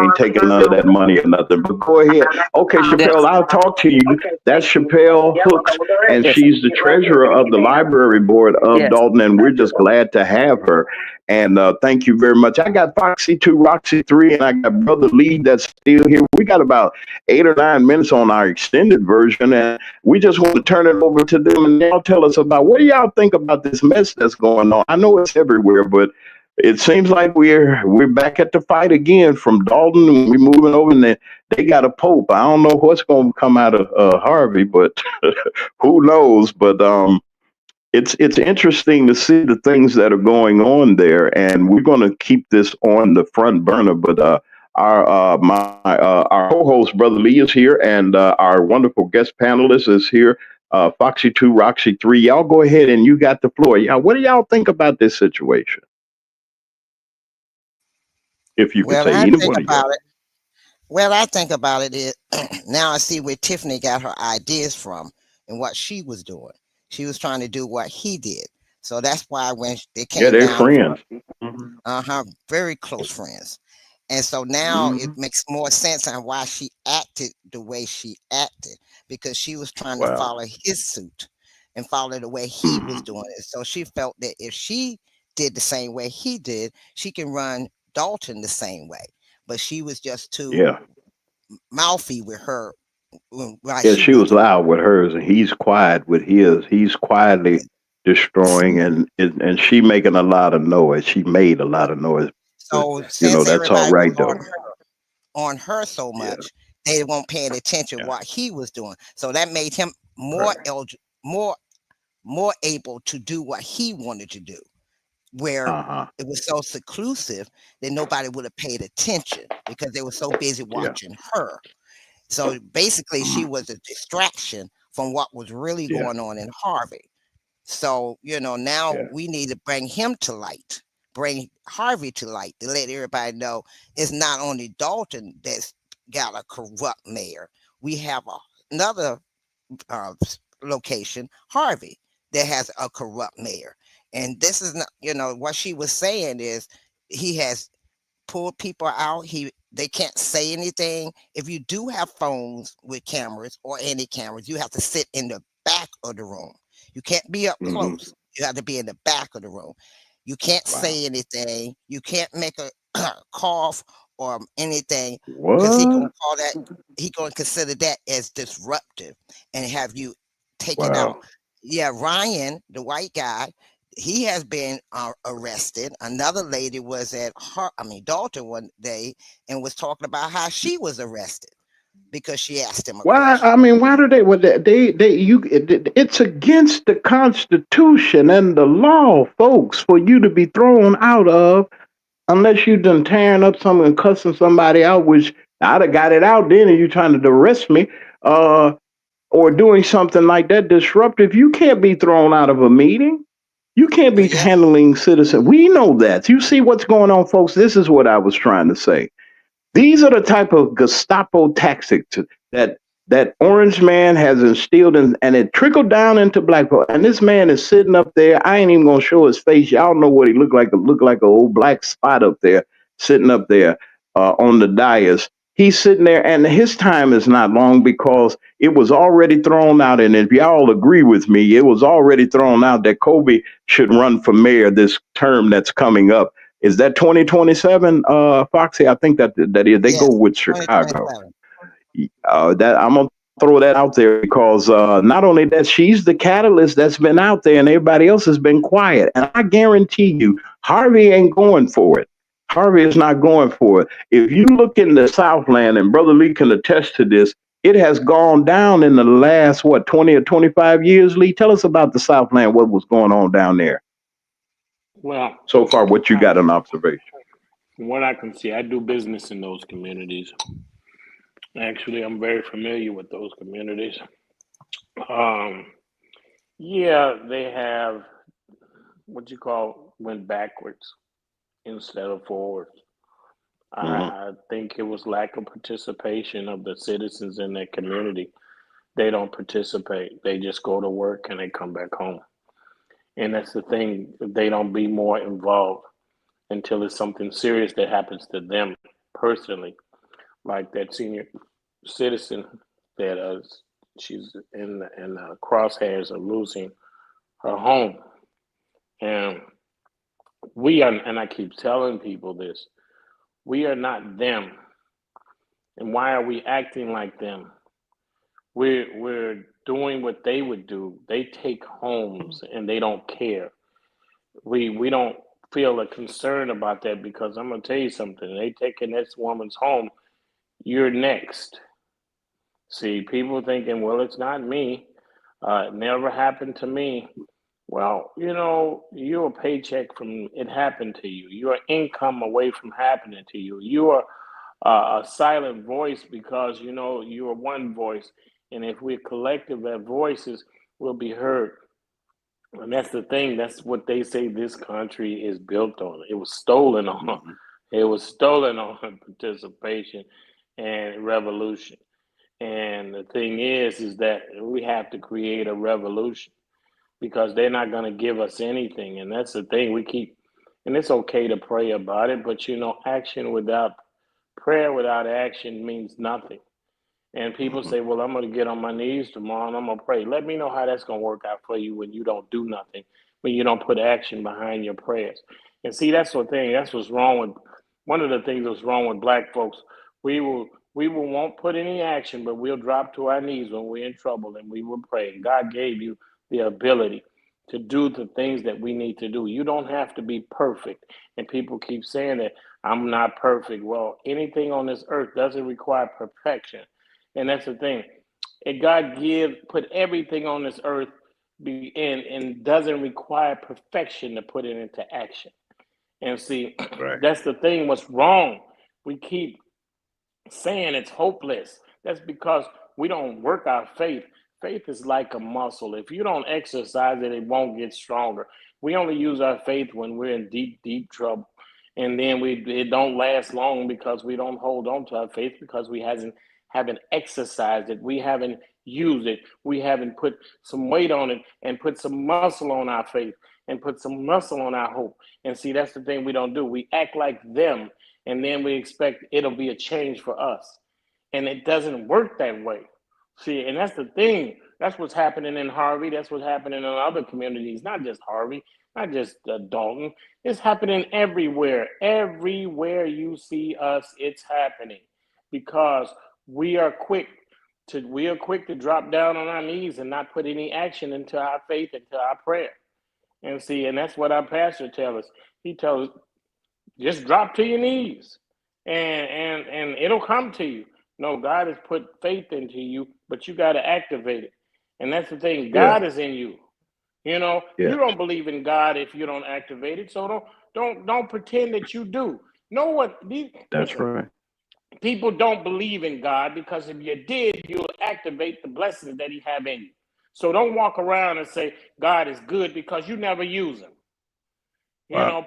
ain't taking none of that money or nothing. But go ahead. Okay, Chappelle, I'll talk to you. That's Chappelle Hooks, and she's the treasurer of the library board of Dalton, and we're just glad to have her. And thank you very much. I got Foxy 2, Roxy 3, and I got Brother Lee that's still here. We got about 8 or 9 minutes on our extended version, and we just want to turn it over to them, and they'll tell us about what do y'all think about this mess that's going on. I know it's everywhere, but it seems like we're back at the fight again from Dalton, and we're moving over, and they got a pope. I don't know what's going to come out of Harvey, but who knows? But it's interesting to see the things that are going on there, and we're going to keep this on the front burner. But our co-host Brother Lee is here, and our wonderful guest panelist is here. Foxy 2, Roxy 3. Y'all go ahead and you got the floor. Yeah, what do y'all think about this situation? If you could say either one of you. Well, I think about it is now I see where Tiffany got her ideas from and what she was doing. She was trying to do what he did. So that's why when they came they're down, friends. Very close friends. And so now it makes more sense on why she acted the way she acted, because she was trying to follow his suit and follow the way he was doing it. So she felt that if she did the same way he did, she can run Dalton the same way. But she was just too mouthy with her. She was loud with hers, and he's quiet with his. He's quietly destroying, and she making a lot of noise. She made a lot of noise. So that's all right though. On her so much, they won't pay attention what he was doing. So that made him more able to do what he wanted to do. Where it was so seclusive that nobody would have paid attention because they were so busy watching her. So basically, she was a distraction from what was really going on in Harvey. So, now we need to bring him to light, bring Harvey to light to let everybody know it's not only Dalton that's got a corrupt mayor. We have another location, Harvey, that has a corrupt mayor. And this is not, what she was saying is he has pulled people out. They can't say anything. If you do have phones with cameras or any cameras, you have to sit in the back of the room. You can't be up close. You have to be in the back of the room. You can't say anything. You can't make a cough or anything, because he's gonna call that. He's gonna consider that as disruptive and have you taken out. Yeah, Ryan, the white guy, he has been arrested. Another lady was at Dalton one day and was talking about how she was arrested because she asked him a question. I mean, why do they? Well, it's against the Constitution and the law, folks, for you to be thrown out of unless you done tearing up something and cussing somebody out, which I'd have got it out then, and you trying to arrest me, or doing something like that disruptive. You can't be thrown out of a meeting. You can't be handling citizens. We know that. You see what's going on, folks. This is what I was trying to say. These are the type of Gestapo tactics that that orange man has instilled in, and it trickled down into black people. And this man is sitting up there. I ain't even gonna show his face. Y'all know what he looked like. It looked like an old black spot up there, sitting up there on the dais. He's sitting there, and his time is not long because it was already thrown out. And if y'all agree with me, it was already thrown out that Colby should run for mayor this term that's coming up. Is that 2027, Foxy? I think that they go Yes, with Chicago. 2027. That I'm gonna throw that out there because not only that, she's the catalyst that's been out there, and everybody else has been quiet. And I guarantee you, Harvey ain't going for it. Harvey is not going for it. If you look in the Southland, and Brother Lee can attest to this, it has gone down in the last 20 or 25 years. Lee, tell us about the Southland. What was going on down there? Well, so far, what you got an observation? From what I can see, I do business in those communities. Actually, I'm very familiar with those communities. Yeah, they have what you call went backwards instead of forwards. I think it was lack of participation of the citizens in their community. They don't participate. They just go to work and they come back home. And that's the thing. They don't be more involved until it's something serious that happens to them personally, like that senior citizen that she's in the crosshairs of losing her home. And we are, and I keep telling people this, we are not them. And why are we acting like them? We're doing what they would do. They take homes and they don't care. We don't feel a concern about that because I'm gonna tell you something. They taking this woman's home, you're next. See, people thinking, well, it's not me. It never happened to me. Well, you're a paycheck from it happened to you. You're income away from happening to you. You are a silent voice because you are one voice, and if we're collective as voices, we'll be heard. And that's the thing. That's what they say this country is built on. It was stolen on. It was stolen on participation and revolution. And the thing is that we have to create a revolution because they're not going to give us anything. And that's the thing we keep. And it's okay to pray about it, but action without prayer, without action means nothing. And people say, well, I'm going to get on my knees tomorrow and I'm going to pray. Let me know how that's going to work out for you when you don't do nothing, when you don't put action behind your prayers. And see, that's the thing. That's what's wrong with, one of the things that's wrong with black folks. We won't put any action, but we'll drop to our knees when we're in trouble and we will pray. God gave you the ability to do the things that we need to do. You don't have to be perfect. And people keep saying that I'm not perfect. Well, anything on this earth doesn't require perfection. And that's the thing. And God put everything on this earth and doesn't require perfection to put it into action. And see, That's the thing. What's wrong? We keep saying it's hopeless. That's because we don't work our faith. Faith is like a muscle. If you don't exercise it, it won't get stronger. We only use our faith when we're in deep, deep trouble. And then it don't last long because we don't hold on to our faith because we haven't exercised it. We haven't used it. We haven't put some weight on it and put some muscle on our faith and put some muscle on our hope. And see, that's the thing we don't do. We act like them and then we expect it'll be a change for us. And it doesn't work that way. See, and that's the thing. That's what's happening in Harvey. That's what's happening in other communities, not just Harvey, not just Dalton. It's happening everywhere. Everywhere you see us, it's happening because we are quick to drop down on our knees and not put any action into our faith, into our prayer. And see, and that's what our pastor tells us. He tells us, just drop to your knees and it'll come to you. No, God has put faith into you, but you got to activate it. And that's the thing. God is in you. You don't believe in God if you don't activate it. So don't pretend that you do. Know what? Right. People don't believe in God because if you did, you'll activate the blessings that He have in you. So don't walk around and say God is good because you never use Him.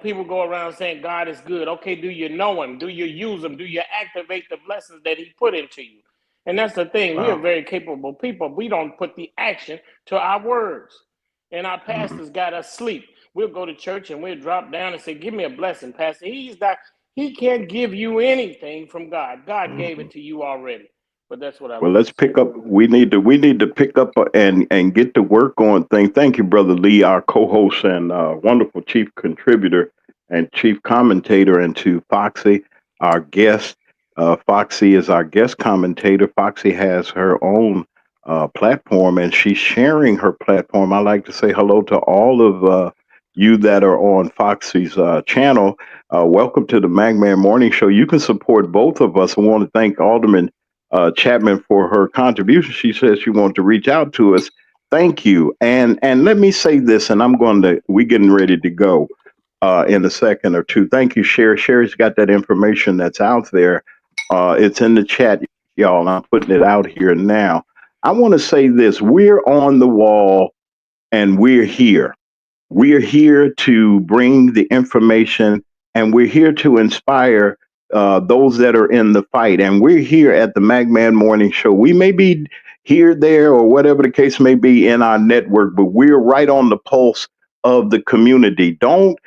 People go around saying God is good. Okay, do you know Him? Do you use Him? Do you activate the blessings that He put into you? And that's the thing. We are Wow. very capable people. We don't put the action to our words. And our pastors got us asleep. We'll go to church and we'll drop down and say, give me a blessing, Pastor. He can't give you anything from God. God gave it to you already. But that's what I Well, wanted let's to say. pick up. We need to pick up and get to work on things. Thank you, Brother Lee, our co-host and wonderful chief contributor and chief commentator, and to Foxy, our guest. Foxy is our guest commentator. Foxy has her own platform, and she's sharing her platform. I like to say hello to all of you that are on Foxy's channel. Welcome to the Magman Morning Show. You can support both of us. I want to thank Alderman Chapman for her contribution. She says she wants to reach out to us. Thank you. And let me say this, and we're getting ready to go in a second or two. Thank you, Sherry. Sherry's got that information that's out there. It's in the chat, y'all, and I'm putting it out here now. I want to say this. We're on the wall and we're here. We're here to bring the information, and we're here to inspire those that are in the fight. And we're here at the Magman Morning Show. We may be here, there, or whatever the case may be in our network, but we're right on the pulse of the community. Don't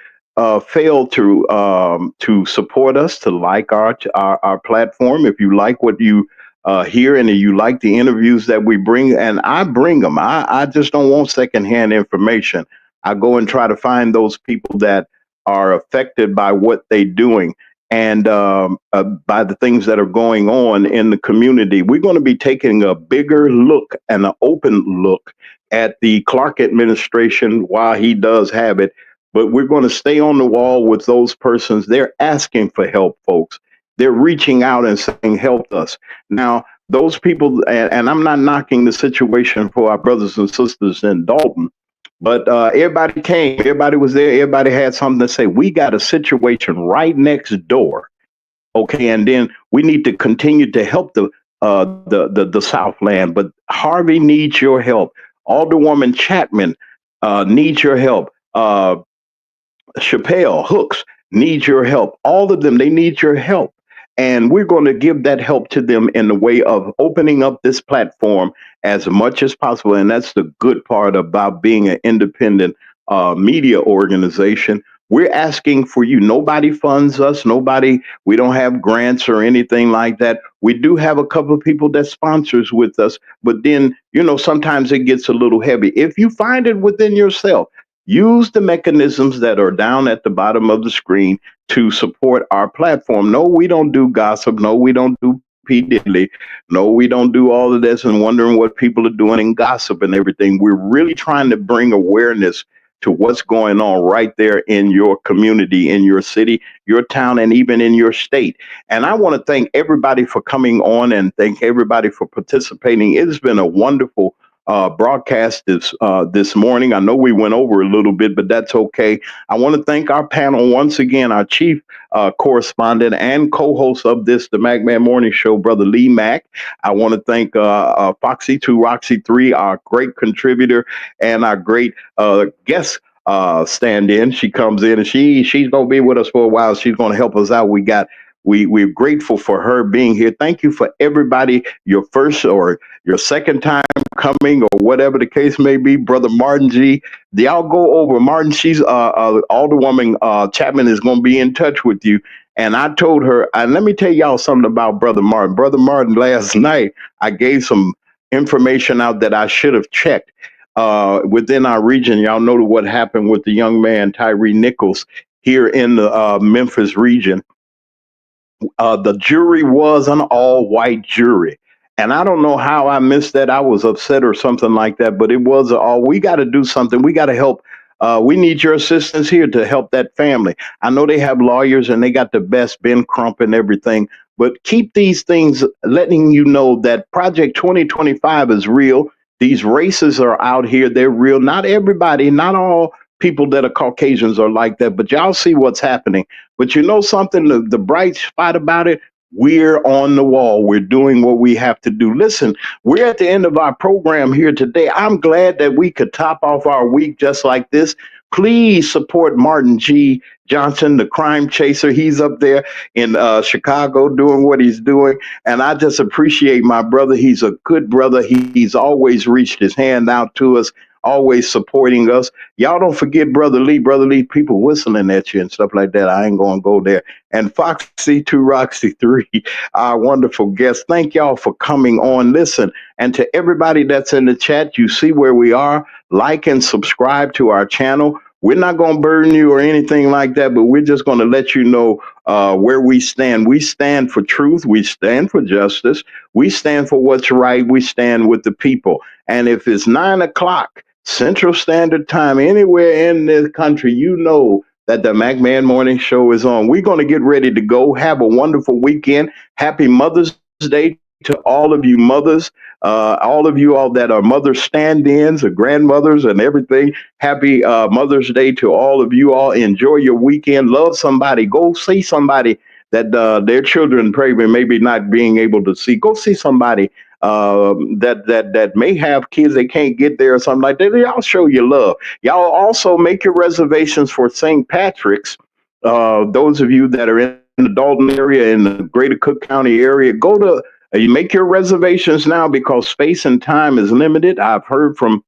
fail to support us, to like our platform. If you like what you hear and you like the interviews that we bring, and I bring them, I just don't want secondhand information. I go and try to find those people that are affected by what they're doing and by the things that are going on in the community. We're going to be taking a bigger look and an open look at the Clark administration while he does have it. But we're going to stay on the wall with those persons. They're asking for help, folks. They're reaching out and saying, help us. Now, those people, and I'm not knocking the situation for our brothers and sisters in Dalton, but everybody came, everybody was there, everybody had something to say. We got a situation right next door, okay, and then we need to continue to help the Southland. But Harvey needs your help. Alderwoman Chapman needs your help. Chappelle, Hooks needs your help. All of them, they need your help. And we're going to give that help to them in the way of opening up this platform as much as possible. And that's the good part about being an independent media organization. We're asking for you. Nobody funds us. We don't have grants or anything like that. We do have a couple of people that sponsors with us, but then, sometimes it gets a little heavy. If you find it within yourself, use the mechanisms that are down at the bottom of the screen to support our platform. No, we don't do gossip. No, we don't do P. Diddy. No, we don't do all of this and wondering what people are doing and gossip and everything. We're really trying to bring awareness to what's going on right there in your community, in your city, your town, and even in your state. And I want to thank everybody for coming on and thank everybody for participating. It has been a wonderful broadcast this morning. I know we went over a little bit, but that's okay. I want to thank our panel once again, our chief correspondent and co-host of this, the Magman Morning Show, Brother Lee Mack. I want to thank Foxy 2 Roxy 3, our great contributor and our great guest stand-in. She comes in and she's gonna be with us for a while. She's gonna help us out. We're grateful for her being here. Thank you for everybody, your first or your second time coming or whatever the case may be. Brother Martin G. Y'all go over. Martin, she's Alderwoman Chapman is going to be in touch with you. And I told her, and let me tell y'all something about Brother Martin. Brother Martin, last night, I gave some information out that I should have checked. Within our region, y'all know what happened with the young man, Tyree Nichols, here in the Memphis region. The jury was an all-white jury. And I don't know how I missed that. I was upset or something like that, but it was all, we got to do something. We got to help. We need your assistance here to help that family. I know they have lawyers and they got the best Ben Crump and everything, but keep these things letting you know that Project 2025 is real. These races are out here. They're real. Not everybody, not all people that are Caucasians are like that, but y'all see what's happening. But you know something, the bright spot about it, we're on the wall. We're doing what we have to do. Listen, we're at the end of our program here today. I'm glad that we could top off our week just like this. Please support Martin G. Johnson, the crime chaser. He's up there in Chicago doing what he's doing. And I just appreciate my brother. He's a good brother. He's always reached his hand out to us, always supporting us. Y'all don't forget Brother Lee. Brother Lee, people whistling at you and stuff like that. I ain't going to go there. And Foxy 2 Roxy 3, our wonderful guest. Thank y'all for coming on. Listen, and to everybody that's in the chat, you see where we are. Like and subscribe to our channel. We're not going to burden you or anything like that, but we're just going to let you know where we stand. We stand for truth. We stand for justice. We stand for what's right. We stand with the people. And if it's 9 o'clock Central Standard Time anywhere in this country, you know that the McMahon Morning Show is on. We're going to get ready to go. Have a wonderful weekend. Happy Mother's Day to all of you mothers, all of you all that are mother stand-ins or grandmothers and everything. Happy Mother's Day to all of you all. Enjoy your weekend. Love somebody. Go see somebody that their children probably maybe not being able to see. Go see somebody that may have kids they can't get there or something like that. Y'all show your love. Y'all also make your reservations for St. Patrick's. Those of you that are in the Dalton area, in the greater Cook County area, go to you make your reservations now because space and time is limited. I've heard from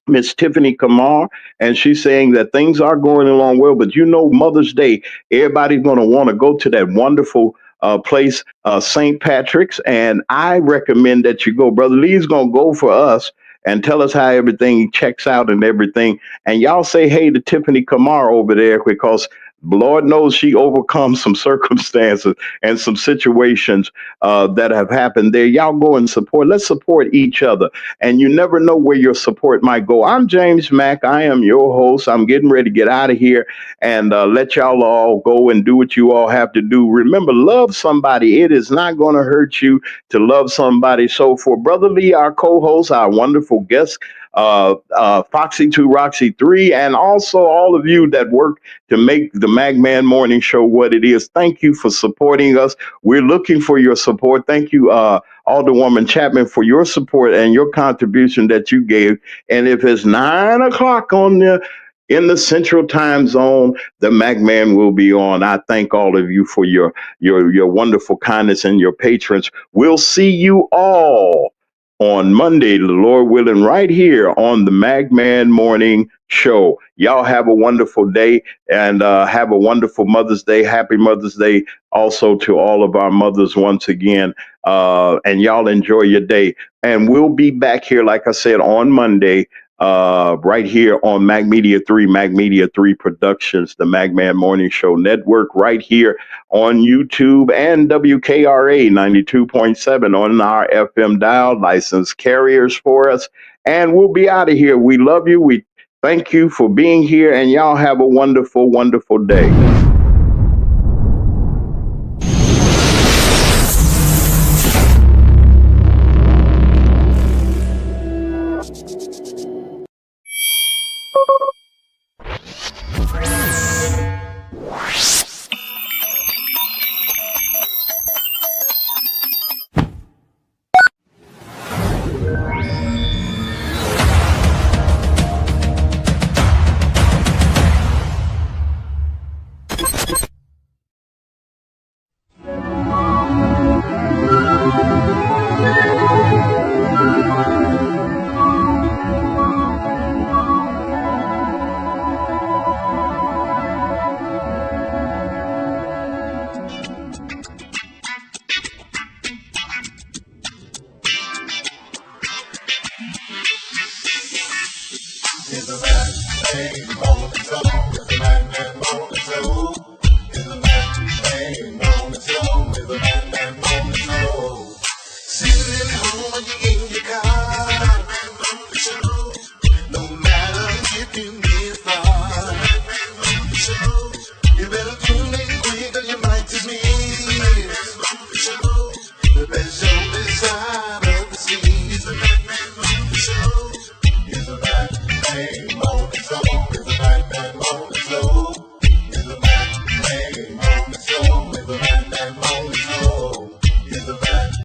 Miss Tiffany Kamar, and she's saying that things are going along well, but you know, Mother's Day, everybody's going to want to go to that wonderful place, St. Patrick's, and I recommend that you go. Brother Lee's going to go for us and tell us how everything checks out and everything. And y'all say hey to Tiffany Kamar over there because Lord knows she overcomes some circumstances and some situations that have happened there. Y'all go and support. Let's support each other. And you never know where your support might go. I'm James Mack. I am your host. I'm getting ready to get out of here and let y'all all go and do what you all have to do. Remember, love somebody. It is not going to hurt you to love somebody. So for Brother Lee, our co-host, our wonderful guest, Foxy 2 Roxy 3, and also all of you that work to make the McMahon Morning Show what it is. Thank you for supporting us. We're looking for your support. Thank you, Alderwoman Chapman, for your support and your contribution that you gave. And if it's 9 o'clock in the Central Time Zone, the McMahon will be on. I thank all of you for your wonderful kindness and your patrons. We'll see you all on Monday, the Lord willing, right here on the McMahon Morning Show. Y'all have a wonderful day and have a wonderful Mother's Day. Happy Mother's Day also to all of our mothers once again. And y'all enjoy your day. And we'll be back here, like I said, on Monday, right here on Mac Media 3 Productions, the McMahon Morning Show Network, right here on YouTube and WKRA 92.7 on our FM dial, licensed carriers for us. And we'll be out of here. We love you. We thank you for being here, and y'all have a wonderful, wonderful day. It's a rap,